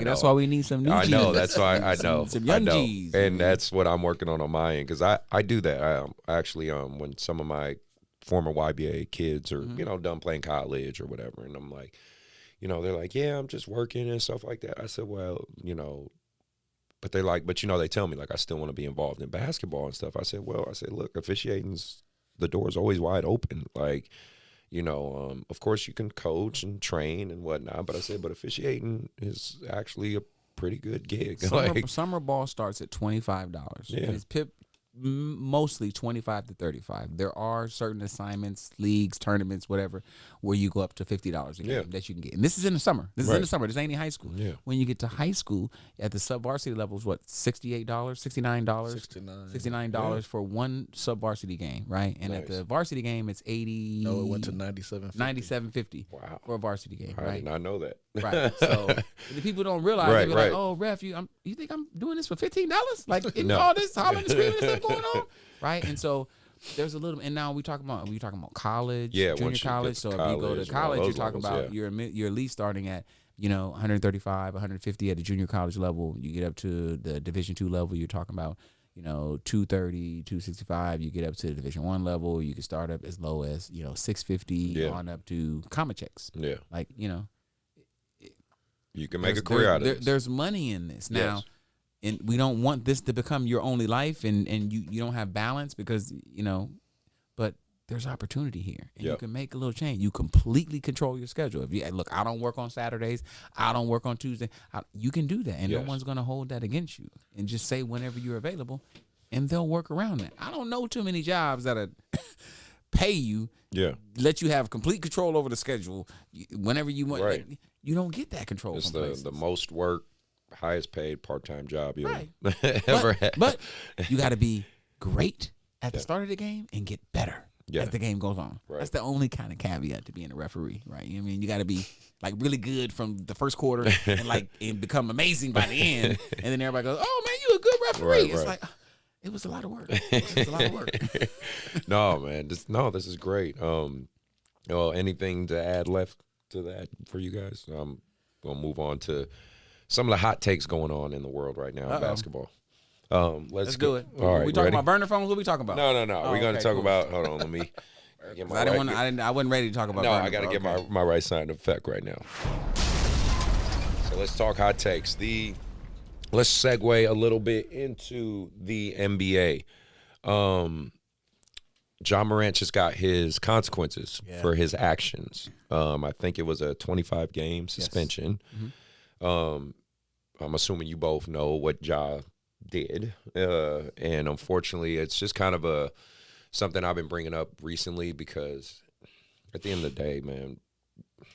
That's why we need some new G's. I know. That's why I know. Some young G's. And that's what I'm working on my end, because I do that. I actually when some of my former YBA kids are done playing college or whatever, and I'm like, they're like, yeah, I'm just working and stuff like that. I said, well, but they're like, but they tell me like I still want to be involved in basketball and stuff. I said, look, officiating's, the door's always wide open. Like, of course you can coach and train and whatnot, but I said, but officiating is actually a pretty good gig. Summer ball starts at $25. Yeah. It's mostly 25 to 35. There are certain assignments, leagues, tournaments, whatever, where you go up to $50 a game that you can get. And this is in the summer. This in the summer. This ain't in high school. Yeah. When you get to high school, at the sub-varsity levels, what, $68, $69? $69 for one sub-varsity game, right? And at the varsity game, it's $80. No, it went to $97.50. Wow. For a varsity game, I right? did not know that. Right. So the people don't realize. They be like, oh, ref, you think I'm doing this for $15? Like, all this hollering and screaming and stuff going on? Right. And so there's a little, and now we talking about college, junior college. So if you go to college, you're talking about you're at least starting at 135, 150 at the junior college level. You get up to the Division II level, you're talking about 230, 265. You get up to the Division I level, you can start up as low as 650 on up to comma checks. Yeah, like you can make a career out of this. There's money in this now. And we don't want this to become your only life, and you don't have balance because, but there's opportunity here. And you can make a little change. You completely control your schedule. If you look, I don't work on Saturdays. I don't work on Tuesday. You can do that, and no one's going to hold that against you. And just say whenever you're available, and they'll work around that. I don't know too many jobs that are pay you, let you have complete control over the schedule whenever you want. Right. You don't get that control. It's from the most work, highest paid part-time job you'll right. ever had. But you got to be great at the start of the game and get better as the game goes on. Right. That's the only kind of caveat to being a referee, right? You know what I mean? You got to be like really good from the first quarter and become amazing by the end. And then everybody goes, "Oh man, you a good referee." It's like it was a lot of work. It was a lot of work. No, man. This is great. Anything to add left to that for you guys? We'll move on to some of the hot takes going on in the world right now in basketball. Let's do it. All right, we talking ready? about burner phones? What we talking about? No. We're going to talk cool. about. Hold on, let me. I wasn't ready to talk about. No, burner I got to phone. get my right side in effect right now. So let's talk hot takes. Let's segue a little bit into the NBA. Ja Morant just got his consequences for his actions. I think it was a 25-game suspension. Yes. Mm-hmm. I'm assuming you both know what Ja did, and unfortunately, it's just kind of something I've been bringing up recently because at the end of the day, man,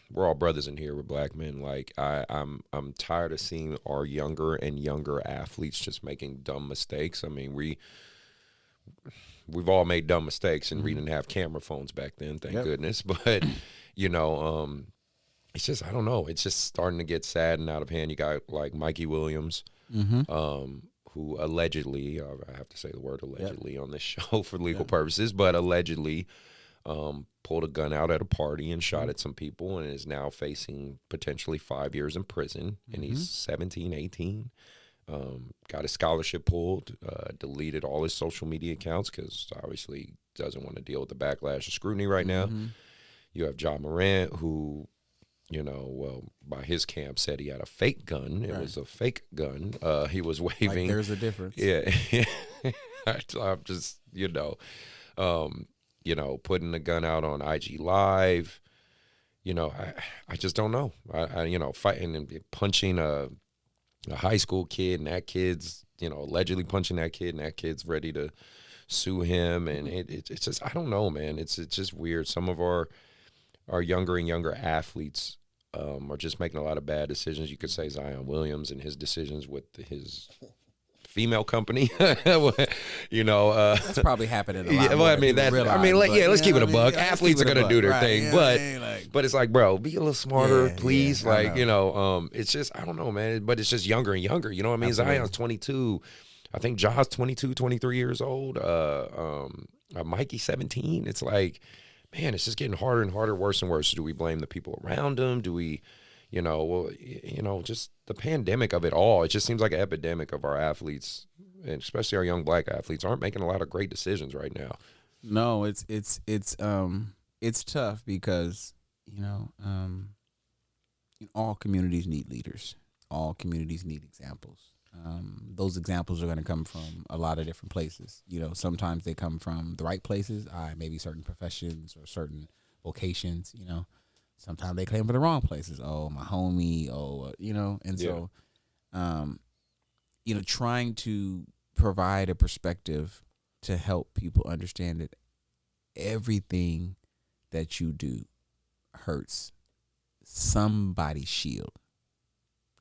we're all brothers in here. We're black men. Like I'm tired of seeing our younger and younger athletes just making dumb mistakes. I mean, we've all made dumb mistakes, and we didn't have camera phones back then, thank goodness. But it's just, I don't know. It's just starting to get sad and out of hand. You got like Mikey Williams, who allegedly, I have to say the word allegedly on this show for legal purposes, but allegedly pulled a gun out at a party and shot at some people and is now facing potentially 5 years in prison. And he's 17, 18. Got his scholarship pulled, deleted all his social media accounts because obviously doesn't want to deal with the backlash of scrutiny right now. You have John Morant, who, well, by his camp said he had a fake gun. It was a fake gun. He was waving. Like there's a difference. Yeah. I'm just, putting the gun out on IG Live. I just don't know. Fighting and punching a high school kid, and that kid's, allegedly punching that kid, and that kid's ready to sue him. And it's just, I don't know, man. It's just weird. Some of our younger and younger athletes are just making a lot of bad decisions. You could say Zion Williams and his decisions with his female company. That's probably happening a lot. Yeah, well, let's keep it a buck. Athletes are gonna do their thing, but it's like, bro, be a little smarter, please. It's just, I don't know, man. But it's just younger and younger. You know what I mean? Absolutely. Zion's 22. I think Ja's 22, 23 years old. Mikey's 17. It's like, man, it's just getting harder and harder, worse and worse. Do we blame the people around him? Do we, just the pandemic of it all? It just seems like an epidemic of our athletes, and especially our young black athletes, aren't making a lot of great decisions right now. No, it's tough because all communities need leaders. All communities need examples. Those examples are going to come from a lot of different places. Sometimes they come from the right places, maybe certain professions or certain vocations, Sometimes they claim for the wrong places. Oh, my homie, so, trying to provide a perspective to help people understand that everything that you do hurts somebody's shield.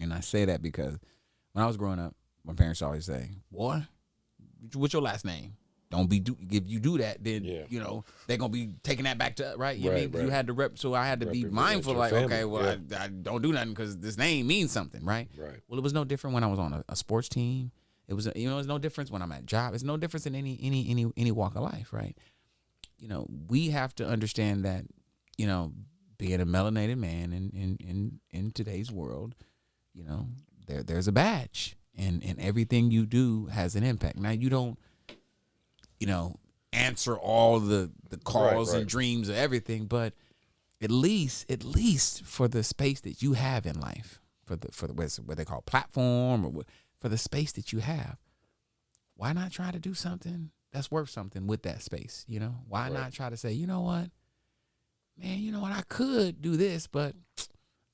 And I say that because when I was growing up, my parents always say, boy, what's your last name? If you do that, then, they're going to be taking that back to, right? Right. You had to so I had to be mindful, like, family. Okay, well, I don't do nothing because this name means something, right? Right. Well, it was no different when I was on a sports team. It was, it's no difference when I'm at a job. It's no difference in any walk of life, right? We have to understand that, being a melanated man in today's world, there's a badge, and everything you do has an impact. Now, you don't, answer all the calls and dreams of everything, but at least for the space that you have in life, for the what they call platform, or for the space that you have, why not try to do something that's worth something with that space? Why not try to say, you know what, man, I could do this, but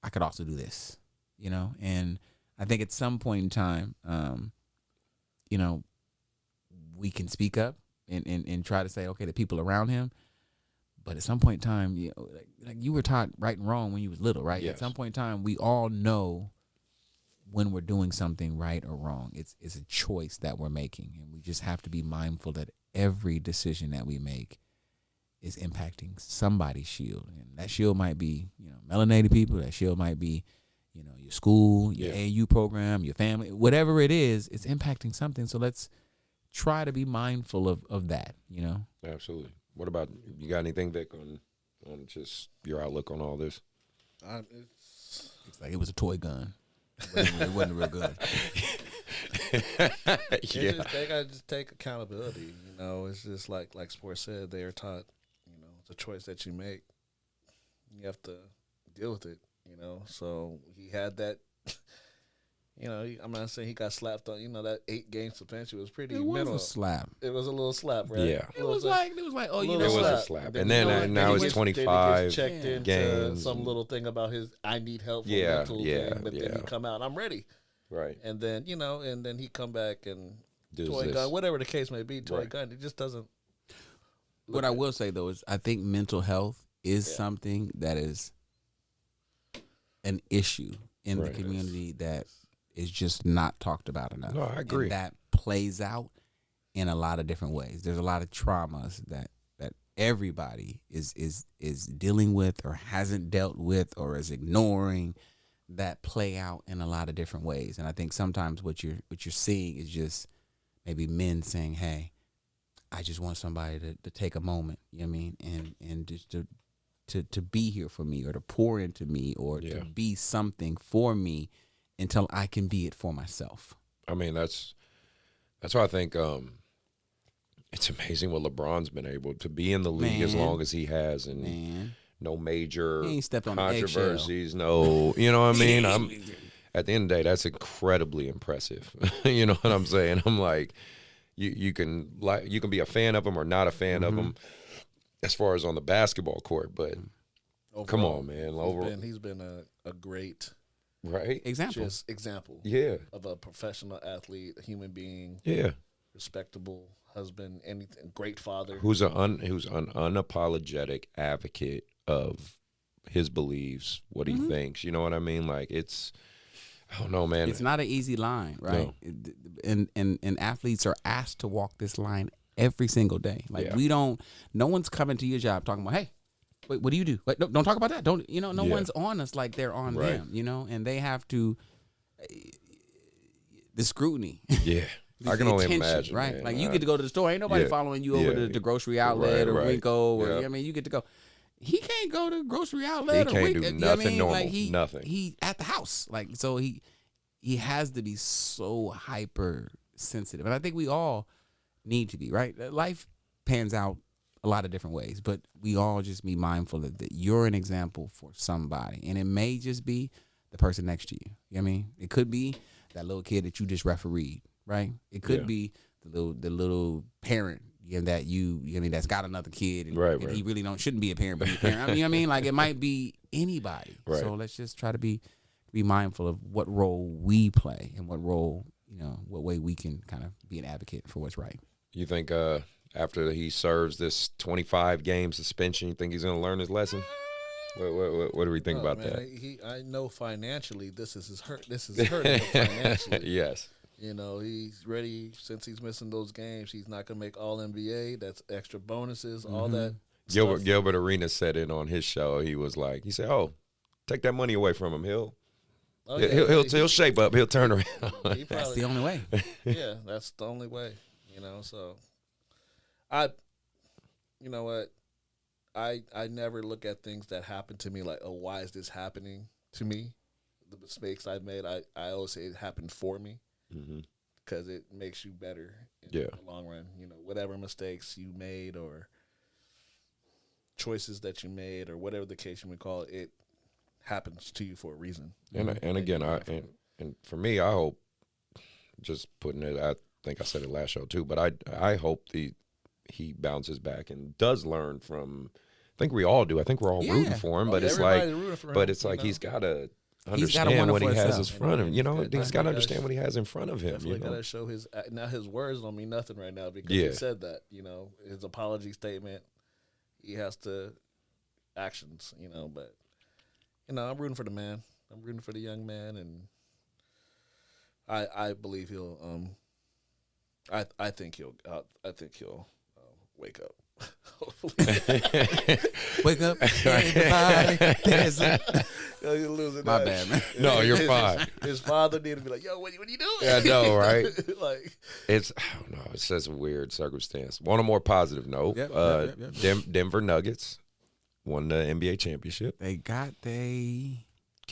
I could also do this, and I think at some point in time, we can speak up and try to say, okay, the people around him. But at some point in time, like you were taught right and wrong when you was little, right? Yes. At some point in time, we all know when we're doing something right or wrong. It's a choice that we're making, and we just have to be mindful that every decision that we make is impacting somebody's shield. And that shield might be, melanated people. That shield might be, your school, your AAU program, your family, whatever it is, it's impacting something. So let's try to be mindful of that, Absolutely. What about, you got anything, Vic, on just your outlook on all this? It's like it was a toy gun. It wasn't real good. They got to just take accountability. It's just like Sports said, they are taught, it's a choice that you make. You have to deal with it, So he had that. I'm not saying he got slapped on. That 8-game suspension was pretty. It was a slap. It was a little slap, right? Yeah. It was like oh, it was a slap, and then now it's 25 checked into games. Some little thing about his I need help. For mental thing, but then he come out, I'm ready. Right. And then and then he come back and Does toy this. gun, whatever the case may be, toy gun. It just doesn't. What I will say though is, I think mental health is something that is an issue in the community that is just not talked about enough. No, I agree. And that plays out in a lot of different ways. There's a lot of traumas that everybody is dealing with, or hasn't dealt with, or is ignoring, that play out in a lot of different ways. And I think sometimes what you're seeing is just maybe men saying, "Hey, I just want somebody to take a moment, you know what I mean, and just to be here for me, or to pour into me, or to be something for me until I can be it for myself. I mean, that's why I think it's amazing what LeBron's been able to be in the league as long as he has, and no major He ain't stepped on controversies, no, you know what I mean? At the end of the day, that's incredibly impressive. You know what I'm saying? I'm like, you can be a fan of him or not a fan of him as far as on the basketball court, but overall, come on, man. He's been a great example of a professional athlete, a human being, respectable husband, anything, great father, who's an unapologetic advocate of his beliefs, what he thinks. You know what I mean? Like, it's, I don't know, man. It's not an easy line, right? No. And athletes are asked to walk this line every single day. Like, no one's coming to your job talking about, hey, wait, what do you do? Like, don't talk about that. No one's on us like they're on them, and they have to, the scrutiny. Yeah. I can only imagine, right? Man. Like, you get to go to the store. Ain't nobody following you over to the grocery outlet or Winco. Or, I mean, you get to go. He can't go to grocery outlet. He can't do nothing normal. Like, nothing. He at the house. Like, so he has to be so hyper sensitive, and I think we all need to be, right. Life pans out a lot of different ways, but we all just be mindful of that. You're an example for somebody, and it may just be the person next to you. You know what I mean? It could be that little kid that you just refereed, right? It could be the little parent, that that's got another kid, and he really shouldn't be a parent, but he's a parent. I mean, you know what I mean? Like, it might be anybody. Right. So let's just try to be mindful of what role we play and what role, what way we can kind of be an advocate for what's right. You think after he serves this 25-game suspension, you think he's going to learn his lesson? What do we think about that? I know financially this is hurting him financially. Yes. He's ready. Since he's missing those games, he's not going to make All-NBA. That's extra bonuses, all that stuff. Gilbert Arenas said it on his show. He said, oh, take that money away from him. He'll shape up. He'll turn around. That's the only way. Yeah, that's the only way. So you know what? I never look at things that happen to me like, oh, why is this happening to me? The mistakes I've made, I always say it happened for me. Because it makes you better in the long run. Whatever mistakes you made or choices that you made or whatever the case you would call it, it happens to you for a reason. And again, and for me, I hope, just putting it, I think I said it last show too, but I hope he bounces back and does learn from. I think we all do. I think we're all rooting for him, but it's like he's got to understand what he has in front of him. He's got to understand what he has in front of him. Definitely got to show his. Now his words don't mean nothing right now because he said that. His apology statement. He has to actions. But I'm rooting for the man. I'm rooting for the young man, and I believe he'll. I think he'll wake up. Wake up, everybody. You're losing. My bad, man. No, you're fine. His father needed to be like, "Yo, what are you doing?" Yeah, I know, right? Like, I don't know. It's just a weird circumstance. On a more positive note, Denver Nuggets won the NBA championship. Can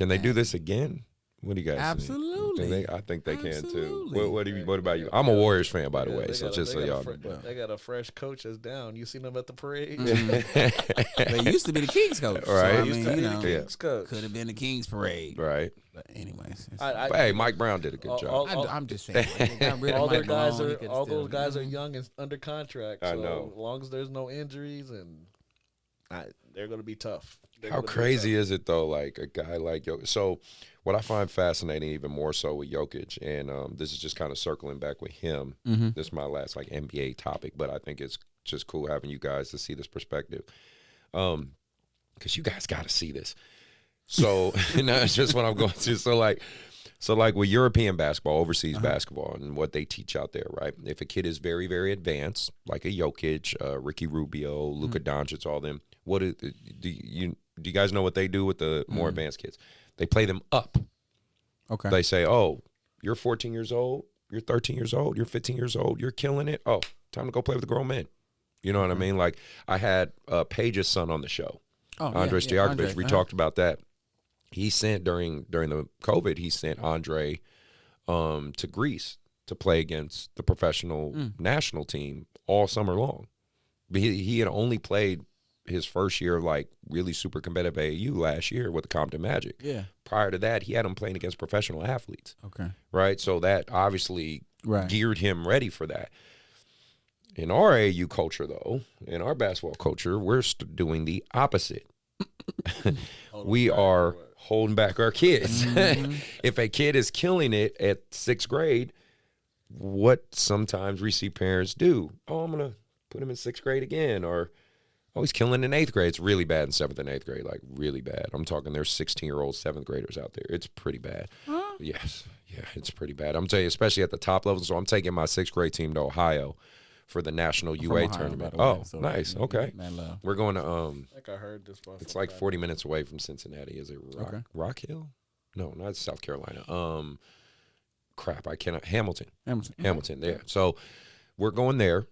they do this again? What do you guys Absolutely. think? I think they can too. What about you? I'm a Warriors fan, by the way, so just so y'all know. They got a fresh coach that's down. You seen them at the parade? They used to be the Kings coach. Right. Kings coach. Could have been the Kings parade. Right. But anyways. Hey, Mike Brown did a good job. I'm just saying. All those guys are young and under contract. I know. As long as there's no injuries, and they're going to be tough. How crazy is it, though, like a guy like Jokic? So what I find fascinating even more so with Jokic, and this is just kind of circling back with him. This is my last NBA topic, but I think it's just cool having you guys to see this perspective, because you guys got to see this. So it's just what I'm going to. So like with European basketball, overseas basketball, and what they teach out there, right? If a kid is very, very advanced, like a Jokic, Ricky Rubio, Luka Doncic, all them, do you guys know what they do with the more advanced kids? They play them up. Okay. They say, oh, you're 14 years old, you're 13 years old, you're 15 years old, you're killing it. Oh, time to go play with the grown men. You know what I mean? Like, I had Paige's son on the show. Oh, Andre Stojakovic. Andre, We talked about that. He sent during the COVID, he sent Andre to Greece to play against the professional national team all summer long. He had only played his first year of like really super competitive AAU last year with the Compton Magic. Yeah. Prior to that, he had him playing against professional athletes. Okay. Right? So that obviously Right. geared him ready for that. In our AAU culture, though, in our basketball culture, we're doing the opposite. We are holding back our kids. If a kid is killing it at 6th grade, what sometimes we see parents do, oh, I'm going to put him in 6th grade again, or oh, he's killing in 8th grade. It's really bad in 7th and 8th grade, like really bad. I'm talking there's 16-year-old 7th graders out there. It's pretty bad. Yes. Yeah, it's pretty bad. I'm telling you, especially at the top level. So I'm taking my 6th grade team to Ohio for the national UA Ohio, tournament. by the way, Oh, so nice. yeah, Okay. man love. We're going to I think I heard this. it's like 40 minutes away from Cincinnati. Is it Rock Hill? No, not South Carolina. Crap, I cannot. Hamilton. Hamilton, there. So we're going there.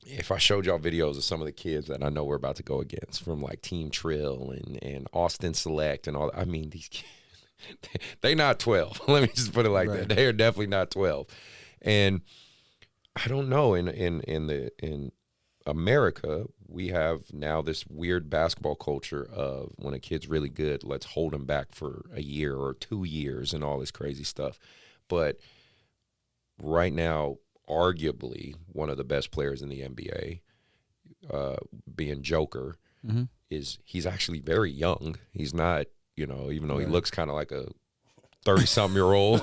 If I showed y'all videos of some of the kids that I know we're about to go against from like Team Trill and Austin Select and all, I mean, these kids, they not 12. Let me just put it like that. They are definitely not 12. And I don't know, in America, we have now this weird basketball culture of when a kid's really good, let's hold him back for a year or 2 years and all this crazy stuff. But right now, arguably one of the best players in the NBA, being Joker, he's actually very young. He's not, even though he looks kind of like a 30-something-year-old,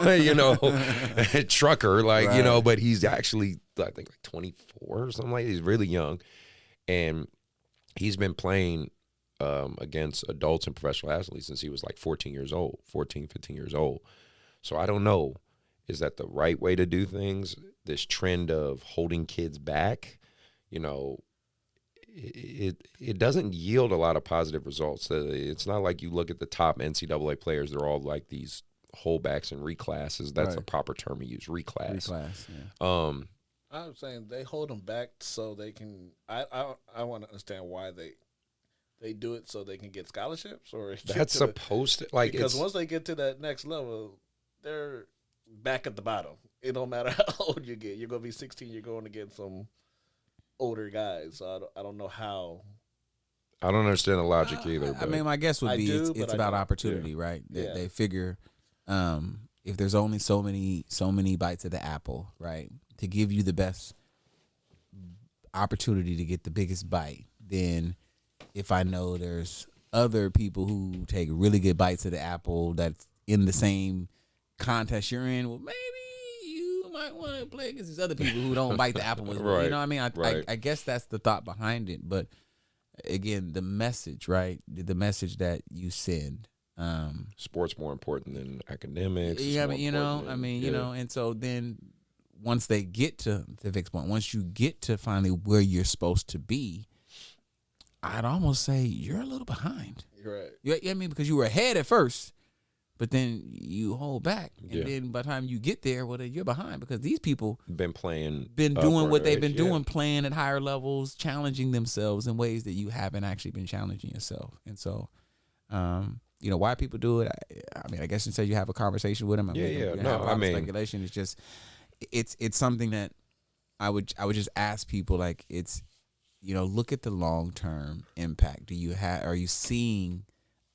trucker, like, but he's actually, I think, like 24 or something like that. He's really young. And he's been playing against adults and professional athletes since he was like 15 years old. So I don't know, is that the right way to do things? This trend of holding kids back, it doesn't yield a lot of positive results. It's not like you look at the top NCAA players, they're all like these holdbacks and reclasses. That's the proper term to use, reclass. Yeah. I'm saying they hold them back so they can. I want to understand why they do it, so they can get scholarships, or that's supposed to, like, because once they get to that next level, they're back at the bottom. It don't matter how old you get. You're gonna be 16. You're going to get some older guys. So I don't know how. I don't understand the logic either. I mean, my guess would be it's about opportunity, right? They figure if there's only so many bites of the apple, right, to give you the best opportunity to get the biggest bite, then if I know there's other people who take really good bites of the apple that's in the same contest you're in, well, maybe you might want to play against these other people who don't bite the apple as well. Right. You know what I mean? I guess that's the thought behind it. But again, the message, right? The message that you send. Sport's more important than academics. Yeah, and so then once they get to Vic's point, once you get to finally where you're supposed to be, I'd almost say you're a little behind. You're right. Yeah, I mean, because you were ahead at first, but then you hold back, and then by the time you get there, well, then you're behind because these people been doing what they've been doing, playing at higher levels, challenging themselves in ways that you haven't actually been challenging yourself. And so, why people do it? I mean, I guess until you have a conversation with them, speculation. It's just, it's something that I would just ask people, like, it's, look at the long-term impact. Are you seeing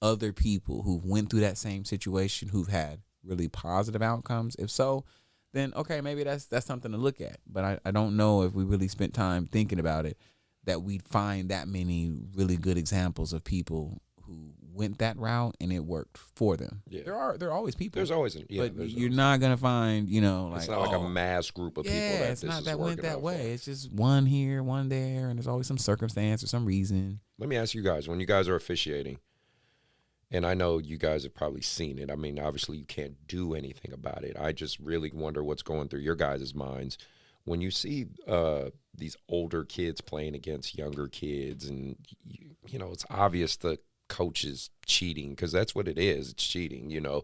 other people who went through that same situation who've had really positive outcomes? If so, then okay, maybe that's something to look at. But I don't know if we really spent time thinking about it, that we'd find that many really good examples of people who went that route and it worked for them. Yeah. There are always people. There's always, but you're not gonna find, it's not like a mass group of people. Yeah, it's not that went that way. It's just one here, one there, and there's always some circumstance or some reason. Let me ask you guys, when you guys are officiating, and I know you guys have probably seen it. I mean, obviously you can't do anything about it. I just really wonder what's going through your guys' minds when you see these older kids playing against younger kids, and it's obvious the coach is cheating, because that's what it is. It's cheating. You're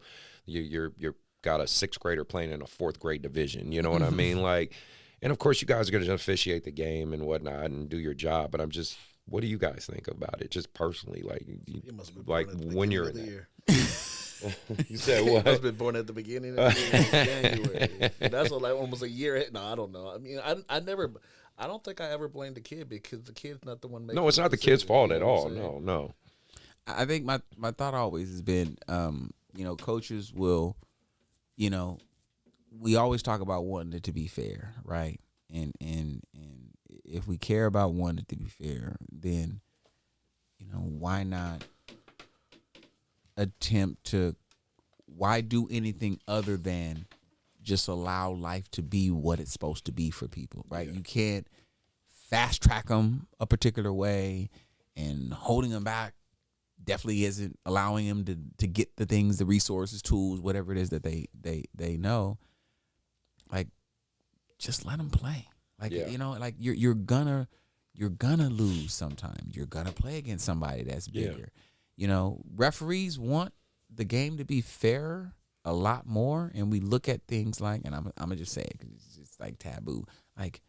got a 6th grader playing in a 4th grade division. You know what I mean? Like, And of course, you guys are going to officiate the game and whatnot and do your job. But I'm just, what do you guys think about it? Just personally, like when you're in there. You said what? I was been born at the beginning of the year, January. That's like almost a year. No, I don't know. I mean, I don't think I ever blamed the kid because the kid's not the one making. No, it's not the kid's fault at all. No. I think my thought always has been, coaches will, we always talk about wanting it to be fair, right? And if we care about wanting it to be fair, then, why not why do anything other than just allow life to be what it's supposed to be for people, right? Yeah. You can't fast track them a particular way, and holding them back definitely isn't allowing them to get the things, the resources, tools, whatever it is that they know. Like, just let them play. Like, like you're gonna lose sometimes. You're gonna play against somebody that's bigger. Referees want the game to be fairer a lot more, and we look at things like, and I'm gonna just say it because it's just like taboo. Like,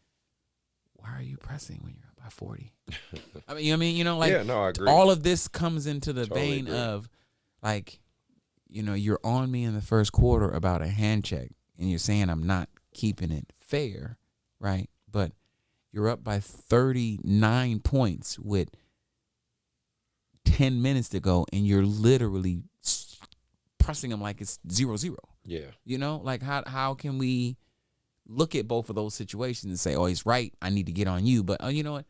why are you pressing when you're up by 40? I mean, I agree. All of this comes into the vein of, like, you're on me in the first quarter about a hand check, and you're saying I'm not keeping it fair, right? But you're up by 39 points with 10 minutes to go, and you're literally pressing them like it's 0-0. Yeah. Like, how can we look at both of those situations and say, oh, he's right, I need to get on you, but you know what?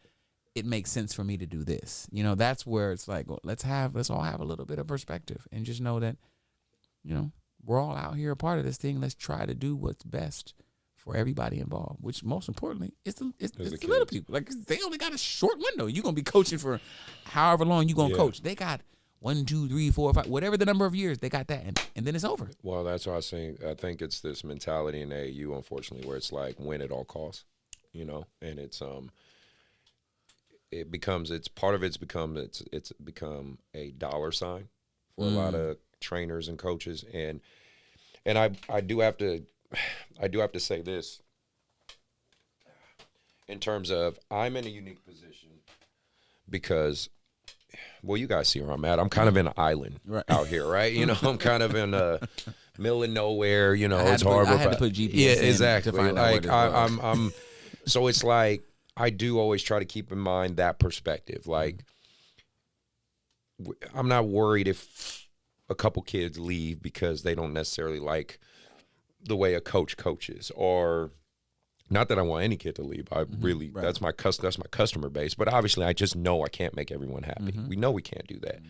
It makes sense for me to do this. That's where it's like, well, let's all have a little bit of perspective and just know that, we're all out here a part of this thing. Let's try to do what's best for everybody involved, which most importantly, it's the little people. Like, they only got a short window. You're going to be coaching for however long you're going to coach. They got 1, 2, 3, 4, 5, whatever the number of years, they got that, and then it's over. Well, that's what I was saying. I think it's this mentality in AAU, unfortunately, where it's like win at all costs, and it's it's become a dollar sign for a lot of trainers and coaches, and I do have to say this in terms of I'm in a unique position because, well, you guys see where I'm at. I'm kind of in an island out here, right? I'm kind of in a middle of nowhere. It's hard. I had to put GPS. Yeah, exactly. To find out I'm. So it's like I do always try to keep in mind that perspective. Like, I'm not worried if a couple kids leave because they don't necessarily like the way a coach coaches, or not that I want any kid to leave. I really, that's my customer base. But obviously, I just know I can't make everyone happy. We know we can't do that.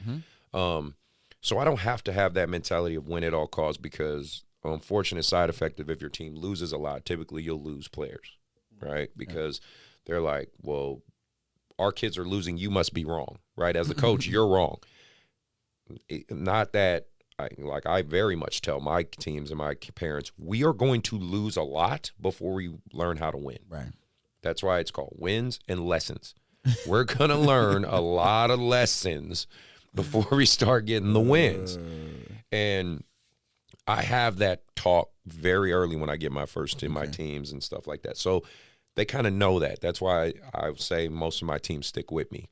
So I don't have to have that mentality of win at all costs, because unfortunate side effect of if your team loses a lot, typically you'll lose players, right? Because they're like, well, our kids are losing, you must be wrong, right? As a coach, you're wrong. Not that. I very much tell my teams and my parents, we are going to lose a lot before we learn how to win. Right. That's why it's called wins and lessons. We're going to learn a lot of lessons before we start getting the wins. And I have that talk very early when I get my first in my teams and stuff like that. So they kind of know that. That's why I would say most of my teams stick with me.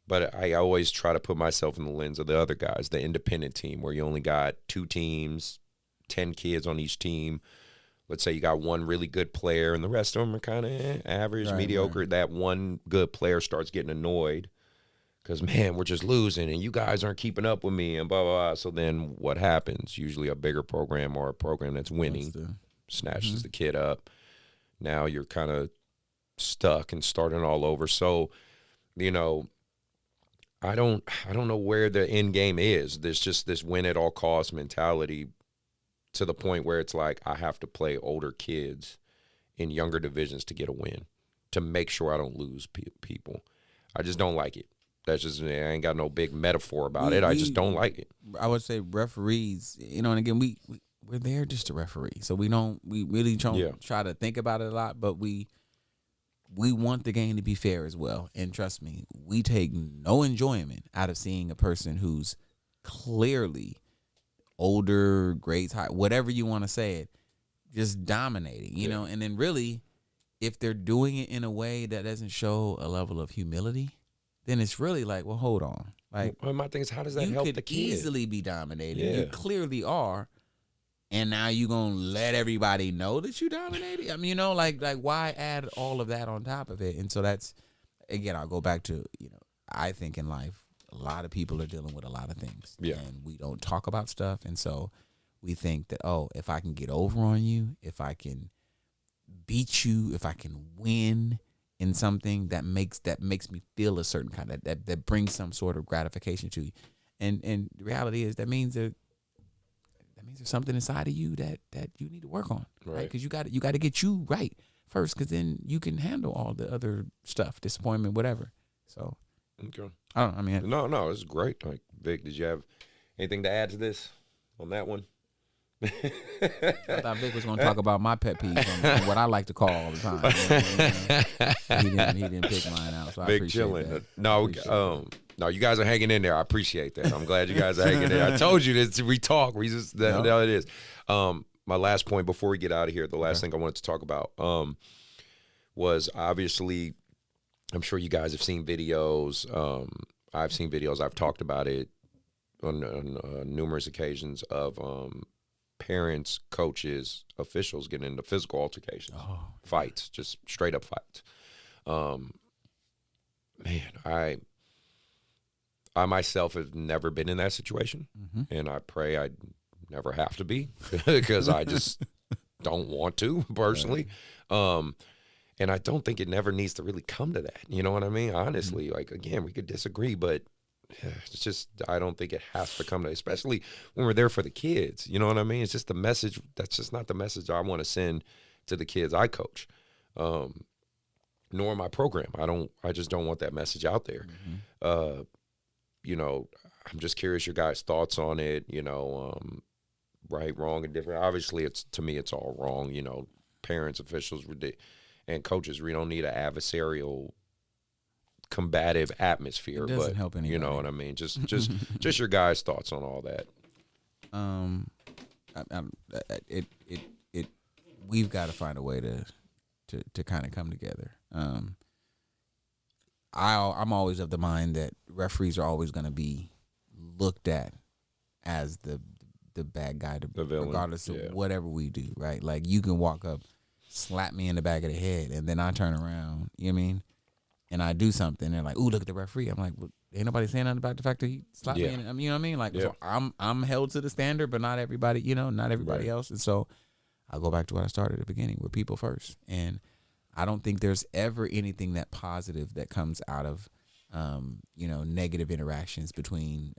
But I always try to put myself in the lens of the other guys, the independent team, where you only got 2 teams, 10 kids on each team. Let's say you got one really good player and the rest of them are kind of average, mediocre. Right. That one good player starts getting annoyed because, man, we're just losing and you guys aren't keeping up with me and blah, blah, blah. So then what happens? Usually a bigger program or a program that's winning snatches the kid up. Now you're kind of stuck and starting all over. So, I don't know where the end game is. There's just this win at all costs mentality to the point where it's like I have to play older kids in younger divisions to get a win, to make sure I don't lose people. I just don't like it. That's just, I ain't got no big metaphor about it. I just don't like it. I would say referees, and again, we're there just to referee. So we really try to think about it a lot, but we want the game to be fair as well. And trust me, we take no enjoyment out of seeing a person who's clearly older, grades high, whatever you want to say it, just dominating, and then really if they're doing it in a way that doesn't show a level of humility, then it's really like, well, hold on. Like, well, my thing is, how does that help the kid? You could easily be dominated. Yeah. You clearly are. And now you going to let everybody know that you dominated? I mean, like why add all of that on top of it? And so that's, again, I'll go back to, I think in life, a lot of people are dealing with a lot of things. Yeah. And we don't talk about stuff. And so we think that, if I can get over on you, if I can beat you, if I can win in something that makes me feel a certain kind of, that brings some sort of gratification to you. And the reality is that means there's something inside of you that you need to work on, right? Because you got to get you right first, because then you can handle all the other stuff, disappointment, whatever. So, okay. I don't know. I mean, no, it's great. Like, Vic, did you have anything to add to this on that one? I thought Vic was going to talk about my pet peeves and what I like to call all the time. He didn't pick mine out, so I Big appreciate chilling. that. No, you guys are hanging in there. I appreciate that. I'm glad you guys are hanging in there. I told you this. We talk. We just that's how it is. My last point before we get out of here, the last thing I wanted to talk about was obviously, I'm sure you guys have seen videos. I've seen videos. I've talked about it on numerous occasions of parents, coaches, officials getting into physical altercations, fights, just straight up fights. Man, I myself have never been in that situation, and I pray I never have to be because I just don't want to personally. And I don't think it never needs to really come to that. You know what I mean? Honestly, like, again, we could disagree, but it's just, I don't think it has to come to, especially when we're there for the kids. You know what I mean? It's just the message. That's just not the message I want to send to the kids I coach, nor my program. I just don't want that message out there. I'm just curious your guys' thoughts on it, right, wrong, and different. Obviously, to me, it's all wrong. Parents, officials, and coaches, we don't need an adversarial, combative atmosphere. It doesn't but help anybody. You know what I mean? Just your guys' thoughts on all that. We've got to find a way to kind of come together. I'm always of the mind that referees are always going to be looked at as the bad guy, the villain, regardless of whatever we do, right? Like, you can walk up, slap me in the back of the head, and then I turn around, you know what I mean? And I do something, and they're like, "Ooh, look at the referee." I'm like, well, ain't nobody saying nothing about the fact that he slapped me. You know what I mean? Like, so I'm held to the standard, but not everybody, not everybody else. And so I'll go back to what I started at the beginning. We're people first. And I don't think there's ever anything that positive that comes out of, negative interactions between,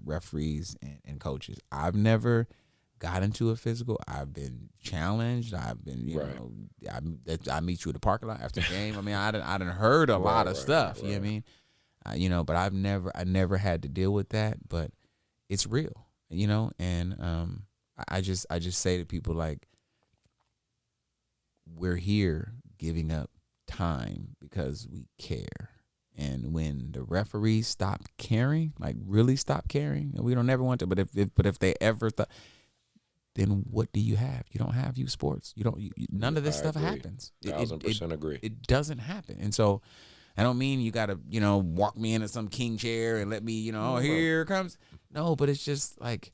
referees and coaches. I've never got into a physical. I've been challenged. I've been, I meet you at the parking lot after the game. I mean, I done heard a lot of stuff. You know what I mean? But I never had to deal with that. But it's real, and I just say to people, like, we're here giving up time because we care. And when the referees stop caring, like really stop caring, and we don't ever want to, but if they ever thought, then what do you have? You don't have youth sports. You don't. None of this stuff happens. 1000% agree. It doesn't happen. And so, I don't mean you got to walk me into some king chair and let me here it comes. No, but it's just like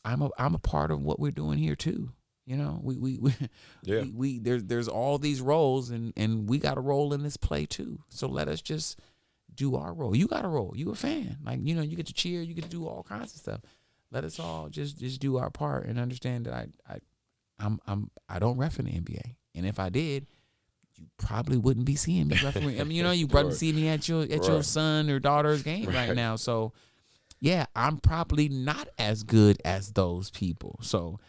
I'm a part of what we're doing here too. There's all these roles and we got a role in this play too. So let us just do our role. You got a role. You a fan. Like, you get to cheer. You get to do all kinds of stuff. Let us all just do our part and understand that I don't ref in the NBA, and if I did, you probably wouldn't be seeing me refereeing. I mean, you probably see me at your son or daughter's game right now. So, yeah, I'm probably not as good as those people. So,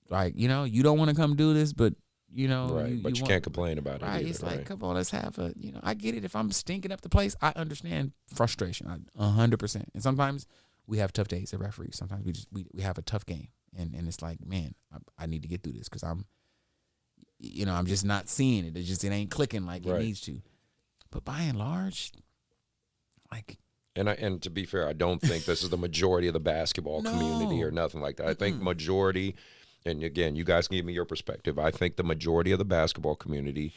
like, you don't want to come do this, but but you can't complain about it. Right? It's like, come on, let's have a. I get it. If I'm stinking up the place, I understand frustration, 100%. And sometimes we have tough days as referees. Sometimes we have a tough game, and it's like, man, I need to get through this because I'm just not seeing it. It ain't clicking like it needs to. But by and large, like, and to be fair, I don't think this is the majority of the basketball community or nothing like that. I think majority and again, you guys give me your perspective. I think the majority of the basketball community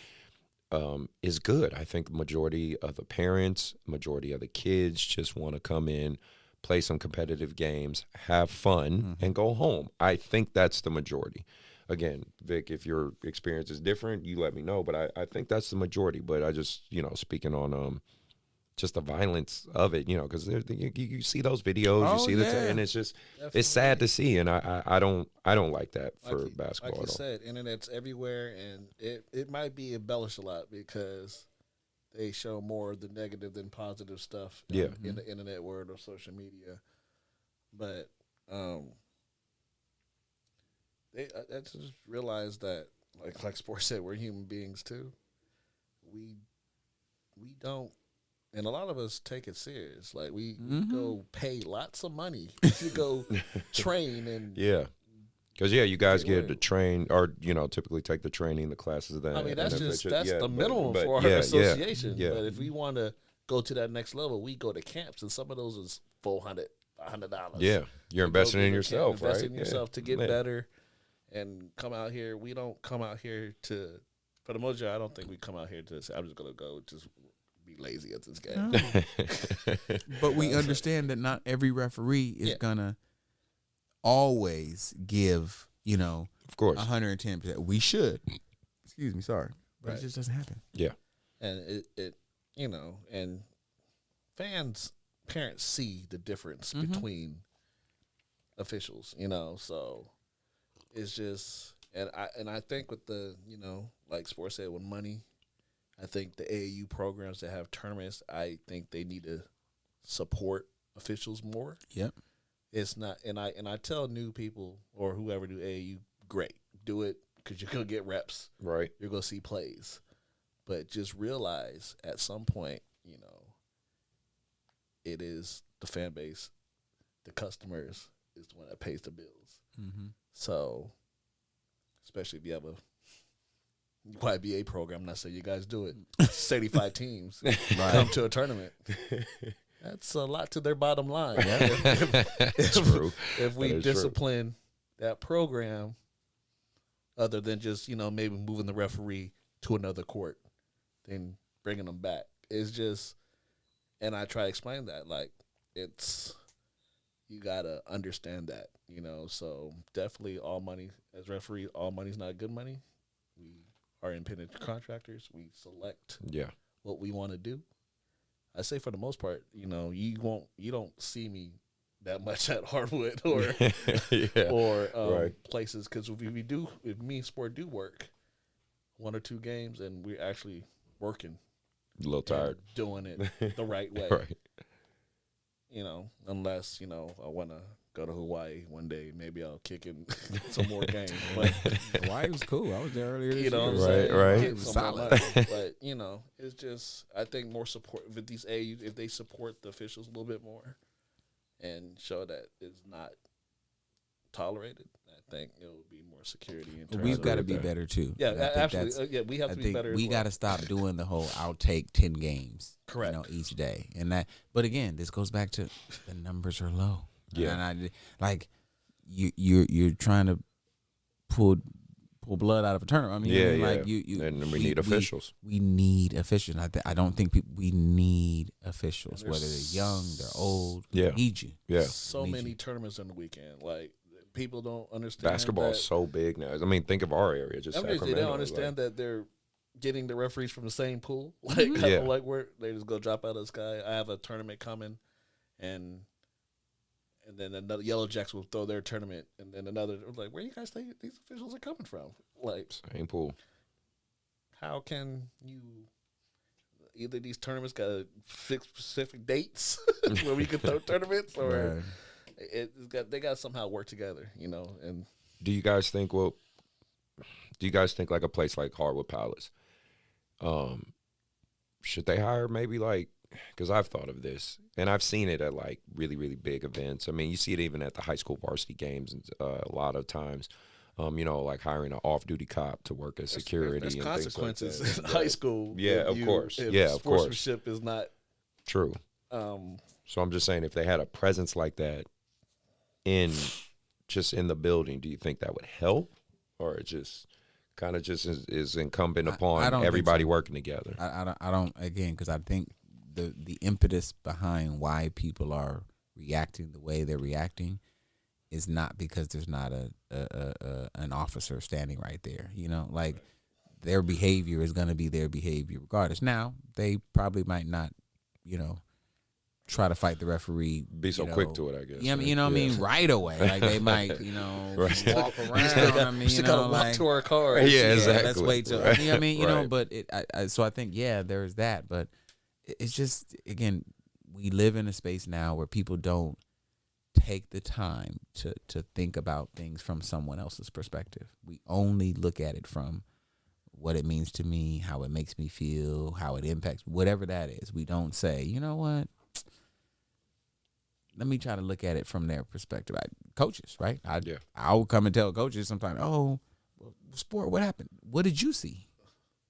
is good. I think the majority of the parents, majority of the kids just want to come in, play some competitive games, have fun, and go home. I think that's the majority. Again, Vic, if your experience is different, you let me know. But I think that's the majority. But I just, speaking on just the violence of it, because you see those videos, you see and it's just it's sad to see, and I don't like that for basketball. Like you said, internet's everywhere, and it might be embellished a lot because they show more of the negative than positive stuff in the internet world or social media. But I just realized that, like Sports said, we're human beings too. We don't, and a lot of us take it serious. Like we go pay lots of money to go train and because you guys get to train or typically take the training, the classes. Then I mean that's the minimum for our association. Yeah. But if we want to go to that next level, we go to camps, and some of those is $400, $500. Yeah, you're investing in yourself, right? Investing in yourself to get better. And come out here. We don't come out here for the most part, I don't think we come out here to say, I'm just going to go just be lazy at this game. No. But we understand that not every referee is going to always give, of course, 110%. We should. Excuse me, sorry. But it just doesn't happen. Yeah. And it and parents see the difference between officials, so it's just, and I think with the, like Sports said, with money, I think the AAU programs that have tournaments, I think they need to support officials more. Yep. It's not, and I tell new people or whoever do AAU, great, do it because you're gonna get reps. Right. You're gonna see plays, but just realize at some point, it is the fan base, the customers is the one that pays the bills. Mm-hmm. So, especially if you have a YBA program, I'm not saying you guys do it, 75 teams come to a tournament. That's a lot to their bottom line. It's true. If we discipline that program, other than just, maybe moving the referee to another court, then bringing them back. It's just, and I try to explain that, like, you got to understand that, so definitely all money, as referee, all money's not good money. We are independent contractors. We select what we want to do. I say for the most part, you don't see me that much at Hardwood or places, because if me and Sport do work 1 or 2 games and we're actually working, a little tired, doing it the right way, right? Unless I want to go to Hawaii one day, maybe I'll kick in some more games. But Hawaii was cool. I was there earlier this year. Right. It was solid. But it's just, I think more support with these AUs, if they support the officials a little bit more and show that it's not tolerated, I think it will be more security. We've got to be better too. Yeah, absolutely. We have to be better. We got to stop doing the whole "I'll take 10 games," correct, each day, and that. But again, this goes back to the numbers are low. Yeah, and you're trying to pull blood out of a tournament. I mean, and we need officials. We need officials. I don't think we need officials, whether they're young, they're old. Yeah, we need you. Yeah, so many tournaments on the weekend. Like, people don't understand. Basketball is so big now. I mean, think of our area, just Sacramento. They don't understand that they're getting the referees from the same pool. Like where they just go drop out of the sky. I have a tournament coming, and then another Yellow Jacks will throw their tournament, and then another, like, where you guys think these officials are coming from? Like, same pool. How can you? Either these tournaments got to fix specific dates where we can throw tournaments, or they got to somehow work together, And do you guys think like a place like Hardwood Palace, should they hire maybe like? Because I've thought of this, and I've seen it at like really, really big events. I mean, you see it even at the high school varsity games a lot of times. Like hiring an off-duty cop to work as security. There's and consequences things like that. in high school. Yeah, of course. If sportsmanship is not true. So I'm just saying, if they had a presence like that in just in the building, do you think that would help, or it just kind of just is incumbent upon everybody working together? I don't again, because I think the impetus behind why people are reacting the way they're reacting is not because there's not an officer standing right there. You know, like their behavior is going to be their behavior regardless. Now they probably might not, you know, try to fight the referee. Be so quick to it, I guess. Yeah, you know what I mean? Right away. Like they might, you know, walk around. I mean, you know, walk to our cars. Yeah, exactly. Let's wait till. You know what I mean? You know, but so I think there's that, but it's just again, we live in a space now where people don't take the time to think about things from someone else's perspective. We only look at it from what it means to me, how it makes me feel, how it impacts, whatever that is. We don't say, you know what? Let me try to look at it from their perspective. Coaches, right? I'll come and tell coaches sometimes, oh, sport, what happened? What did you see?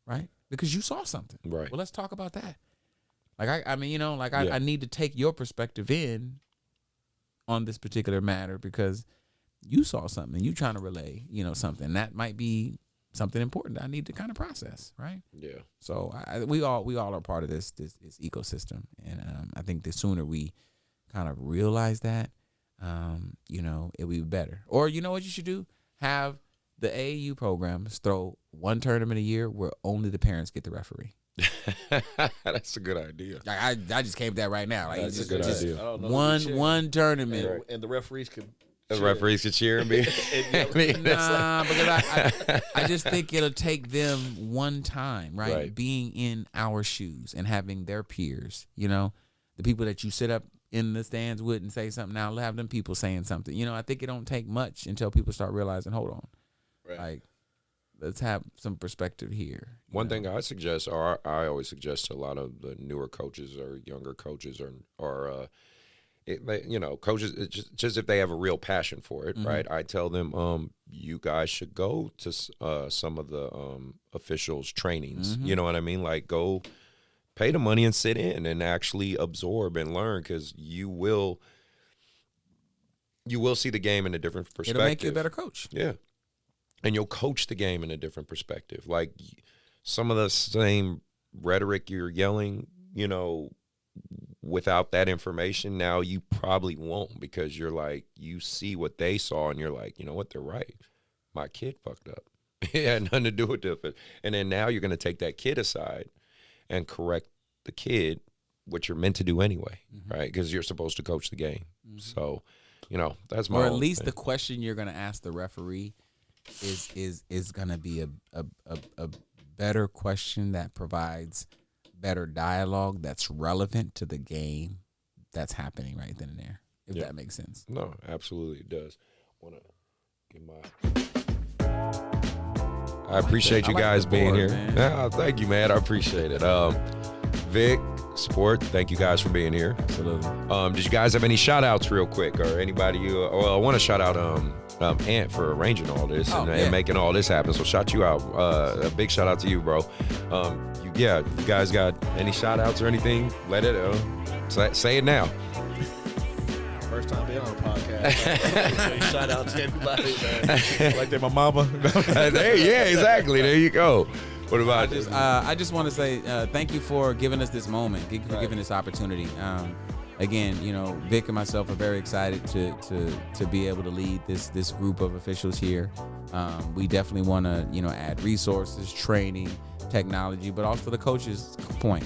Right? Because you saw something. Right. Well, let's talk about that. Like, I mean, you know, like I need to take your perspective in on this particular matter because you saw something and you're trying to relay, you know, something. That might be something important that I need to kind of process, right? Yeah. So we all are part of this ecosystem. And I think the sooner we kind of realize that, you know, it'll be better. Or you know what you should do? Have the AAU programs throw one tournament a year where only the parents get the referee. That's a good idea. I just came to that right now. Like, that's a good idea. One tournament, and the referees could. The referees could cheer and be. Nah, because I just think it'll take them one time, right? Being in our shoes and having their peers, you know, the people that you sit up in the stands with and say something. Now have them people saying something. You know, I think it don't take much until people start realizing, hold on, like, let's have some perspective here. One thing I suggest, or I always suggest to a lot of the newer coaches or younger coaches, or you know, coaches, just if they have a real passion for it, right? I tell them, you guys should go to some of the officials' trainings. You know what I mean? Like, go pay the money and sit in and actually absorb and learn, because you will see the game in a different perspective. It'll make you a better coach. Yeah. And you'll coach the game in a different perspective. Like, some of the same rhetoric you're yelling, you know, without that information, now you probably won't, because you're like, you see what they saw and you're like, you know what, they're right. My kid fucked up. It had nothing to do with it. And then now you're going to take that kid aside and correct the kid, what you're meant to do anyway, right? Because you're supposed to coach the game. So, you know, that's my. Or at least the question you're going to ask the referee is going to be a better question that provides better dialogue that's relevant to the game that's happening right then and there, if that makes sense. No, absolutely it does. Want to give I appreciate you guys being here. Yeah, thank you, man. I appreciate it. Vic, Sport, thank you guys for being here. Absolutely. Did you guys have any shout outs real quick, or anybody I want to shout out Ant for arranging all this and making all this happen. So shout you out. A big shout out to you, bro. You guys got any shout outs or anything? Let it say it now. First time being on a podcast. Shout out to everybody. Like they're my mama. Yeah, exactly. There you go. What about this? I just want to say thank you for giving us this moment, for giving this opportunity. Again, you know, Vic and myself are very excited to be able to lead this group of officials here. We definitely want to, you know, add resources, training, technology, but also the coaches' point.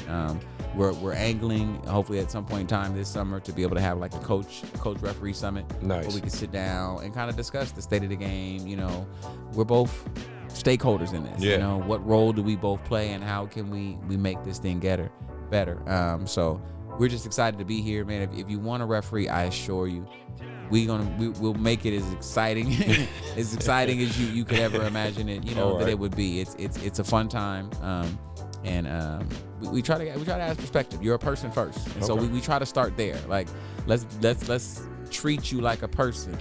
We're angling, hopefully at some point in time this summer, to be able to have like a coach referee summit. Nice. Where we can sit down and kind of discuss the state of the game. You know, we're both stakeholders in this. You know, what role do we both play, and how can we make this thing better? So we're just excited to be here, man. If you want a referee, I assure you, we'll make it as exciting as you could ever imagine it. You know that it would be. It's a fun time, and we try to ask perspective. You're a person first, and so we try to start there. Like let's treat you like a person.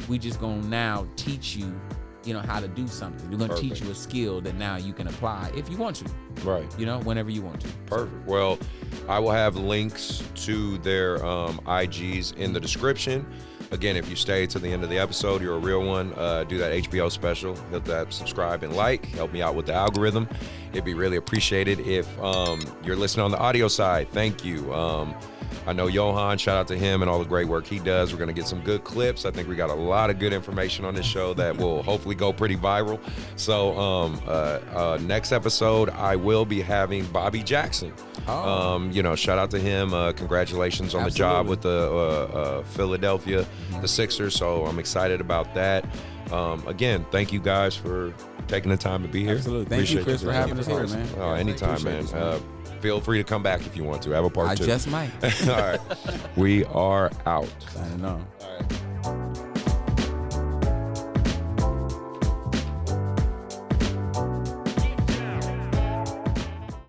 We just gonna now teach you, you know, how to do something. We're going to teach you a skill that now you can apply if you want to. Right. You know, whenever you want to. Perfect. Well, I will have links to their IGs in the description. Again, if you stay to the end of the episode, you're a real one. Do that HBO special. Hit that subscribe and like. Help me out with the algorithm. It'd be really appreciated if you're listening on the audio side. Thank you. I know Johan, shout out to him and all the great work he does. We're going to get some good clips. I think we got a lot of good information on this show that will hopefully go pretty viral. So next episode, I will be having Bobby Jackson. Shout out to him. Congratulations on the job with the Philadelphia, the Sixers. So I'm excited about that. Again, thank you guys for taking the time to be here. Absolutely. Thank you, Chris, for having us here, man. Oh, anytime, man. Feel free to come back if you want to. Have a part 2. I just might. All right. We are out. Signing on. All right.